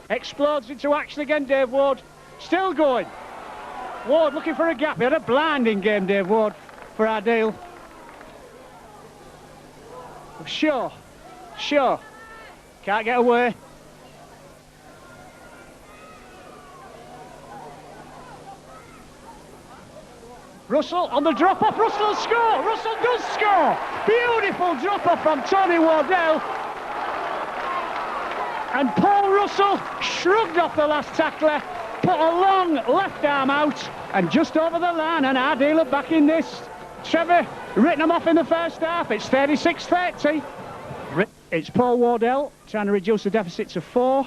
explodes into action again, Dave Ward. Still going. Ward looking for a gap. He had a blinding game, Dave Ward, for Ideal. Sure. Can't get away. Russell on the drop-off. Russell will score. Russell does score. Beautiful drop-off from Tony Wardell. And Paul Russell shrugged off the last tackler, put a long left arm out, and just over the line, and Ideal are back in this. Trevor written them off in the first half. It's 36-30. It's Paul Wardell trying to reduce the deficit to 4.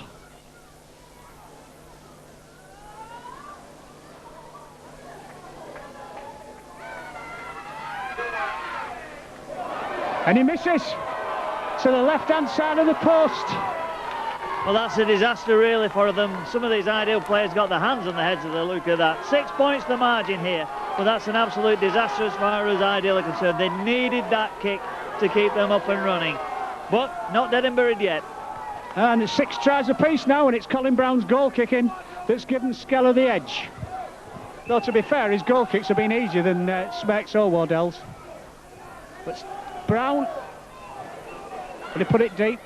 And he misses to the left-hand side of the post. Well, that's a disaster really for them. Some of these Ideal players got their hands on the heads of the look at that. 6 points the margin here, but that's an absolute disaster as far as Ideal are concerned. They needed that kick to keep them up and running, but not dead and buried yet. And it's 6 tries apiece now, and it's Colin Brown's goal kicking that's given Skirlaugh the edge. Though, to be fair, his goal kicks have been easier than Smirk's or Wardell's. But Brown, will he put it deep?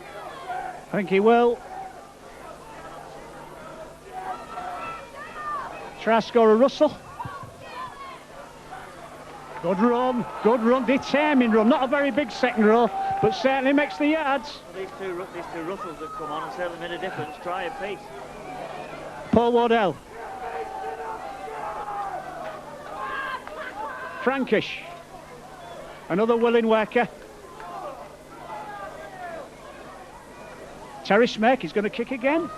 I think he will. Try to score a Russell. Good run, determined run. Not a very big second row, but certainly makes the yards. Well, these two Russells have come on and certainly made a difference. Try a piece. Paul Wardell. Frankish. Another willing worker. Terry Smirk is going to kick again.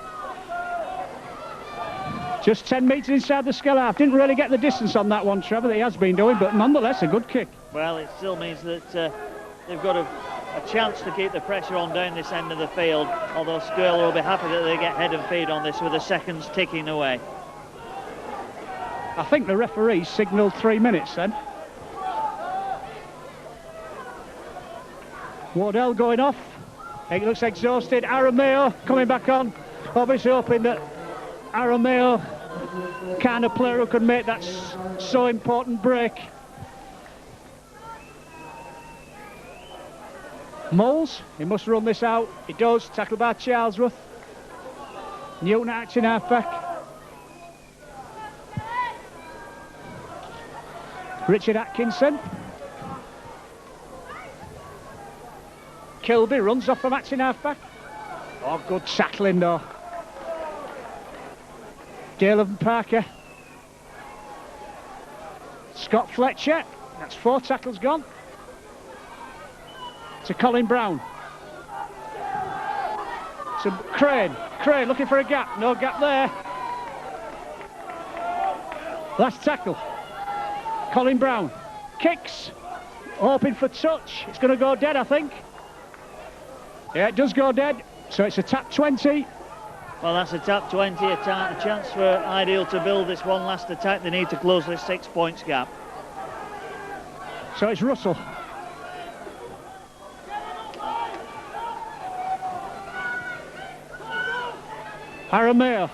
Just 10 metres inside the Skirlaugh half. Didn't really get the distance on that one, Trevor, that he has been doing, but nonetheless a good kick. Well, it still means that they've got to a chance to keep the pressure on down this end of the field, although Skirlaugh will be happy that they get head and feet on this with the seconds ticking away. I think the referee signalled 3 minutes then. Wardell going off. He looks exhausted. Arameo coming back on. Obviously hoping that Arameo, kind of player who can make that so important break. Moles, he must run this out. He does. Tackled by Charlesworth. Newton acting half-back. Richard Atkinson. Kilby runs off from acting half-back. Oh, good tackling though. Dale and Parker. Scott Fletcher. That's 4 tackles gone. To Colin Brown. To Crane. Crane looking for a gap. No gap there. Last tackle. Colin Brown. Kicks. Hoping for touch. It's going to go dead, I think. Yeah, it does go dead. So it's a tap 20. Well, that's a tap 20, a chance for Ideal to build this one last attack. They need to close this 6 points gap. So it's Russell. Arameo.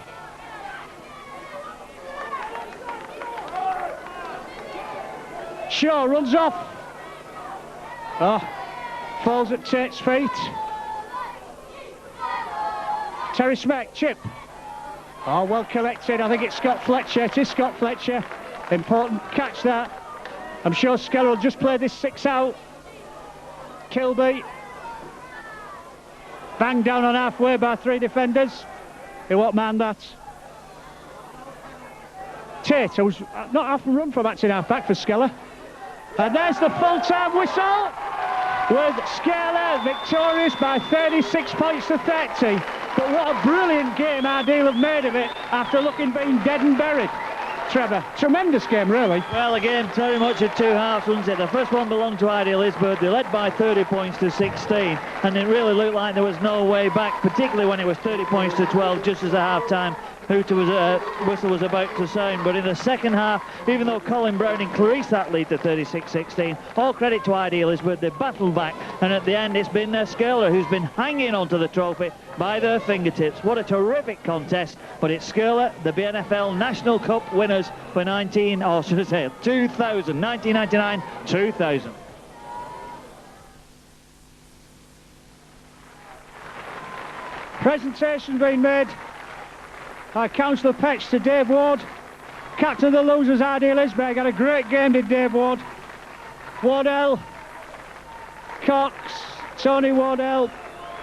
Shaw runs off. Oh, falls at Tate's feet. Terry Smack, chip. Oh, well collected. I think it's Scott Fletcher. It is Scott Fletcher. Important catch that. I'm sure Skirlaugh will just play this 6 out. Kilby. Banged down on halfway by 3 defenders. He won't mind that. Tate, who's not often run from acting half-back for Skirlaugh. And there's the full-time whistle, with Skirlaugh victorious by 36 points to 30. But what a brilliant game Ideal have made of it after looking being dead and buried. Trevor, tremendous game really. Well, again, very much at 2 halves, wasn't it? The first one belonged to Ideal Isbird. They led by 30 points to 16, and it really looked like there was no way back, particularly when it was 30 points to 12 just as a half-time whistle was about to sound. But in the second half, even though Colin Brown increased that lead to 36-16, all credit to Ideal Isbird. They battled back, and at the end it's been Skirlaugh who's been hanging onto the trophy by their fingertips. What a terrific contest. But it's Skirlaugh, the BNFL National Cup winners for 1999-2000. Presentation being made by Councillor Petch to Dave Ward. Captain of the losers, Ideal Isbird. Had a great game, did Dave Ward. Wardell, Cox, Tony Wardell,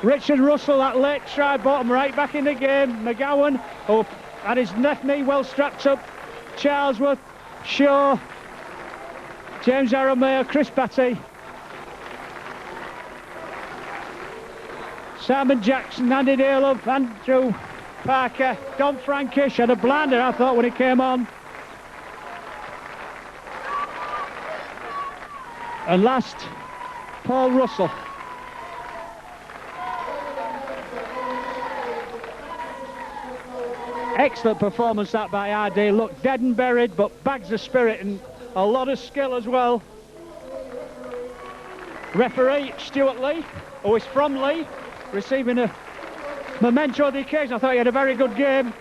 Richard Russell, that late try, bottom right back in the game. McGowan, who had his left knee well strapped up. Charlesworth, Shaw, James Arameo, Chris Batty, Simon Jackson, Andy Daleup, Andrew Parker, Don Frankish had a blinder, I thought, when he came on. And last, Paul Russell. Excellent performance that by Ideal. Looked dead and buried, but bags of spirit and a lot of skill as well. Referee Stuart Lee, who is from Lee, receiving a memento of the occasion. I thought he had a very good game.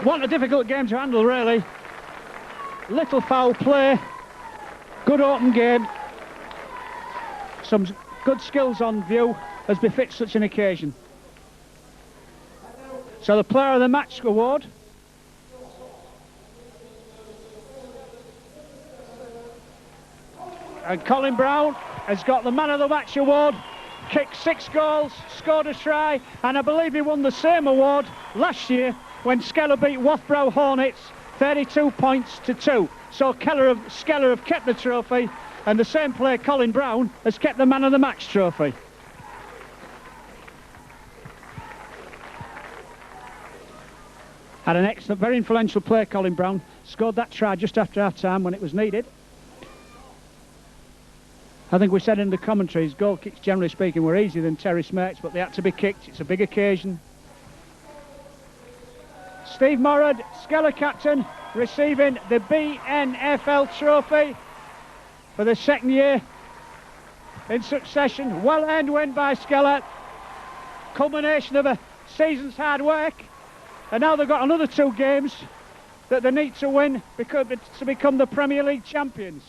What a difficult game to handle, really. Little foul play, good open game, some good skills on view as befits such an occasion. So the player of the match award and Colin Brown has got the man of the match award. Kicked 6 goals, scored a try, and I believe he won the same award last year when Skirlaugh beat Wathbrow Hornets 32 points to 2. So Skirlaugh have kept the trophy, and the same player, Colin Brown, has kept the man of the match trophy. Had an excellent, very influential player, Colin Brown. Scored that try just after half-time when it was needed. I think we said in the commentaries, goal kicks generally speaking were easier than terrace mates, but they had to be kicked. It's a big occasion. Steve Morrod, Skirlaugh captain, receiving the BNFL trophy for the second year in succession. Well-earned win by Skirlaugh. Culmination of a season's hard work. And now they've got another 2 games that they need to win to become the Premier League champions.